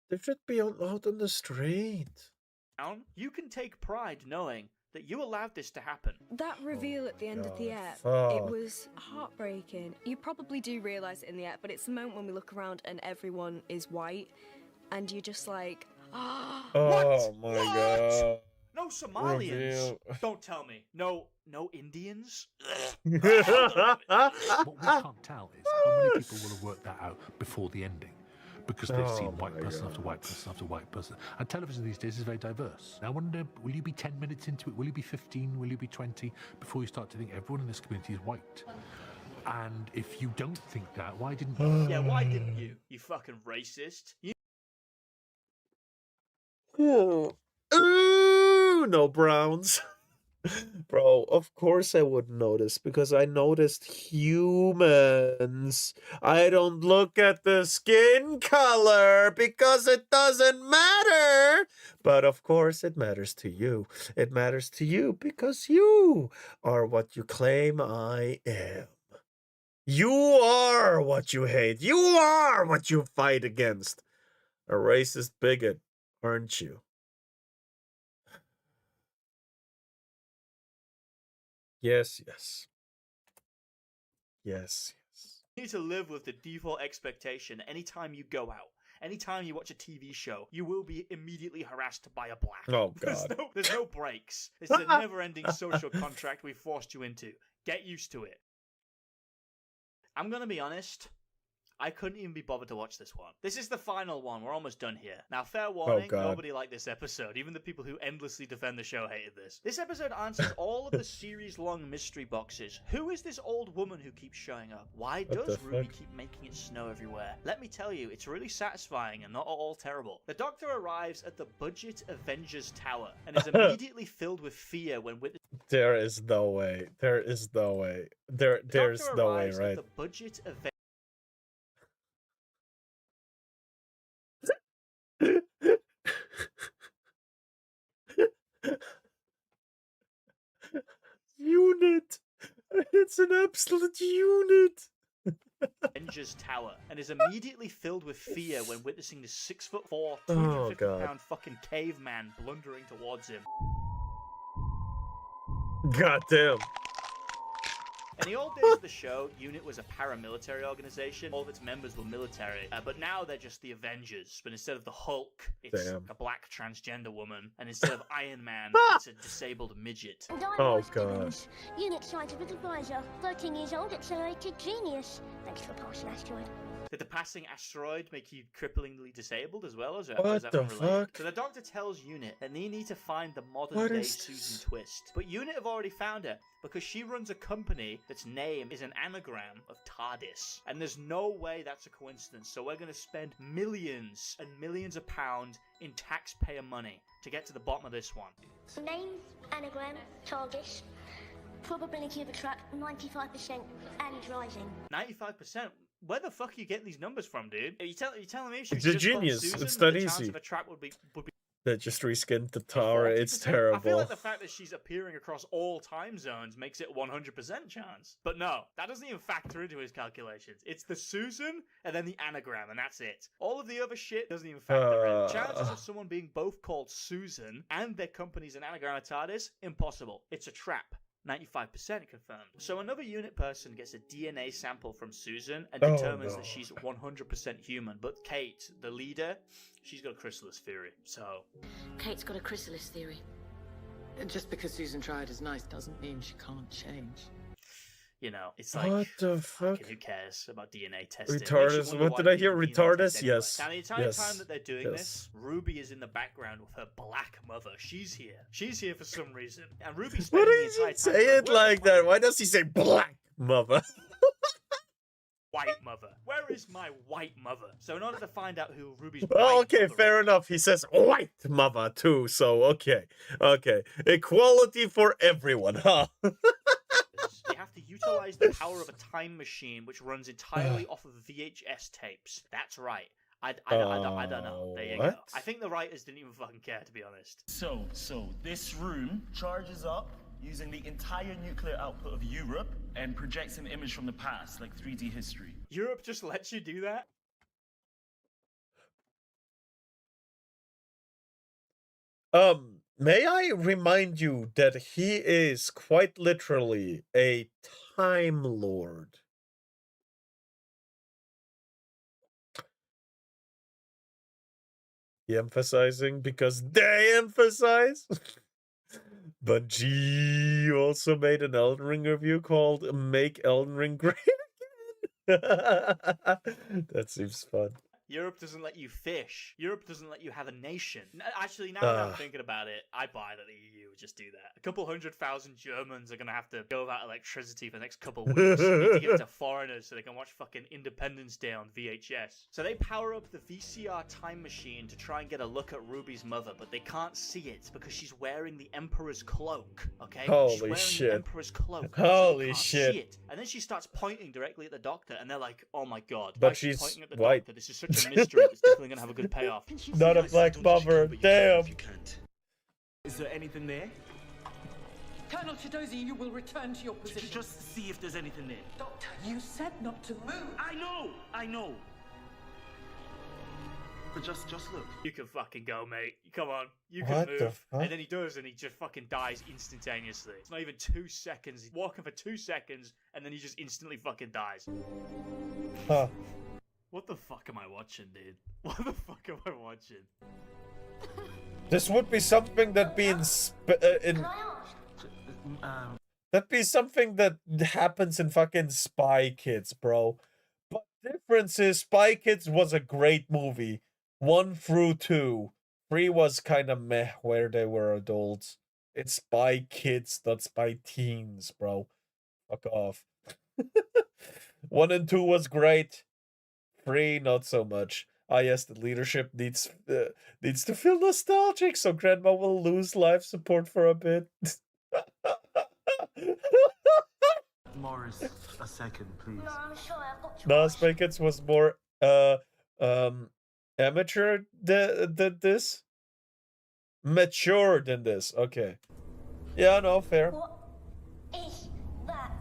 They should be out on the street. You can take pride knowing that you allowed this to happen. That reveal at the end of the app, it was heartbreaking. You probably do realise it in the app, but it's the moment when we look around and everyone is white, and you're just like, oh my god. No Somalians. Don't tell me. No Indians. What we can't tell is how many people will have worked that out before the ending. because they've seen white person after white person after white person. And television these days is very diverse. I wonder, will you be 10 minutes into it? Will you be 15? Will you be 20? Before you start to think everyone in this community is white. And if you don't think that, why didn't you? Yeah, why didn't you? You fucking racist. Ooh, no Browns. Bro, of course I would notice, because I noticed humans. I don't look at the skin color because it doesn't matter. But of course it matters to you. It matters to you because you are what you claim I am. You are what you hate. You are what you fight against. A racist bigot, aren't you? Yes, yes. Yes, yes. You need to live with the default expectation anytime you go out. Anytime you watch a TV show, you will be immediately harassed by a black. Oh, God. There's no breaks. It's the never-ending social contract we forced you into. Get used to it. I'm gonna be honest. I couldn't even be bothered to watch this one. This is the final one. We're almost done here. Now, fair warning, nobody liked this episode. Even the people who endlessly defend the show hated this. This episode answers all of the series-long mystery boxes. Who is this old woman who keeps showing up? Why does Ruby keep making it snow everywhere? Let me tell you, it's really satisfying and not all terrible. The Doctor arrives at the budget Avengers Tower and is immediately filled with fear when witnessing... There is no way. There is no way. There's no way, right? The budget Avengers... Unit. It's an absolute unit. Avengers Tower and is immediately filled with fear when witnessing the 6'4", 250-pound fucking caveman blundering towards him. God damn. In the old days of the show, UNIT was a paramilitary organization. All of its members were military, but now they're just the Avengers. But instead of the Hulk, it's a black transgender woman, and instead of Iron Man, it's a disabled midget. Oh, God. Unit scientific advisor, 13 years old, accelerated genius. Thanks for passing, asteroid. Did the passing asteroid make you cripplingly disabled as well? Or is that the unrelated? fuck? So the Doctor tells UNIT that they need to find the modern-day Susan Twist. But UNIT have already found her, because she runs a company that's name is an anagram of TARDIS. And there's no way that's a coincidence. So we're going to spend millions and millions of pounds in taxpayer money to get to the bottom of this one. Name, anagram, TARDIS. Probability of a trap, 95% and rising. 95%? Where the fuck are you getting these numbers from, dude? Are you telling me she was It's a just called genius. Susan, It's that the chance easy. of a trap would be They just reskinned the tower. It's terrible. I feel like the fact that she's appearing across all time zones makes it 100% chance. But no, that doesn't even factor into his calculations. It's the Susan and then the anagram, and that's it. All of the other shit doesn't even factor in. Chances of someone being both called Susan and their company's an anagram of TARDIS? Impossible. It's a trap. 95% confirmed. So another UNIT person gets a DNA sample from Susan and determines that she's 100% human. But Kate, the leader, she's got a chrysalis theory. So Kate's got a chrysalis theory. Just because Susan tried is nice doesn't mean she can't change. You know, it's like, what the fuck? Who cares about DNA testing? Retardus. What did I hear? Retardus? Yes. Now, the entire time that they're doing this, Ruby is in the background with her black mother. She's here. She's here for some reason. And Ruby's Why spending does the he entire say time it like that? Why does he say black mother? White mother. Where is my white mother? So in order to find out who Ruby's Oh, white okay, mother fair enough. He says white mother too, so okay. Equality for everyone, huh? You have to utilize the power of a time machine which runs entirely off of VHS tapes. That's right. I don't know. There you go. I think the writers didn't even fucking care, to be honest. So this room charges up using the entire nuclear output of Europe and projects an image from the past, like 3D history. Europe just lets you do that? May I remind you that he is quite literally a Time Lord. He emphasizing because they emphasize. Bungie also made an Elden Ring review called "Make Elden Ring Great Again." That seems fun. Europe doesn't let you fish. Europe doesn't let you have a nation. Actually, now that I'm thinking about it, I buy that the EU would just do that. A couple 100,000 Germans are going to have to go without electricity for the next couple of weeks. You need to give it to foreigners so they can watch fucking Independence Day on VHS. So they power up the VCR time machine to try and get a look at Ruby's mother, but they can't see it because she's wearing the Emperor's cloak, okay? She's Holy wearing shit. the Emperor's cloak. Holy can't shit. see it. And then she starts pointing directly at the Doctor, and they're like, oh my god. But why is she she's pointing at the white. Doctor? This is such a mystery. It's definitely going to have a good payoff. Not a black bummer. Damn. Is there anything there? Colonel Chidozi, you will return to your position. Just see if there's anything there. Doctor, you said not to move. I know. But just look. You can fucking go, mate. Come on. You What can the move. fuck? And then he does, and he just fucking dies instantaneously. It's not even 2 seconds. He's walking for 2 seconds, and then he just instantly fucking dies. Huh. What the fuck am I watching, dude? What the fuck am I watching? This would be something that that'd be something that happens in fucking Spy Kids, bro. But difference is Spy Kids was a great movie. 1 through 2. 3 was kind of meh, where they were adults. It's Spy Kids, not Spy Teens, bro. Fuck off. 1 and 2 was great. 3, not so much. Ah, yes, the leadership needs to feel nostalgic, so Grandma will lose life support for a bit. Morris, a second, please. No, I'm sorry, I've got to No, rush. Spy Kids was more amateur than this. Mature than this. Okay. Yeah, no, fair. What is that?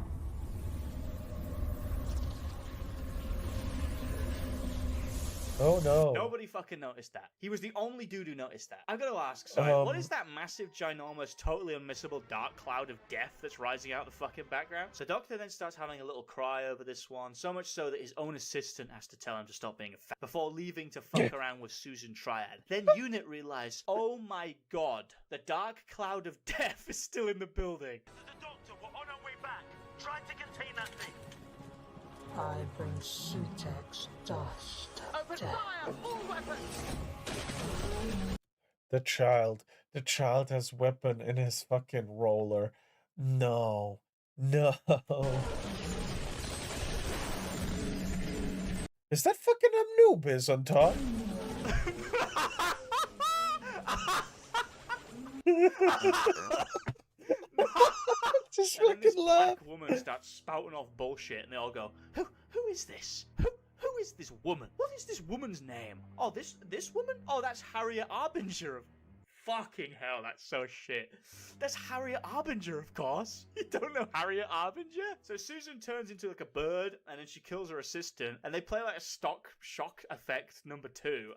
Oh no. Nobody fucking noticed that. He was the only dude who noticed that. I've got to ask, sorry, what is that massive, ginormous, totally unmissable dark cloud of death that's rising out the fucking background? So Doctor then starts having a little cry over this one, so much so that his own assistant has to tell him to stop being a fat before leaving to fuck around with Susan Triad. Then Unit realized, oh my god, the dark cloud of death is still in the building. The Doctor, we're on our way back. Try to contain that thing. I bring Sutek's dust. Open fire! All weapons! The child has weapon in his fucking roller. No. No. Is that fucking Anubis on top? Just And then this fucking laugh. black woman starts spouting off bullshit, and they all go, Who is this? Who is this woman? What is this woman's name? Oh, this woman? Oh, that's Harriet Arbinger of... Fucking hell, that's so shit. That's Harriet Arbinger, of course. You don't know Harriet Arbinger? So Susan turns into like a bird, and then she kills her assistant, and they play like a stock shock effect number 2.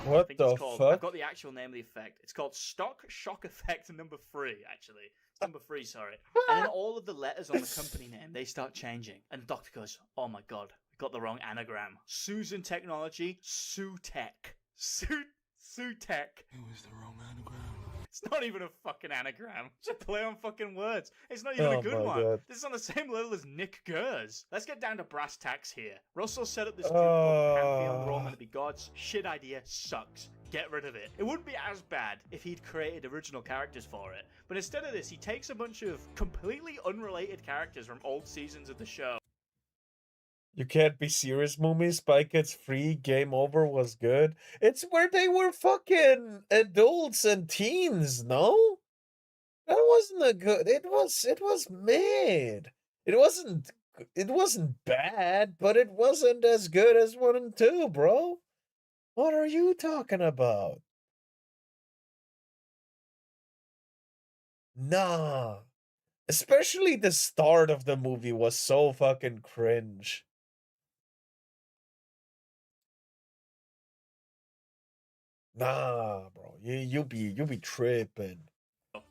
What I think the it's called, fuck? I've got the actual name of the effect. It's called stock shock effect number 3, actually. It's number 3, sorry. And then all of the letters on the company name, they start changing. And the Doctor goes, oh my god, we got the wrong anagram. Susan Technology, Sutek. Sutek. It was the wrong anagram. It's not even a fucking anagram. It's a play on fucking words. It's not even Oh a good my one. God. This is on the same level as Nick Gers. Let's get down to brass tacks here. Russell set up this group called the Pantheon. We're all meant to be gods. Shit idea. Sucks. Get rid of it. It wouldn't be as bad if he'd created original characters for it. But instead of this, he takes a bunch of completely unrelated characters from old seasons of the show. You can't be serious, Mumi. Spy Kids 3 Game Over was good. It's where they were fucking adults and teens, no? That wasn't a good... It was mid. It wasn't bad, but it wasn't as good as 1 and 2, bro. What are you talking about? Nah. Especially the start of the movie was so fucking cringe. Nah, bro. You be tripping.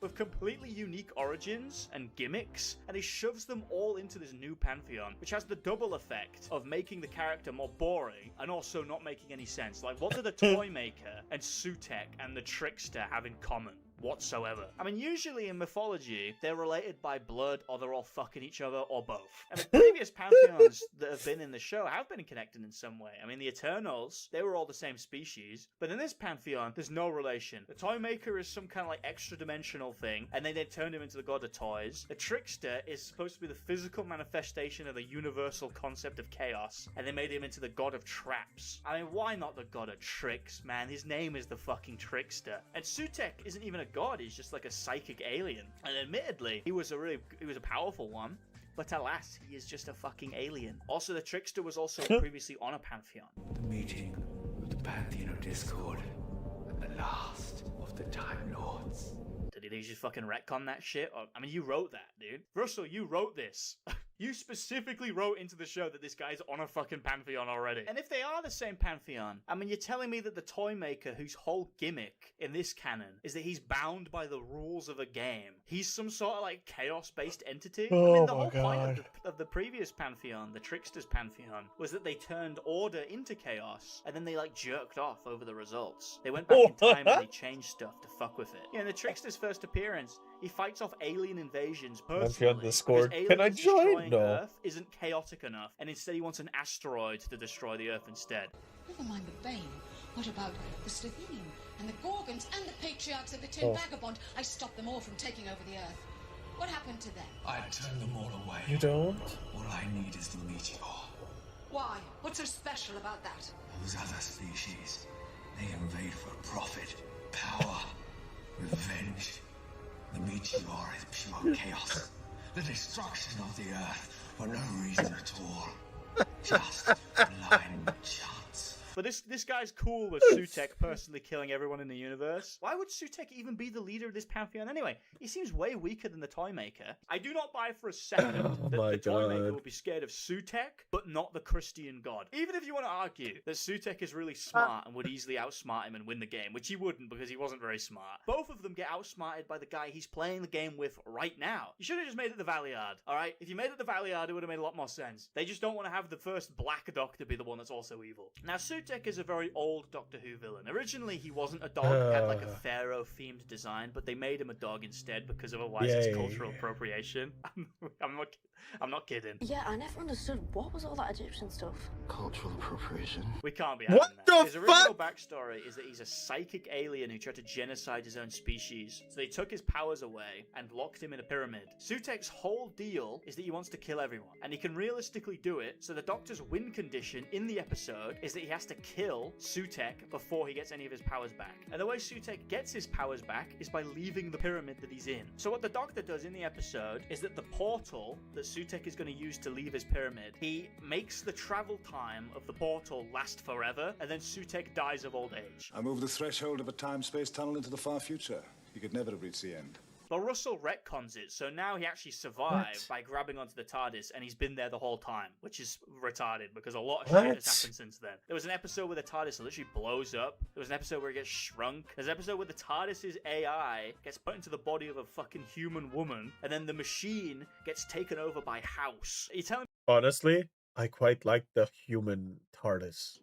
With completely unique origins and gimmicks, and he shoves them all into this new pantheon, which has the double effect of making the character more boring and also not making any sense. Like, what do the toy maker and Sutek and the trickster have in common? whatsoever. I mean, usually in mythology, they're related by blood, or they're all fucking each other, or both. I mean, previous pantheons that have been in the show have been connected in some way. I mean, the Eternals, they were all the same species, but in this pantheon, there's no relation. The Toymaker is some kind of like extra-dimensional thing, and then they turned him into the god of toys. The Trickster is supposed to be the physical manifestation of the universal concept of chaos, and they made him into the god of traps. I mean, why not the god of tricks, man? His name is the fucking Trickster. And Sutek isn't even a god, he's just like a psychic alien. And admittedly, he was a powerful one. But alas, he is just a fucking alien. Also, the Trickster was also previously on a pantheon. The meeting of the Pantheon of Discord, and the last of the Time Lords. Did he just fucking retcon that shit? Or, I mean, you wrote that, dude. Russell, you wrote this. You specifically wrote into the show that this guy's on a fucking pantheon already. And if they are the same pantheon, I mean, you're telling me that the Toymaker, whose whole gimmick in this canon is that he's bound by the rules of a game, he's some sort of like chaos-based entity? I mean, the whole point of the previous pantheon, the Trickster's pantheon, was that they turned order into chaos, and then they like jerked off over the results. They went back in time and they changed stuff to fuck with it. Yeah, in the Trickster's first appearance, he fights off alien invasions personally. On Discord. Can I join? No. Earth isn't chaotic enough, and instead he wants an asteroid to destroy the Earth instead. Never mind the Bane. What about the Slovene and the Gorgons and the Patriarchs of the Tin Vagabond? I stopped them all from taking over the Earth. What happened to them? I turned them all away. You don't? All I need is the meteor. Why? What's so special about that? Those other species, they invade for profit, power, revenge. The meteor is pure chaos. The destruction of the Earth for no reason at all. Just blind chance. But this guy's cool with Sutek personally killing everyone in the universe. Why would Sutek even be the leader of this pantheon anyway? He seems way weaker than the Toymaker. I do not buy for a second that the Toymaker will be scared of Sutek, but not the Christian god. Even if you want to argue that Sutek is really smart and would easily outsmart him and win the game, which he wouldn't because he wasn't very smart, both of them get outsmarted by the guy he's playing the game with right now. You should have just made it the Valiard, alright? If you made it the Valiard, it would have made a lot more sense. They just don't want to have the first Black Doctor be the one that's also evil. Now, Sutek is a very old Doctor Who villain. Originally, he wasn't a dog. He had like a pharaoh-themed design, but they made him a dog instead because otherwise it's cultural appropriation. I'm not kidding. Yeah, I never understood what was all that Egyptian stuff. Cultural appropriation. We can't be having that. The His original backstory is that he's a psychic alien who tried to genocide his own species. So they took his powers away and locked him in a pyramid. Sutek's whole deal is that he wants to kill everyone, and he can realistically do it. So the Doctor's win condition in the episode is that he has to kill Sutek before he gets any of his powers back. And the way Sutek gets his powers back is by leaving the pyramid that he's in. So what the Doctor does in the episode is that the portal that Sutek is going to use to leave his pyramid, he makes the travel time of the portal last forever, and then Sutek dies of old age. I moved the threshold of a time-space tunnel into the far future. He could never have reached the end. But Russell retcons it, so now he actually survived by grabbing onto the TARDIS, and he's been there the whole time, which is retarded, because a lot of shit has happened since then. There was an episode where the TARDIS literally blows up. There was an episode where it gets shrunk. There's an episode where the TARDIS's AI gets put into the body of a fucking human woman, and then the machine gets taken over by House. Are you telling me? Honestly, I quite like the human TARDIS.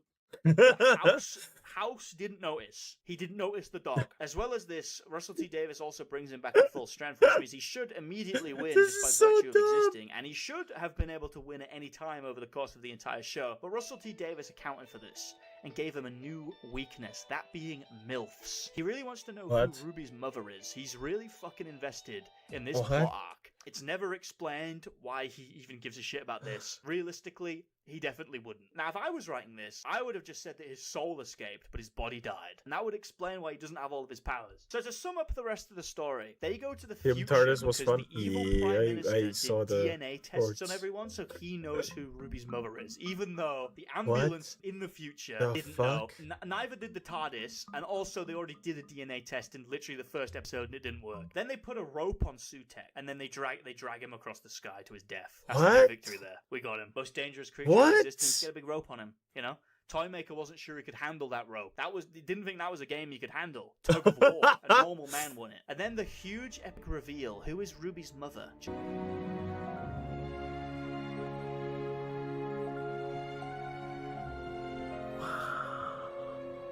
House didn't notice. He didn't notice the dog. As well as this, Russell T Davies also brings him back at full strength, which means he should immediately win just by virtue of existing, and he should have been able to win at any time over the course of the entire show. But Russell T Davies accounted for this and gave him a new weakness, that being MILFs. He really wants to know who Ruby's mother is. He's really fucking invested in this plot arc. It's never explained why he even gives a shit about this. Realistically, he definitely wouldn't. Now, if I was writing this, I would have just said that his soul escaped, but his body died. And that would explain why he doesn't have all of his powers. So to sum up the rest of the story, they go to the future TARDIS was because fun. the evil Prime Minister I saw did the DNA tests on everyone, so he knows who Ruby's mother is, even though the ambulance in the future didn't know. Neither did the TARDIS, and also they already did a DNA test in literally the first episode and it didn't work. Then they put a rope on Sutek, and then they drag him across the sky to his death. That's the victory there. We got him. Most dangerous creature in existence. Get a big rope on him, you know? Toymaker wasn't sure he could handle that rope. He didn't think that was a game he could handle. Tug of war. A normal man won it. And then the huge epic reveal. Who is Ruby's mother?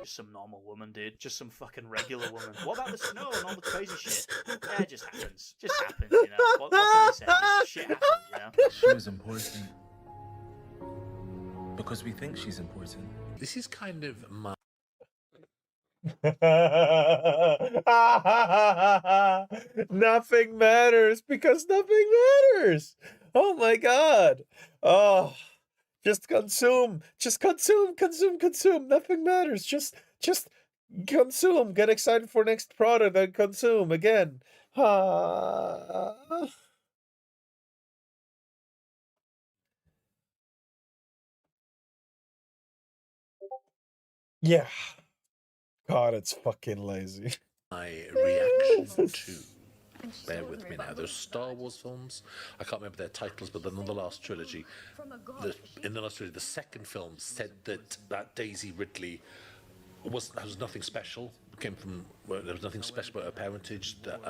Just some normal woman, dude. Just some fucking regular woman. What about the snow and all the crazy shit? Yeah, it just happens. Just happens, you know. What can they say? Just shit happens, you know. She was important because we think she's important. This is kind of my. Nothing matters because nothing matters. Oh my god. Oh, just consume. Just consume. Nothing matters. Just consume. Get excited for next product and consume again. Yeah. God, it's fucking lazy. My reaction to. Bear with me now. Those Star Wars films, I can't remember their titles, but in the last trilogy, the second film said that Daisy Ridley was nothing special. Came from there was nothing special about her parentage. That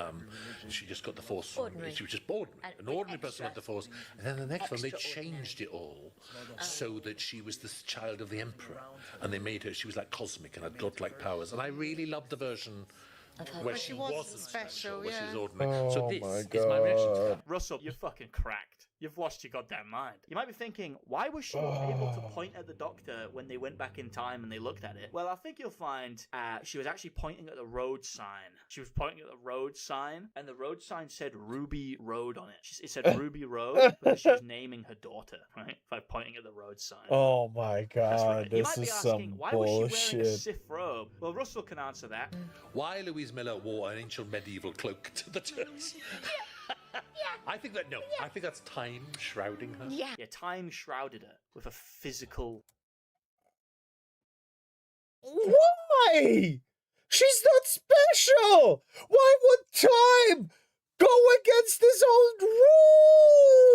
she just got the Force. She was just ordinary, an ordinary person with the Force. And then the next one they changed it all so that she was the child of the Emperor, and they made her. She was like cosmic and had godlike powers. And I really loved the version where she wasn't special, where she was ordinary. So this is my reaction to that. Russell, you're fucking cracked. You've lost your goddamn mind. You might be thinking, why was she able to point at the Doctor when they went back in time and they looked at it? Well, I think you'll find she was actually pointing at the road sign. She was pointing at the road sign, and the road sign said Ruby Road on it. It said Ruby Road because she was naming her daughter, right? By pointing at the road sign. Oh my god, You this might be is asking, some why bullshit. was she wearing a Sith robe? Well, Russell can answer that. Why Louise Miller wore an ancient medieval cloak to the church? I think that's time shrouding her. Yeah, time shrouded her with a physical. Why? She's not special! Why would time go against his own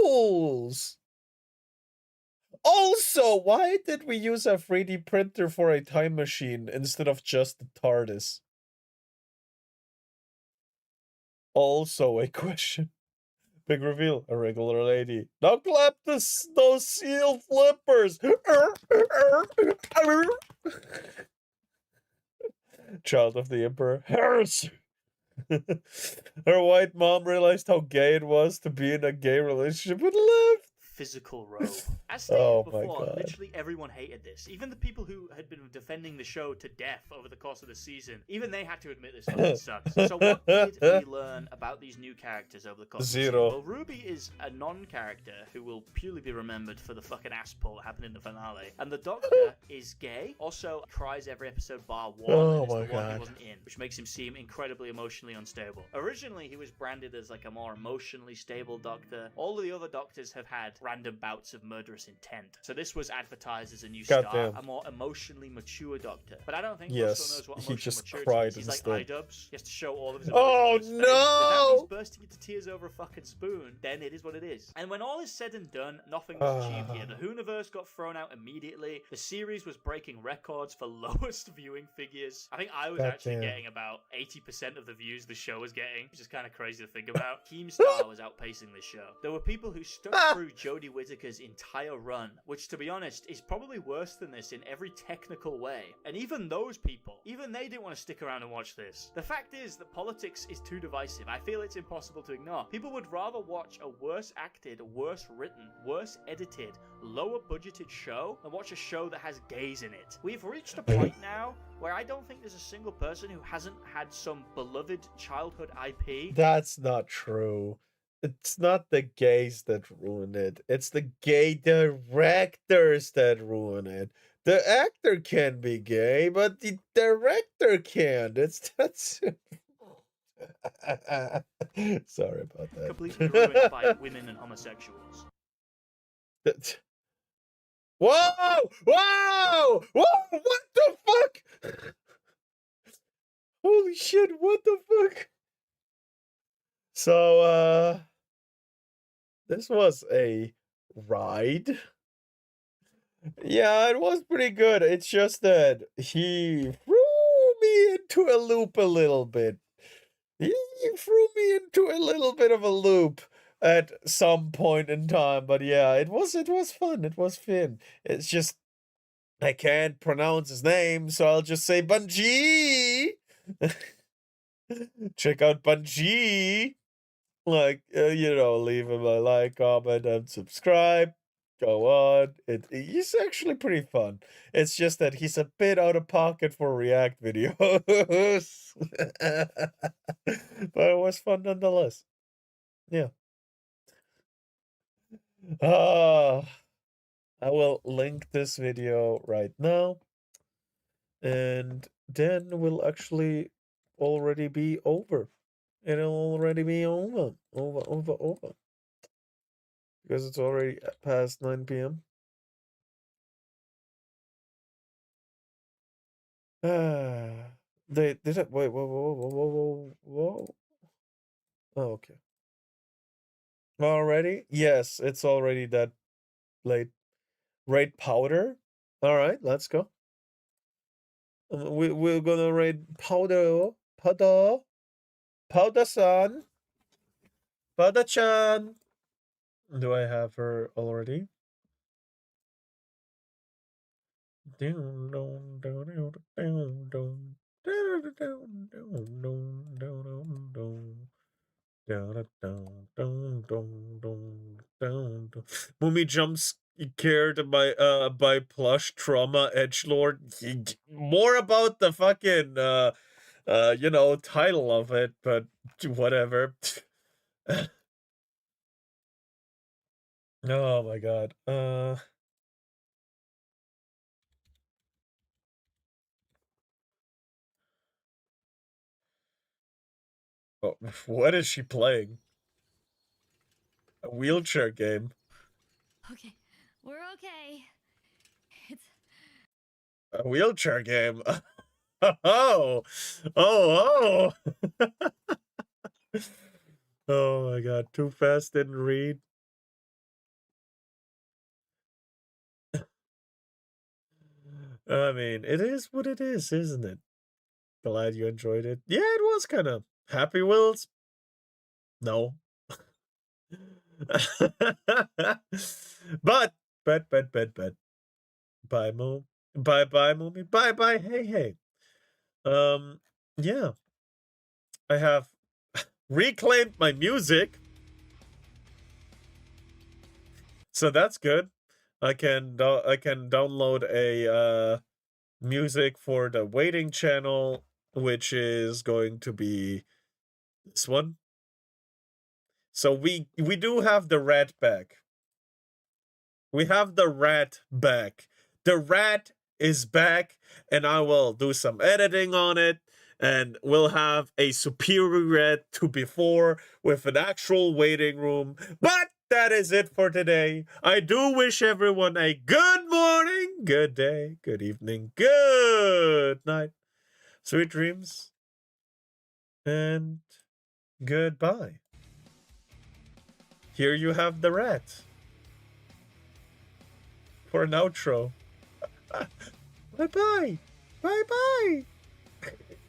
rules? Also, why did we use a 3D printer for a time machine instead of just the TARDIS? Also a question. Big reveal, a regular lady. Now clap those seal flippers. Child of the Emperor. Heresy. Her white mom realized how gay it was to be in a gay relationship and left. Physical robe. As stated before, literally everyone hated this. Even the people who had been defending the show to death over the course of the season, even they had to admit this fucking sucks. So what did we learn about these new characters over the course of the season? Well, Ruby is a non-character who will purely be remembered for the fucking ass pull that happened in the finale. And the Doctor is gay, also cries every episode bar one, and it's the one he wasn't in, which makes him seem incredibly emotionally unstable. Originally, he was branded as like a more emotionally stable Doctor. All of the other Doctors have had random bouts of murderous intent. So this was advertised as a new star, a more emotionally mature Doctor. But I don't think Russell knows what emotional maturity is. He's like iDubbbz. He has to show all of his emotions. Oh no! If he's bursting into tears over a fucking spoon, then it is what it is. And when all is said and done, nothing was achieved here. The Hooniverse got thrown out immediately. The series was breaking records for lowest viewing figures. I think I was actually getting about 80% of the views the show was getting, which is kind of crazy to think about. Keemstar was outpacing this show. There were people who stuck through Jodie Whittaker's entire run, which to be honest is probably worse than this in every technical way. And even those people, even they didn't want to stick around and watch this. The fact is that politics is too divisive. I feel it's impossible to ignore. People would rather watch a worse acted, worse written, worse edited, lower budgeted show than watch a show that has gays in it. We've reached a point now where I don't think there's a single person who hasn't had some beloved childhood IP. That's not true. It's not the gays that ruin it. It's the gay directors that ruin it. The actor can be gay, but the director can't. That's sorry about that. Completely ruined by women and homosexuals. Whoa! Whoa! Whoa! What the fuck? Holy shit, what the fuck? So, this was a ride. Yeah, it was pretty good. It's just that he threw me into a loop a little bit. He threw me into a little bit of a loop at some point in time. But yeah, it was fun. It was fun. It's just I can't pronounce his name, so I'll just say Bungie. Check out Bungie. Like, you know, leave him a like, comment, and subscribe. Go on. He's actually pretty fun. It's just that he's a bit out of pocket for React videos. But it was fun nonetheless. Yeah. I will link this video right now. And then we'll actually already be over. It'll already be over. Over. Because it's already past 9 p.m. They did it. Wait, whoa. Oh, okay. Already? Yes, it's already that late. Raid powder? Alright, let's go. We're gonna raid powder. Powder-san. Powder-chan. Do I have her already? Mummy jumps scared by plush trauma edgelord. More about the fucking you know, title of it, but whatever. Oh my god. Oh, what is she playing? A wheelchair game. Okay, we're okay. It's A wheelchair game. Oh. Oh my god, too fast didn't read. I mean, it is what it is, isn't it? Glad you enjoyed it. Yeah, it was kind of Happy Wheels. No. but. Bye, Mo. Bye, Moomy. Bye, hey. Yeah. I have reclaimed my music. So that's good. I can download a music for the waiting channel, which is going to be this one. So we do have the rat back. We have the rat back. The rat is back, and I will do some editing on it, and we'll have a superior rat to before with an actual waiting room. But that is it for today. I do wish everyone a good morning, good day, good evening, good night, sweet dreams, and goodbye. Here you have the rat for an outro. Bye-bye. Bye-bye.